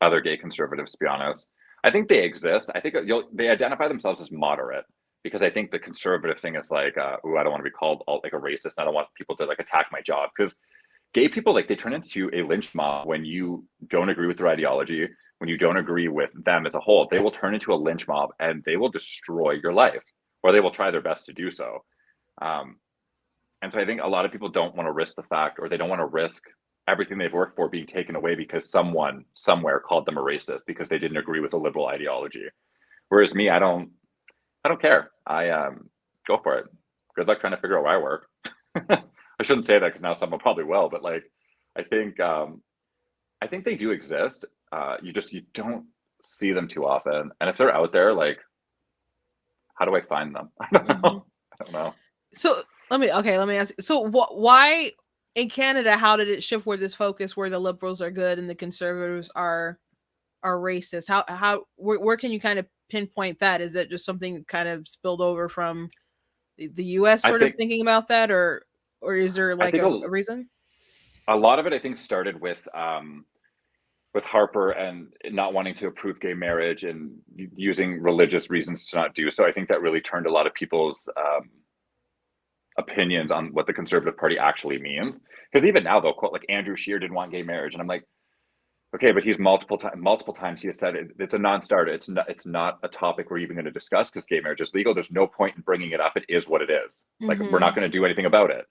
other gay conservatives, to be honest. I think they exist. I think they identify themselves as moderate, because I think the conservative thing is like, I don't want to be called like a racist. I don't want people to like attack my job, because gay people, like, they turn into a lynch mob when you don't agree with their ideology, when you don't agree with them as a whole. They will turn into a lynch mob and they will destroy your life, or they will try their best to do so. And so I think a lot of people don't want to risk the fact, or they don't want to risk everything they've worked for being taken away because someone somewhere called them a racist because they didn't agree with the liberal ideology. Whereas me, I don't care. I go for it. Good luck trying to figure out why I work. I shouldn't say that because now someone probably will, but like, I think they do exist. You don't see them too often. And if they're out there, like, how do I find them? I don't know. I don't know. So let me ask you. So why in Canada, how did it shift where this focus, where the liberals are good and the conservatives are racist? Where can you kind of pinpoint that? Is it just something kind of spilled over from the US sort of thinking about that, or is there like a reason? A lot of it, I think, started with Harper and not wanting to approve gay marriage and using religious reasons to not do so. I think that really turned a lot of people's opinions on what the Conservative Party actually means. Because even now they'll quote like Andrew Scheer didn't want gay marriage, and I'm like, okay, but he's multiple times he has said it's a non-starter. It's not a topic we're even going to discuss because gay marriage is legal. There's no point in bringing it up. It is what it is. Like, we're not going to do anything about it.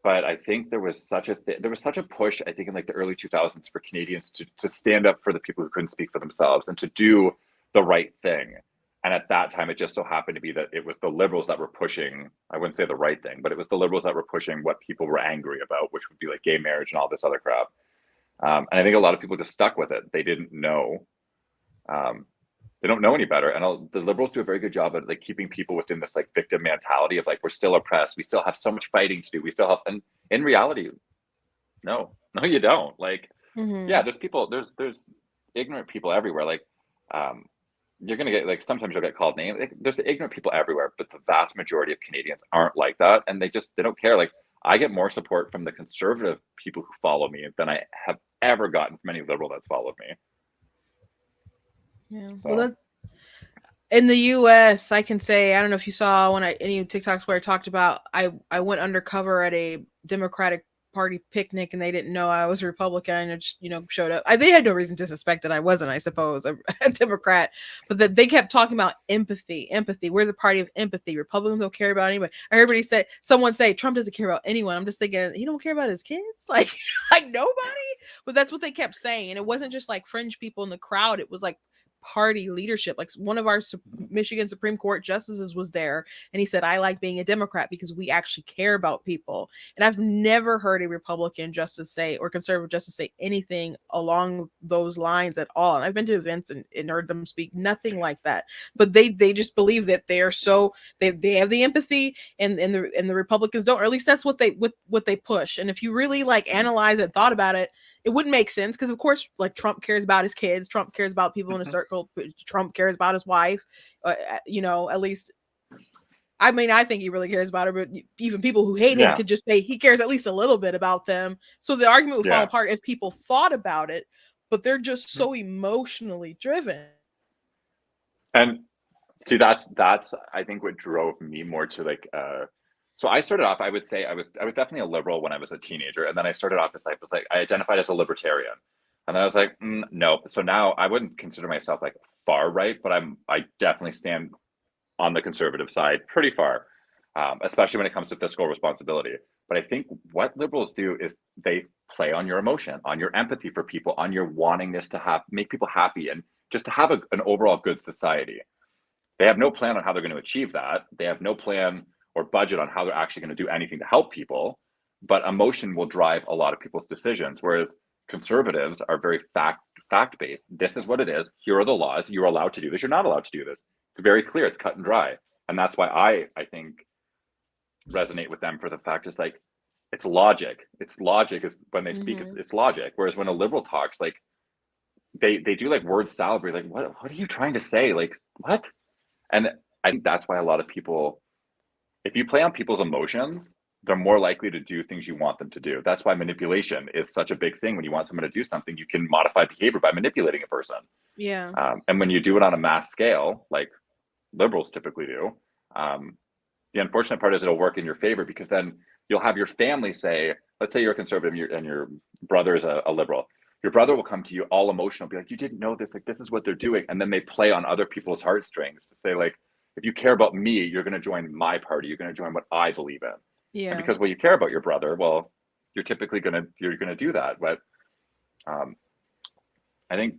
But I think there was such a push, I think, in like the early 2000s for Canadians to stand up for the people who couldn't speak for themselves and to do the right thing. And at that time, it just so happened to be that it was the Liberals that were pushing, I wouldn't say the right thing, but it was the Liberals that were pushing what people were angry about, which would be like gay marriage and all this other crap. And I think a lot of people just stuck with it. They didn't know. They don't know any better. And the Liberals do a very good job of like keeping people within this like victim mentality of like, we're still oppressed. We still have so much fighting to do. We still have, and in reality, no, you don't. Like, yeah, there's people, there's ignorant people everywhere. Like, you're going to get like, sometimes you'll get called names. Like, there's ignorant people everywhere, but the vast majority of Canadians aren't like that. And they don't care. Like, I get more support from the conservative people who follow me than I have ever gotten from any liberal that's followed me. Yeah. So. Well, in the US, I can say, I don't know if you saw any TikToks where I talked about I went undercover at a Democratic Party picnic and they didn't know I was a Republican and just, showed up. They had no reason to suspect that I wasn't, I suppose, a Democrat, but that they kept talking about empathy. We're the party of empathy. Republicans don't care about anybody. I heard someone say Trump doesn't care about anyone. I'm just thinking, he don't care about his kids? Like nobody? But that's what they kept saying. And it wasn't just like fringe people in the crowd. It was like party leadership. Like one of our Michigan Supreme Court justices was there and he said, I like being a Democrat because we actually care about people. And I've never heard a Republican justice say, or conservative justice say anything along those lines at all. And I've been to events and heard them speak nothing like that. But they just believe that they are they have the empathy and the Republicans don't, or at least that's what they push. And if you really like analyze and thought about it, it wouldn't make sense because, of course, like Trump cares about his kids. Trump cares about people in his circle. Trump cares about his wife. At least, I mean, I think he really cares about her. But even people who hate him could just say he cares at least a little bit about them. So the argument would fall apart if people thought about it. But they're just so emotionally driven. And see, that's I think what drove me more to like. So I started off, I would say I was definitely a liberal when I was a teenager. And then I started off as I identified as a libertarian. And then I was like, no. So now I wouldn't consider myself like far right, but I definitely stand on the conservative side pretty far, especially when it comes to fiscal responsibility. But I think what liberals do is they play on your emotion, on your empathy for people, on your wantingness to make people happy and just to have an overall good society. They have no plan on how they're going to achieve that. They have no plan or budget on how they're actually going to do anything to help people, but emotion will drive a lot of people's decisions. Whereas conservatives are very fact-based. This is what it is. Here are the laws. You're allowed to do this. You're not allowed to do this. It's very clear. It's cut and dry. And that's why I think resonate with them, for the fact is like, it's logic. It's logic is when they speak, it's logic. Whereas when a liberal talks, like they do like word salad, where you're like, what are you trying to say? Like, what? And I think that's why a lot of people, if you play on people's emotions, they're more likely to do things you want them to do. That's why manipulation is such a big thing. When you want someone to do something, you can modify behavior by manipulating a person. Yeah. And when you do it on a mass scale, like liberals typically do, the unfortunate part is it'll work in your favor, because then you'll have your family say, let's say you're a conservative and your brother is a liberal. Your brother will come to you all emotional, be like, you didn't know this, like this is what they're doing. And then they play on other people's heartstrings to say, like, if you care about me, you're going to join my party. You're going to join what I believe in. Yeah. And because, well, you care about your brother, well, you're typically going to do that. But I think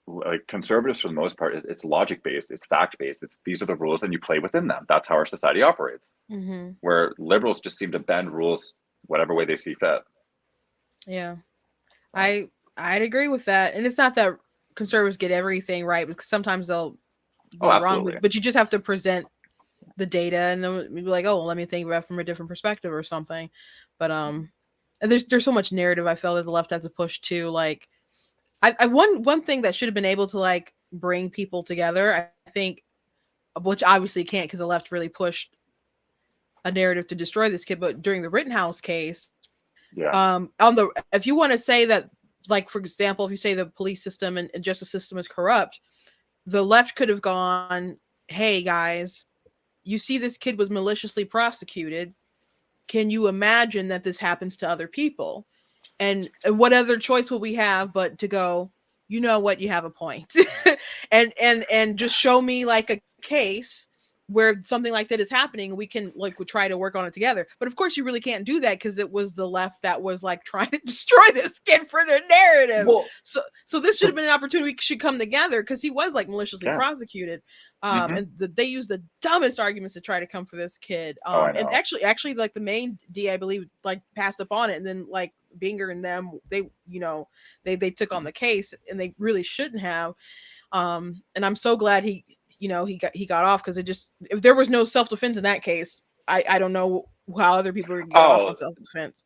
like conservatives, for the most part, it's logic based, it's fact based. It's these are the rules and you play within them. That's how our society operates. Where liberals just seem to bend rules whatever way they see fit. Yeah, I'd agree with that. And it's not that conservatives get everything right, because sometimes they'll be wrong, but you just have to present the data and then be like, oh, well, let me think about it from a different perspective or something. But and there's so much narrative I feel that the left has to push to. Like I one thing that should have been able to like bring people together, I think, which obviously can't because the left really pushed a narrative to destroy this kid. But during the Rittenhouse case, if you want to say that, like, for example, if you say the police system and justice system is corrupt, the left could have gone, hey guys, you see this kid was maliciously prosecuted. Can you imagine that this happens to other people? And what other choice will we have but to go, you know what, you have a point. and just show me like a case where something like that is happening. We can we try to work on it together. But of course you really can't do that, because it was the left that was like trying to destroy this kid for their narrative. Well, so this should have been an opportunity. We should come together, because he was like maliciously prosecuted. And they used the dumbest arguments to try to come for this kid. And actually like the main DA, I believe, like passed up on it, and then like Binger and them, they took on the case, and they really shouldn't have. And I'm so glad he got off, because if there was no self-defense in that case, I don't know how other people would get off on self-defense.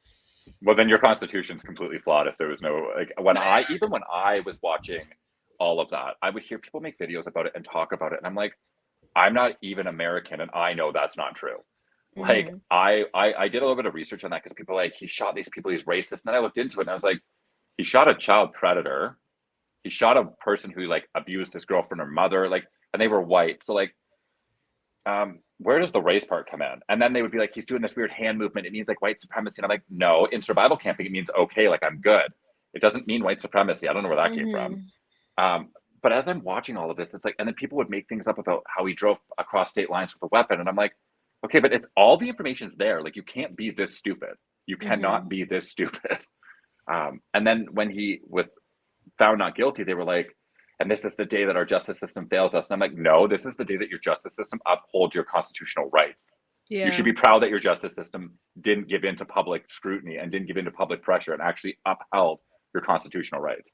Well, then your constitution's completely flawed if there was no, like, when I was watching all of that, I would hear people make videos about it and talk about it, and I'm like, I'm not even American, and I know that's not true. Like, I did a little bit of research on that, because people are like, he shot these people, he's racist, and then I looked into it and I was like, he shot a child predator, he shot a person who like abused his girlfriend or mother, like, and they were white. So like, where does the race part come in? And then they would be like, he's doing this weird hand movement, it means like white supremacy. And I'm like, no, in survival camping, it means, okay, like I'm good. It doesn't mean white supremacy. I don't know where that came from. But as I'm watching all of this, it's like, and then people would make things up about how he drove across state lines with a weapon. And I'm like, okay, but if all the information's there, like, you can't be this stupid. You cannot be this stupid. And then when he was found not guilty, they were like, and this is the day that our justice system fails us. And I'm like, no, this is the day that your justice system upholds your constitutional rights. You should be proud that your justice system didn't give in to public scrutiny and didn't give in to public pressure and actually upheld your constitutional rights.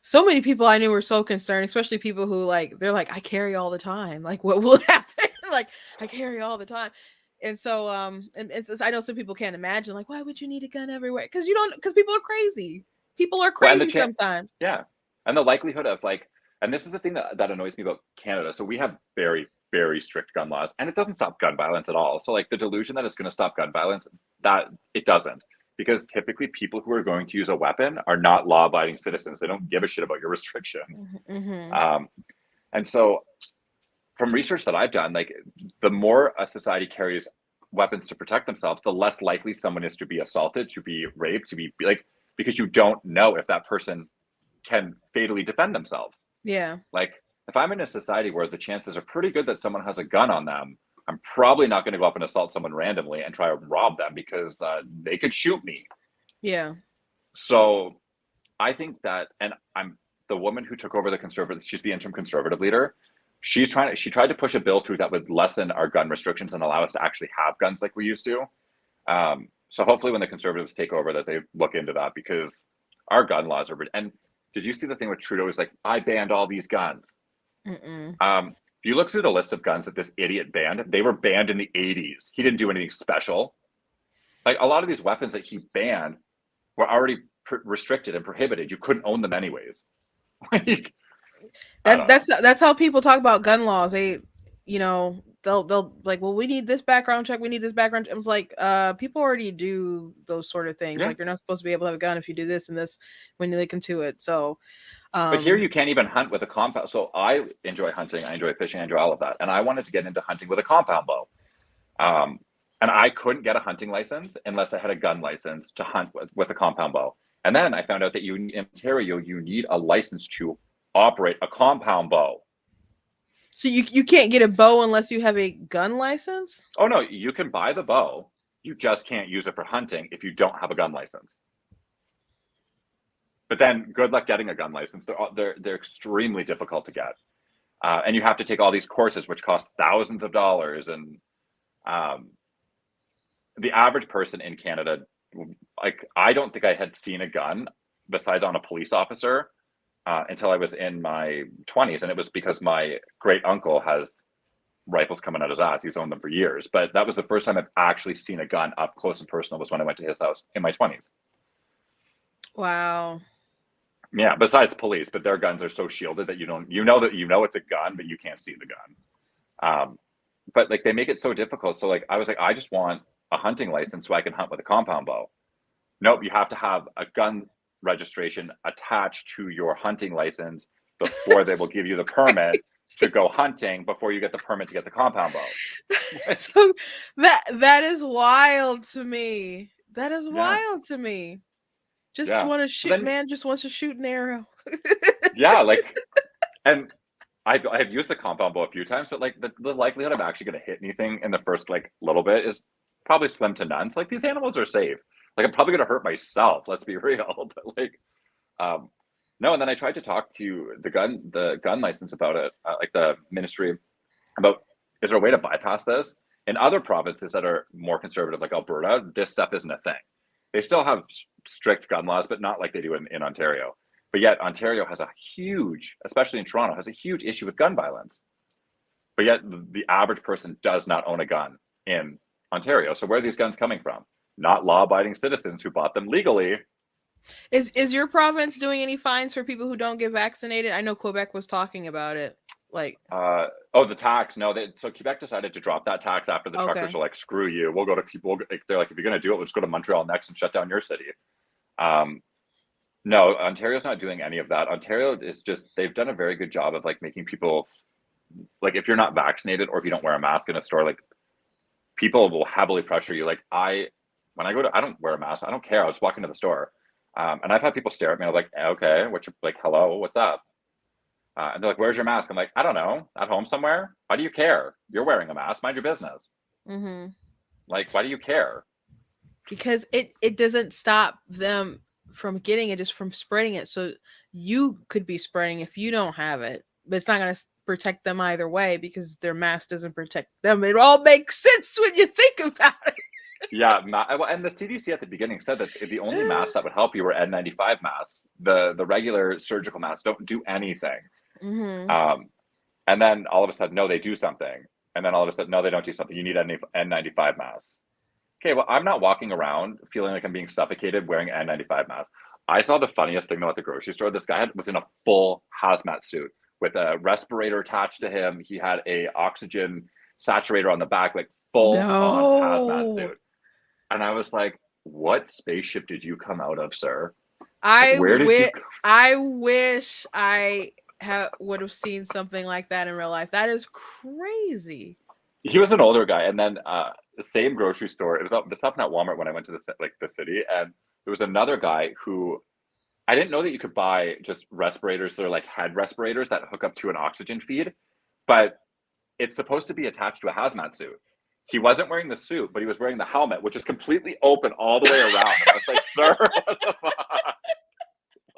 So many people I knew were so concerned, especially people who they're like, I carry all the time. Like, what will happen? Like, I carry all the time. And so, and I know some people can't imagine, like, why would you need a gun everywhere? Because people are crazy. People are crazy sometimes. Yeah. And the likelihood of and this is the thing that annoys me about Canada. So we have very, very strict gun laws, and it doesn't stop gun violence at all. So the delusion that it's going to stop gun violence, that it doesn't, because typically people who are going to use a weapon are not law-abiding citizens. They don't give a shit about your restrictions. And so from research that I've done, the more a society carries weapons to protect themselves, the less likely someone is to be assaulted, to be raped, to be because you don't know if that person can fatally defend themselves. Yeah. If I'm in a society where the chances are pretty good that someone has a gun on them, I'm probably not going to go up and assault someone randomly and try to rob them, because they could shoot me. Yeah. So I think that, and I'm the woman who took over the conservative, she's the interim conservative leader. She tried to push a bill through that would lessen our gun restrictions and allow us to actually have guns like we used to. So hopefully when the conservatives take over, that they look into that, because our gun laws are. And did you see the thing with Trudeau? Was like, I banned all these guns. Mm-mm. If you look through the list of guns that this idiot banned, they were banned in the 80s. He didn't do anything special. Like a lot of these weapons that he banned were already restricted and prohibited. You couldn't own them anyways. Like, that's how people talk about gun laws. They, you know, they'll like, well, we need this background check. We need this background. I was like, people already do those sort of things. Yeah. Like, you're not supposed to be able to have a gun if you do this and this when you look into it. So, but here you can't even hunt with a compound. So I enjoy hunting, I enjoy fishing, I enjoy all of that, and I wanted to get into hunting with a compound bow. And I couldn't get a hunting license unless I had a gun license to hunt with a compound bow. And then I found out that in Ontario, you need a license to operate a compound bow. So you can't get a bow unless you have a gun license? Oh no, you can buy the bow. You just can't use it for hunting if you don't have a gun license. But then good luck getting a gun license. They're extremely difficult to get. And you have to take all these courses, which cost thousands of dollars. And the average person in Canada, like, I don't think I had seen a gun besides on a police officer until I was in my 20s. And it was because my great uncle has rifles coming out his ass. He's owned them for years. But that was the first time I've actually seen a gun up close and personal, was when I went to his house in my 20s. Wow. Yeah, besides police, but their guns are so shielded that you know it's a gun, but you can't see the gun. But like, they make it so difficult. So like, I was like, I just want a hunting license so I can hunt with a compound bow. Nope, you have to have a gun registration attached to your hunting license before they will give you the permit to go hunting, before you get the permit to get the compound bow. So that is wild to me. That is wild to me. Just want to shoot, man. Just wants to shoot an arrow. Yeah, like, and I've used the compound bow a few times, but like the likelihood of actually going to hit anything in the first like little bit is probably slim to none. So like, these animals are safe. Like, I'm probably going to hurt myself. Let's be real. But like, no. And then I tried to talk to the gun license about it, like the ministry, about, is there a way to bypass this? In other provinces that are more conservative, like Alberta, this stuff isn't a thing. They still have strict gun laws, but not like they do in Ontario. But yet Ontario has a huge, especially in Toronto, has a huge issue with gun violence. But yet the average person does not own a gun in Ontario. So where are these guns coming from? Not law-abiding citizens who bought them legally. Is your province doing any fines for people who don't get vaccinated? I know Quebec was talking about it. Like, the tax. No, so Quebec decided to drop that tax after the truckers are like, screw you. We'll go to people. They're like, if you're going to do it, let's go to Montreal next and shut down your city. No, Ontario's not doing any of that. Ontario is just, they've done a very good job of like making people, like, if you're not vaccinated or if you don't wear a mask in a store, like, people will heavily pressure you. Like, when I go to, I don't wear a mask. I don't care. I was walking to the store. And I've had people stare at me. I'm like, okay, like, hello, what's up? And they're like, where's your mask? I'm like, I don't know, at home somewhere. Why do you care? You're wearing a mask. Mind your business. Mm-hmm. Like, why do you care? Because it doesn't stop them from getting it, just from spreading it. So you could be spreading if you don't have it, but it's not going to protect them either way, because their mask doesn't protect them. It all makes sense when you think about it. Yeah, and the CDC at the beginning said that the only masks that would help you were N95 masks. The regular surgical masks don't do anything. Mm-hmm. And then all of a sudden, no, they do something. And then all of a sudden, no, they don't do something. You need N95 masks. Okay, well, I'm not walking around feeling like I'm being suffocated wearing an N95 mask. I saw the funniest thing though at the grocery store. This guy was in a full hazmat suit with a respirator attached to him. He had a oxygen saturator on the back, like full on hazmat suit. And I was like, what spaceship did you come out of, sir? I wish I would have seen something like that in real life. That is crazy. He was an older guy. And then the same grocery store, it was up at Walmart when I went to the city. And there was another guy who, I didn't know that you could buy just respirators. They're like head respirators that hook up to an oxygen feed, but it's supposed to be attached to a hazmat suit. He wasn't wearing the suit, but he was wearing the helmet, which is completely open all the way around. And I was like, sir, what the fuck?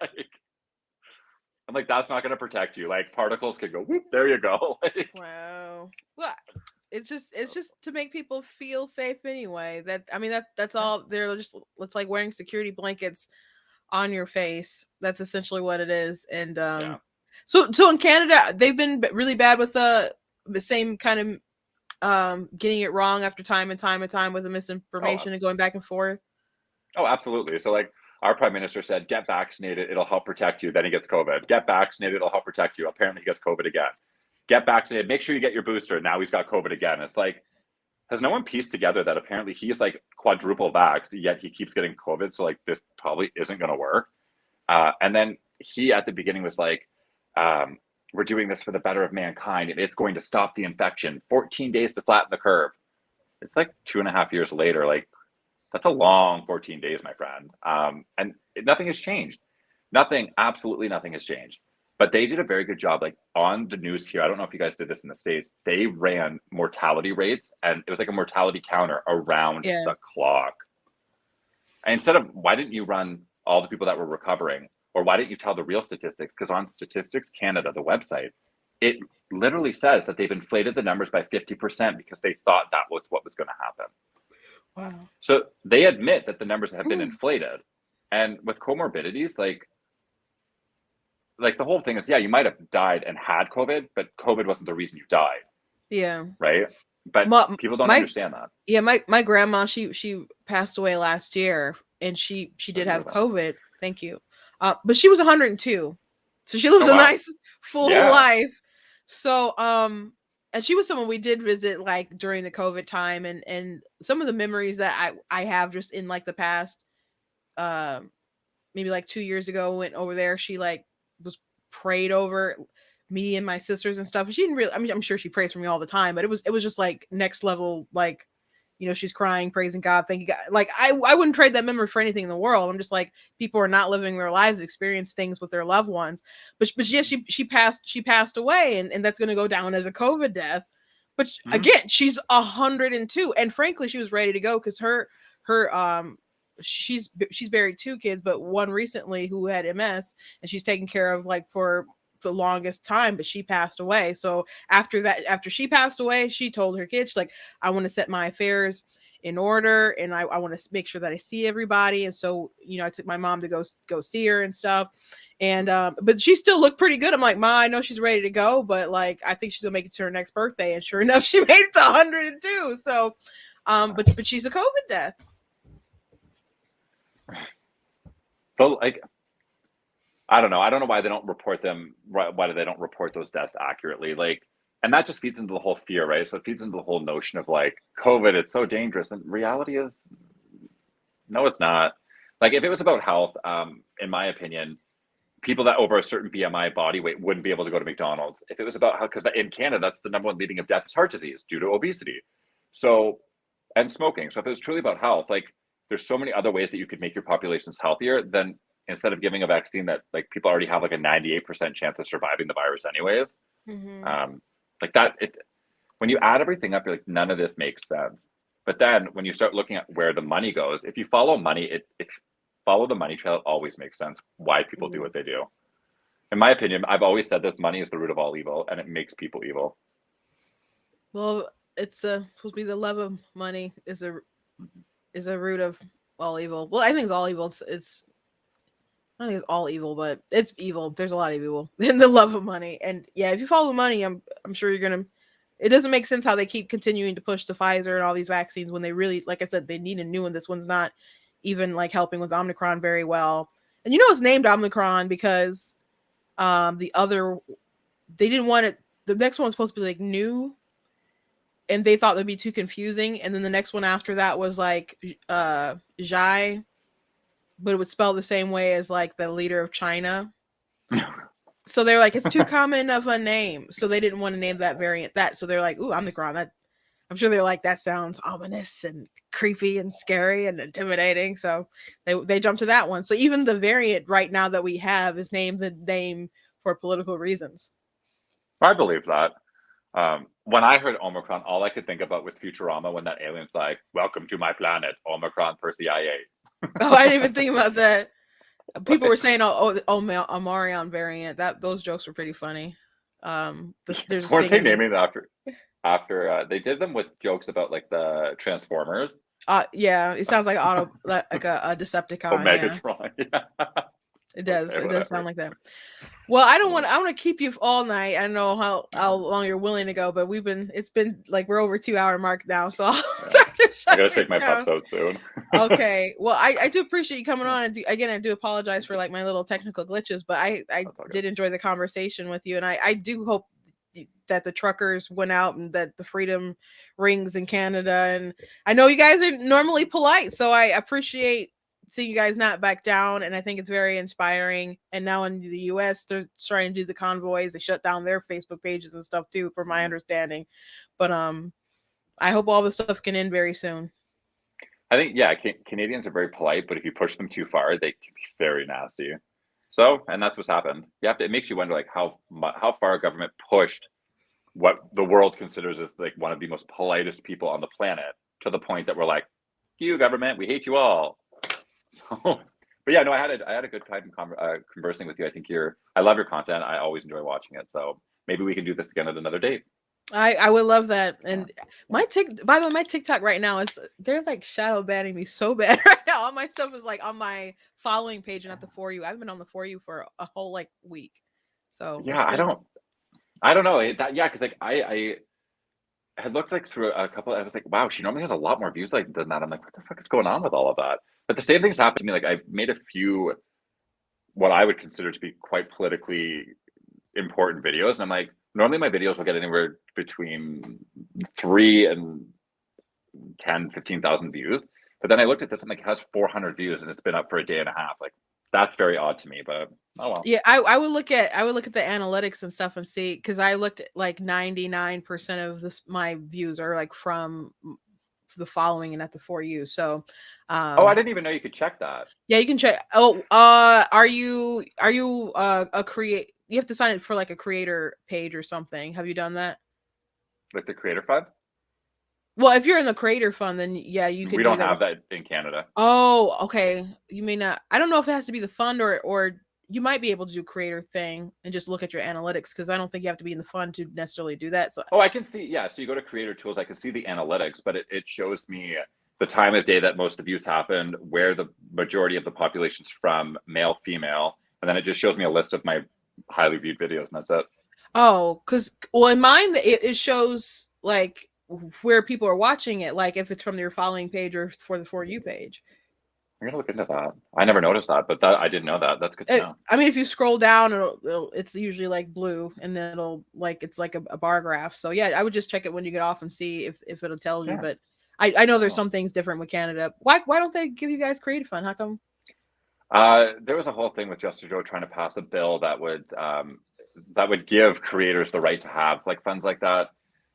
Like, I'm like, that's not going to protect you. Like, particles could go, whoop, there you go. Like, wow. Well, it's just to make people feel safe anyway. That's all. They're just, it's like wearing security blankets on your face. That's essentially what it is. And Yeah. so in Canada, they've been really bad with the same kind of getting it wrong after time and time and time with the misinformation and going back and forth. Oh, absolutely. So like our prime minister said, get vaccinated, it'll help protect you. Then he gets COVID. Get vaccinated, it'll help protect you. Apparently he gets COVID again. Get vaccinated, make sure you get your booster. Now he's got COVID again. It's like, has no one pieced together that apparently he's like quadruple vaxxed, yet he keeps getting COVID? So like this probably isn't going to work. And then he at the beginning was like, we're doing this for the better of mankind. And it's going to stop the infection. 14 days to flatten the curve. It's like 2.5 years later. Like that's a long 14 days, my friend. And nothing has changed. Nothing, absolutely nothing has changed. But they did a very good job, like on the news here. I don't know if you guys did this in the States. They ran mortality rates, and it was like a mortality counter around the clock. And instead of, why didn't you run all the people that were recovering, or why didn't you tell the real statistics? Because on Statistics Canada, the website, it literally says that they've inflated the numbers by 50% because they thought that was what was going to happen. Wow. So they admit that the numbers have been inflated. And with comorbidities, like the whole thing is, yeah, you might have died and had COVID, but COVID wasn't the reason you died. Yeah. Right. But people don't understand that. Yeah. My grandma, she passed away last year, and she did have COVID. Thank you. But she was 102. So she lived a nice full life. So, and she was someone we did visit like during the COVID time, and some of the memories that I have just in like the past, maybe like 2 years ago, went over there. She like was prayed over me and my sisters and stuff. And she didn't really, I mean, I'm sure she prays for me all the time, but it was just like next level, like, you know, she's crying, praising God, thank you God. Like I wouldn't trade that memory for anything in the world. I'm just like, people are not living their lives, experience things with their loved ones. But yes, she passed away, and that's going to go down as a COVID death. But again, she's 102, and frankly, she was ready to go because her she's buried 2 kids, but one recently who had MS, and she's taken care of like for the longest time, but she passed away. So after she passed away, she told her kids, like, I want to set my affairs in order, and I want to make sure that I see everybody. And so, you know, I took my mom to go see her and stuff. And but she still looked pretty good. I'm like, Ma, I know she's ready to go, but like I think she's gonna make it to her next birthday. And sure enough, she made it to 102. So but she's a COVID death. But like, I don't know why they don't report them. Why do they don't report those deaths accurately? Like, and that just feeds into the whole fear, right? So it feeds into the whole notion of like COVID, it's so dangerous. And reality is, no, it's not. Like if it was about health, in my opinion, people that over a certain BMI body weight wouldn't be able to go to McDonald's. If it was about how, because in Canada, that's the number one leading of death is heart disease due to obesity. So, and smoking. So if it was truly about health, like there's so many other ways that you could make your populations healthier than instead of giving a vaccine that like people already have like a 98% chance of surviving the virus anyways. Like that, when you add everything up, you're like, none of this makes sense. But then when you start looking at where the money goes, if you follow money, if follow the money trail, it always makes sense why people do what they do. In my opinion, I've always said this: money is the root of all evil, and it makes people evil. Well, it's supposed to be the love of money is a root of all evil. Well, I think it's all evil. It's I don't think it's all evil, but it's evil. There's a lot of evil in the love of money. And yeah, if you follow the money, I'm sure you're gonna. It doesn't make sense how they keep continuing to push the Pfizer and all these vaccines when they really, like I said, they need a new one. This one's not even like helping with Omicron very well. And you know it's named Omicron because the other, they didn't want it. The next one was supposed to be like new, and they thought it'd be too confusing. And then the next one after that was like Zhai, but it would spell the same way as like the leader of China. So they're like, it's too common of a name, so they didn't want to name that variant that. So they're like, ooh, Omicron. That I'm sure they're like, that sounds ominous and creepy and scary and intimidating. So they jumped to that one. So even the variant right now that we have is named the name for political reasons. I believe that. When I heard Omicron, all I could think about was Futurama when that alien's like, welcome to my planet, Omicron Persei. Oh, I didn't even think about that. People were saying, oh, Omarion variant. Those jokes were pretty funny. There's a Weren't they singer. naming it after they did them with jokes about like the Transformers? Yeah, it sounds like like a Decepticon. Yeah, Megatron. Yeah. it does. Okay, It does whatever. sound like that. Well, I want to keep you all night. I don't know how long you're willing to go, but it's been like we're over 2 hour mark now, so I'll start to I shut gotta it take my down. pups out soon. Okay. Well, I do appreciate you coming on. And I do apologize for like my little technical glitches, but I That's all did good. enjoy the conversation with you, and I do hope that the truckers went out and that the freedom rings in Canada. And I know you guys are normally polite, so I appreciate seeing you guys not back down, and I think it's very inspiring. And now in the US, they're starting to do the convoys. They shut down their Facebook pages and stuff too, from my understanding. But I hope all this stuff can end very soon. I think, yeah, Canadians are very polite, but if you push them too far, they can be very nasty. So, and that's what's happened. It makes you wonder, like, how far government pushed what the world considers as like one of the most politest people on the planet, to the point that we're like, you government, we hate you all. So, but yeah, no, I had a good time conversing with you. I love your content. I always enjoy watching it. So maybe we can do this again at another date. I would love that. And by the way, my TikTok right now they're like shadow banning me so bad right now. All my stuff is like on my following page and not the For You. I've been on the For You for a whole like week. So Yeah, I don't know because like I had looked like through a couple. I was like, wow, she normally has a lot more views like than that. I'm like, what the fuck is going on with all of that? But the same things happened to me. Like I made a few what I would consider to be quite politically important videos, and I'm like, normally my videos will get anywhere between 3 and 10, 15,000 views. But then I looked at this, I'm like, it has 400 views and it's been up for a day and a half. Like that's very odd to me, but oh well. yeah, I would look at the analytics and stuff and see, because I looked at like 99% of my views are like from the following and not the For You. So Oh, I didn't even know you could check that. yeah, you can check. Oh, are you a create? You have to sign up for like a creator page or something. Have you done that? Like the Creator Fund? Well, if you're in the creator fund, then yeah, you could We do don't that. have that in Canada. Oh, okay. You may not. I don't know if it has to be the fund or you might be able to do creator thing and just look at your analytics, because I don't think you have to be in the fund to necessarily do that. So Oh, I can see. Yeah, so you go to Creator Tools. I can see the analytics, but it shows me the time of day that most of the views happened, where the majority of the population's from, male, female, and then it just shows me a list of my highly viewed videos, and that's it. oh, well, in mine it shows like where people are watching it, like if it's from their following page or for the For You page. I'm gonna look into that. I never noticed that, but I didn't know that. That's good to know. I mean, if you scroll down, it's usually like blue, and then it's like a bar graph. So yeah, I would just check it when you get off and see if it'll tell you. Yeah. But I know there's some things different with Canada. Why don't they give you guys creative fund? How come? There was a whole thing with Justin Trudeau trying to pass a bill that would give creators the right to have like funds like that.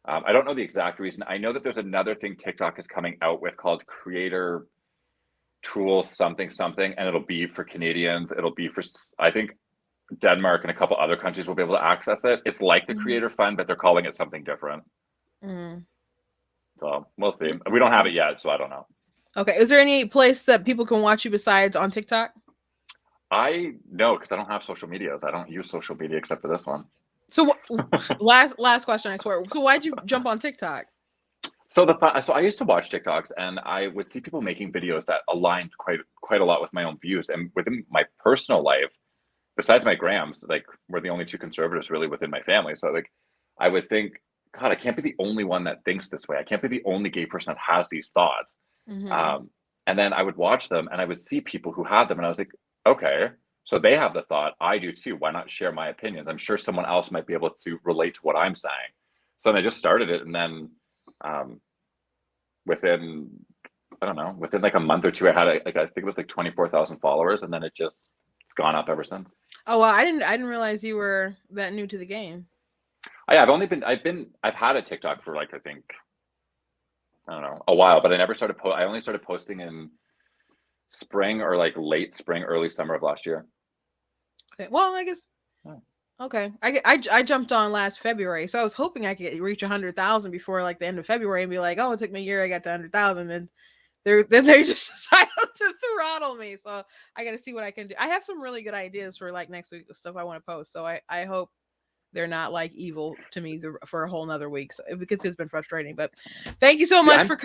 I don't know the exact reason. I know that there's another thing TikTok is coming out with called Creator Tools something, and it'll be for Canadians. It'll be for, I think, Denmark and a couple other countries will be able to access it. It's like the Creator Fund, but they're calling it something different. So we'll see. We don't have it yet, so I don't know. Okay. Is there any place that people can watch you besides on TikTok? No, because I don't have social medias. I don't use social media except for this one. So last question, I swear. So why'd you jump on TikTok? So I used to watch TikToks, and I would see people making videos that aligned quite a lot with my own views. And within my personal life, besides my Grams, like we're the only two conservatives really within my family. So like I would think, God, I can't be the only one that thinks this way. I can't be the only gay person that has these thoughts. And then I would watch them and I would see people who had them, and I was like, okay, so they have the thought, I do too. Why not share my opinions? I'm sure someone else might be able to relate to what I'm saying. So then I just started it, and then within like a month or two, I had I think it was like 24,000 followers, and then it's gone up ever since. Oh well, I didn't realize you were that new to the game. Yeah, I've had a TikTok for like, I think, I don't know, a while, but I never started I only started posting in spring or like late spring, early summer of last year. Okay. Well, I guess. Okay. I jumped on last February, so I was hoping I could reach 100,000 before like the end of February and be like, oh, it took me a year, I got to 100,000, and they just decided to throttle me. So I got to see what I can do. I have some really good ideas for like next week stuff I want to post. So I hope they're not like evil to me for a whole nother week. So because it's been frustrating, but thank you so much for.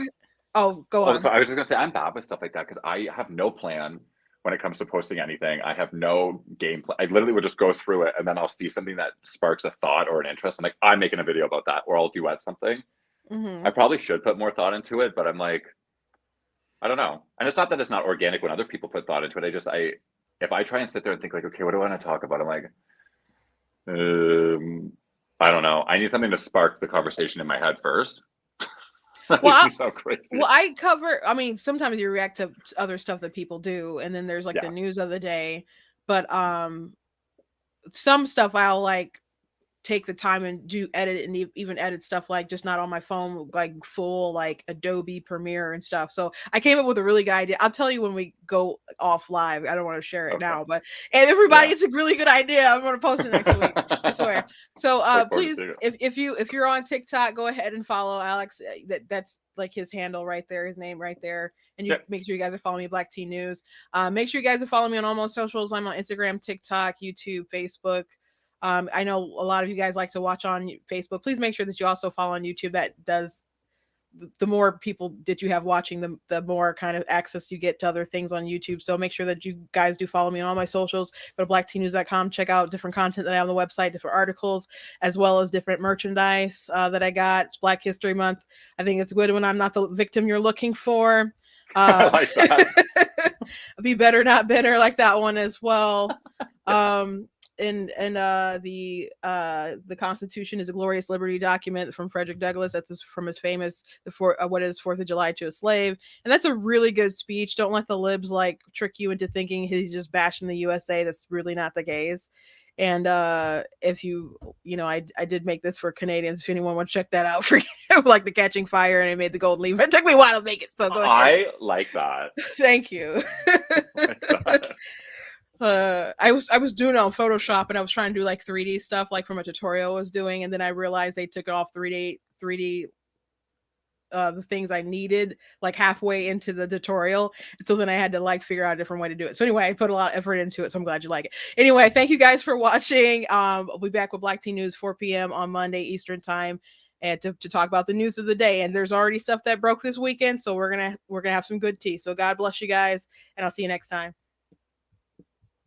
Oh, go on. So I was just gonna say I'm bad with stuff like that because I have no plan when it comes to posting anything. I have no game plan. I literally would just go through it and then I'll see something that sparks a thought or an interest. I'm like, I'm making a video about that, or I'll duet something. I probably should put more thought into it, but I'm like, I don't know. And it's not that it's not organic when other people put thought into it. If I try and sit there and think like, okay, what do I want to talk about? I'm like, I don't know. I need something to spark the conversation in my head first. Well, I cover. I mean, sometimes you react to other stuff that people do, and then there's like the news of the day. But some stuff I'll like take the time and do edit and even edit stuff like just not on my phone, like full like Adobe Premiere and stuff. So I came up with a really good idea. I'll tell you when we go off live. I don't want to share it now, but and everybody, it's a really good idea. I'm going to post it next week. I swear. So please, if you're on TikTok, go ahead and follow Alex. That's like his handle right there, his name right there. And you make sure you guys are following me, Black Teen News. Make sure you guys are following me on all my socials. I'm on Instagram, TikTok, YouTube, Facebook. I know a lot of you guys like to watch on Facebook. Please make sure that you also follow on YouTube. That does, the more people that you have watching, the more kind of access you get to other things on YouTube. So make sure that you guys do follow me on all my socials. Go to blackteennews.com, check out different content that I have on the website, different articles, as well as different merchandise that I got. It's Black History Month. I think it's good when I'm not the victim you're looking for. I like that. Be better, not bitter, like that one as well. And the Constitution is a glorious liberty document from Frederick Douglass. That's from his famous what is 4th of July to a slave, and that's a really good speech. Don't let the libs like trick you into thinking he's just bashing the USA. That's really not the case. And if I did make this for Canadians. If anyone wants to check that out for like the Catching Fire, and I made the golden leaf. It took me a while to make it, so go ahead. I like that. Thank you. I was doing it on Photoshop, and I was trying to do like 3D stuff like from a tutorial I was doing, and then I realized they took it off 3D the things I needed like halfway into the tutorial, and so then I had to like figure out a different way to do it. So anyway, I put a lot of effort into it, so I'm glad you like it. Anyway, thank you guys for watching. I'll be back with Black Teen News 4 p.m. on Monday Eastern time, and to talk about the news of the day. And there's already stuff that broke this weekend, so we're gonna have some good tea. So God bless you guys, and I'll see you next time.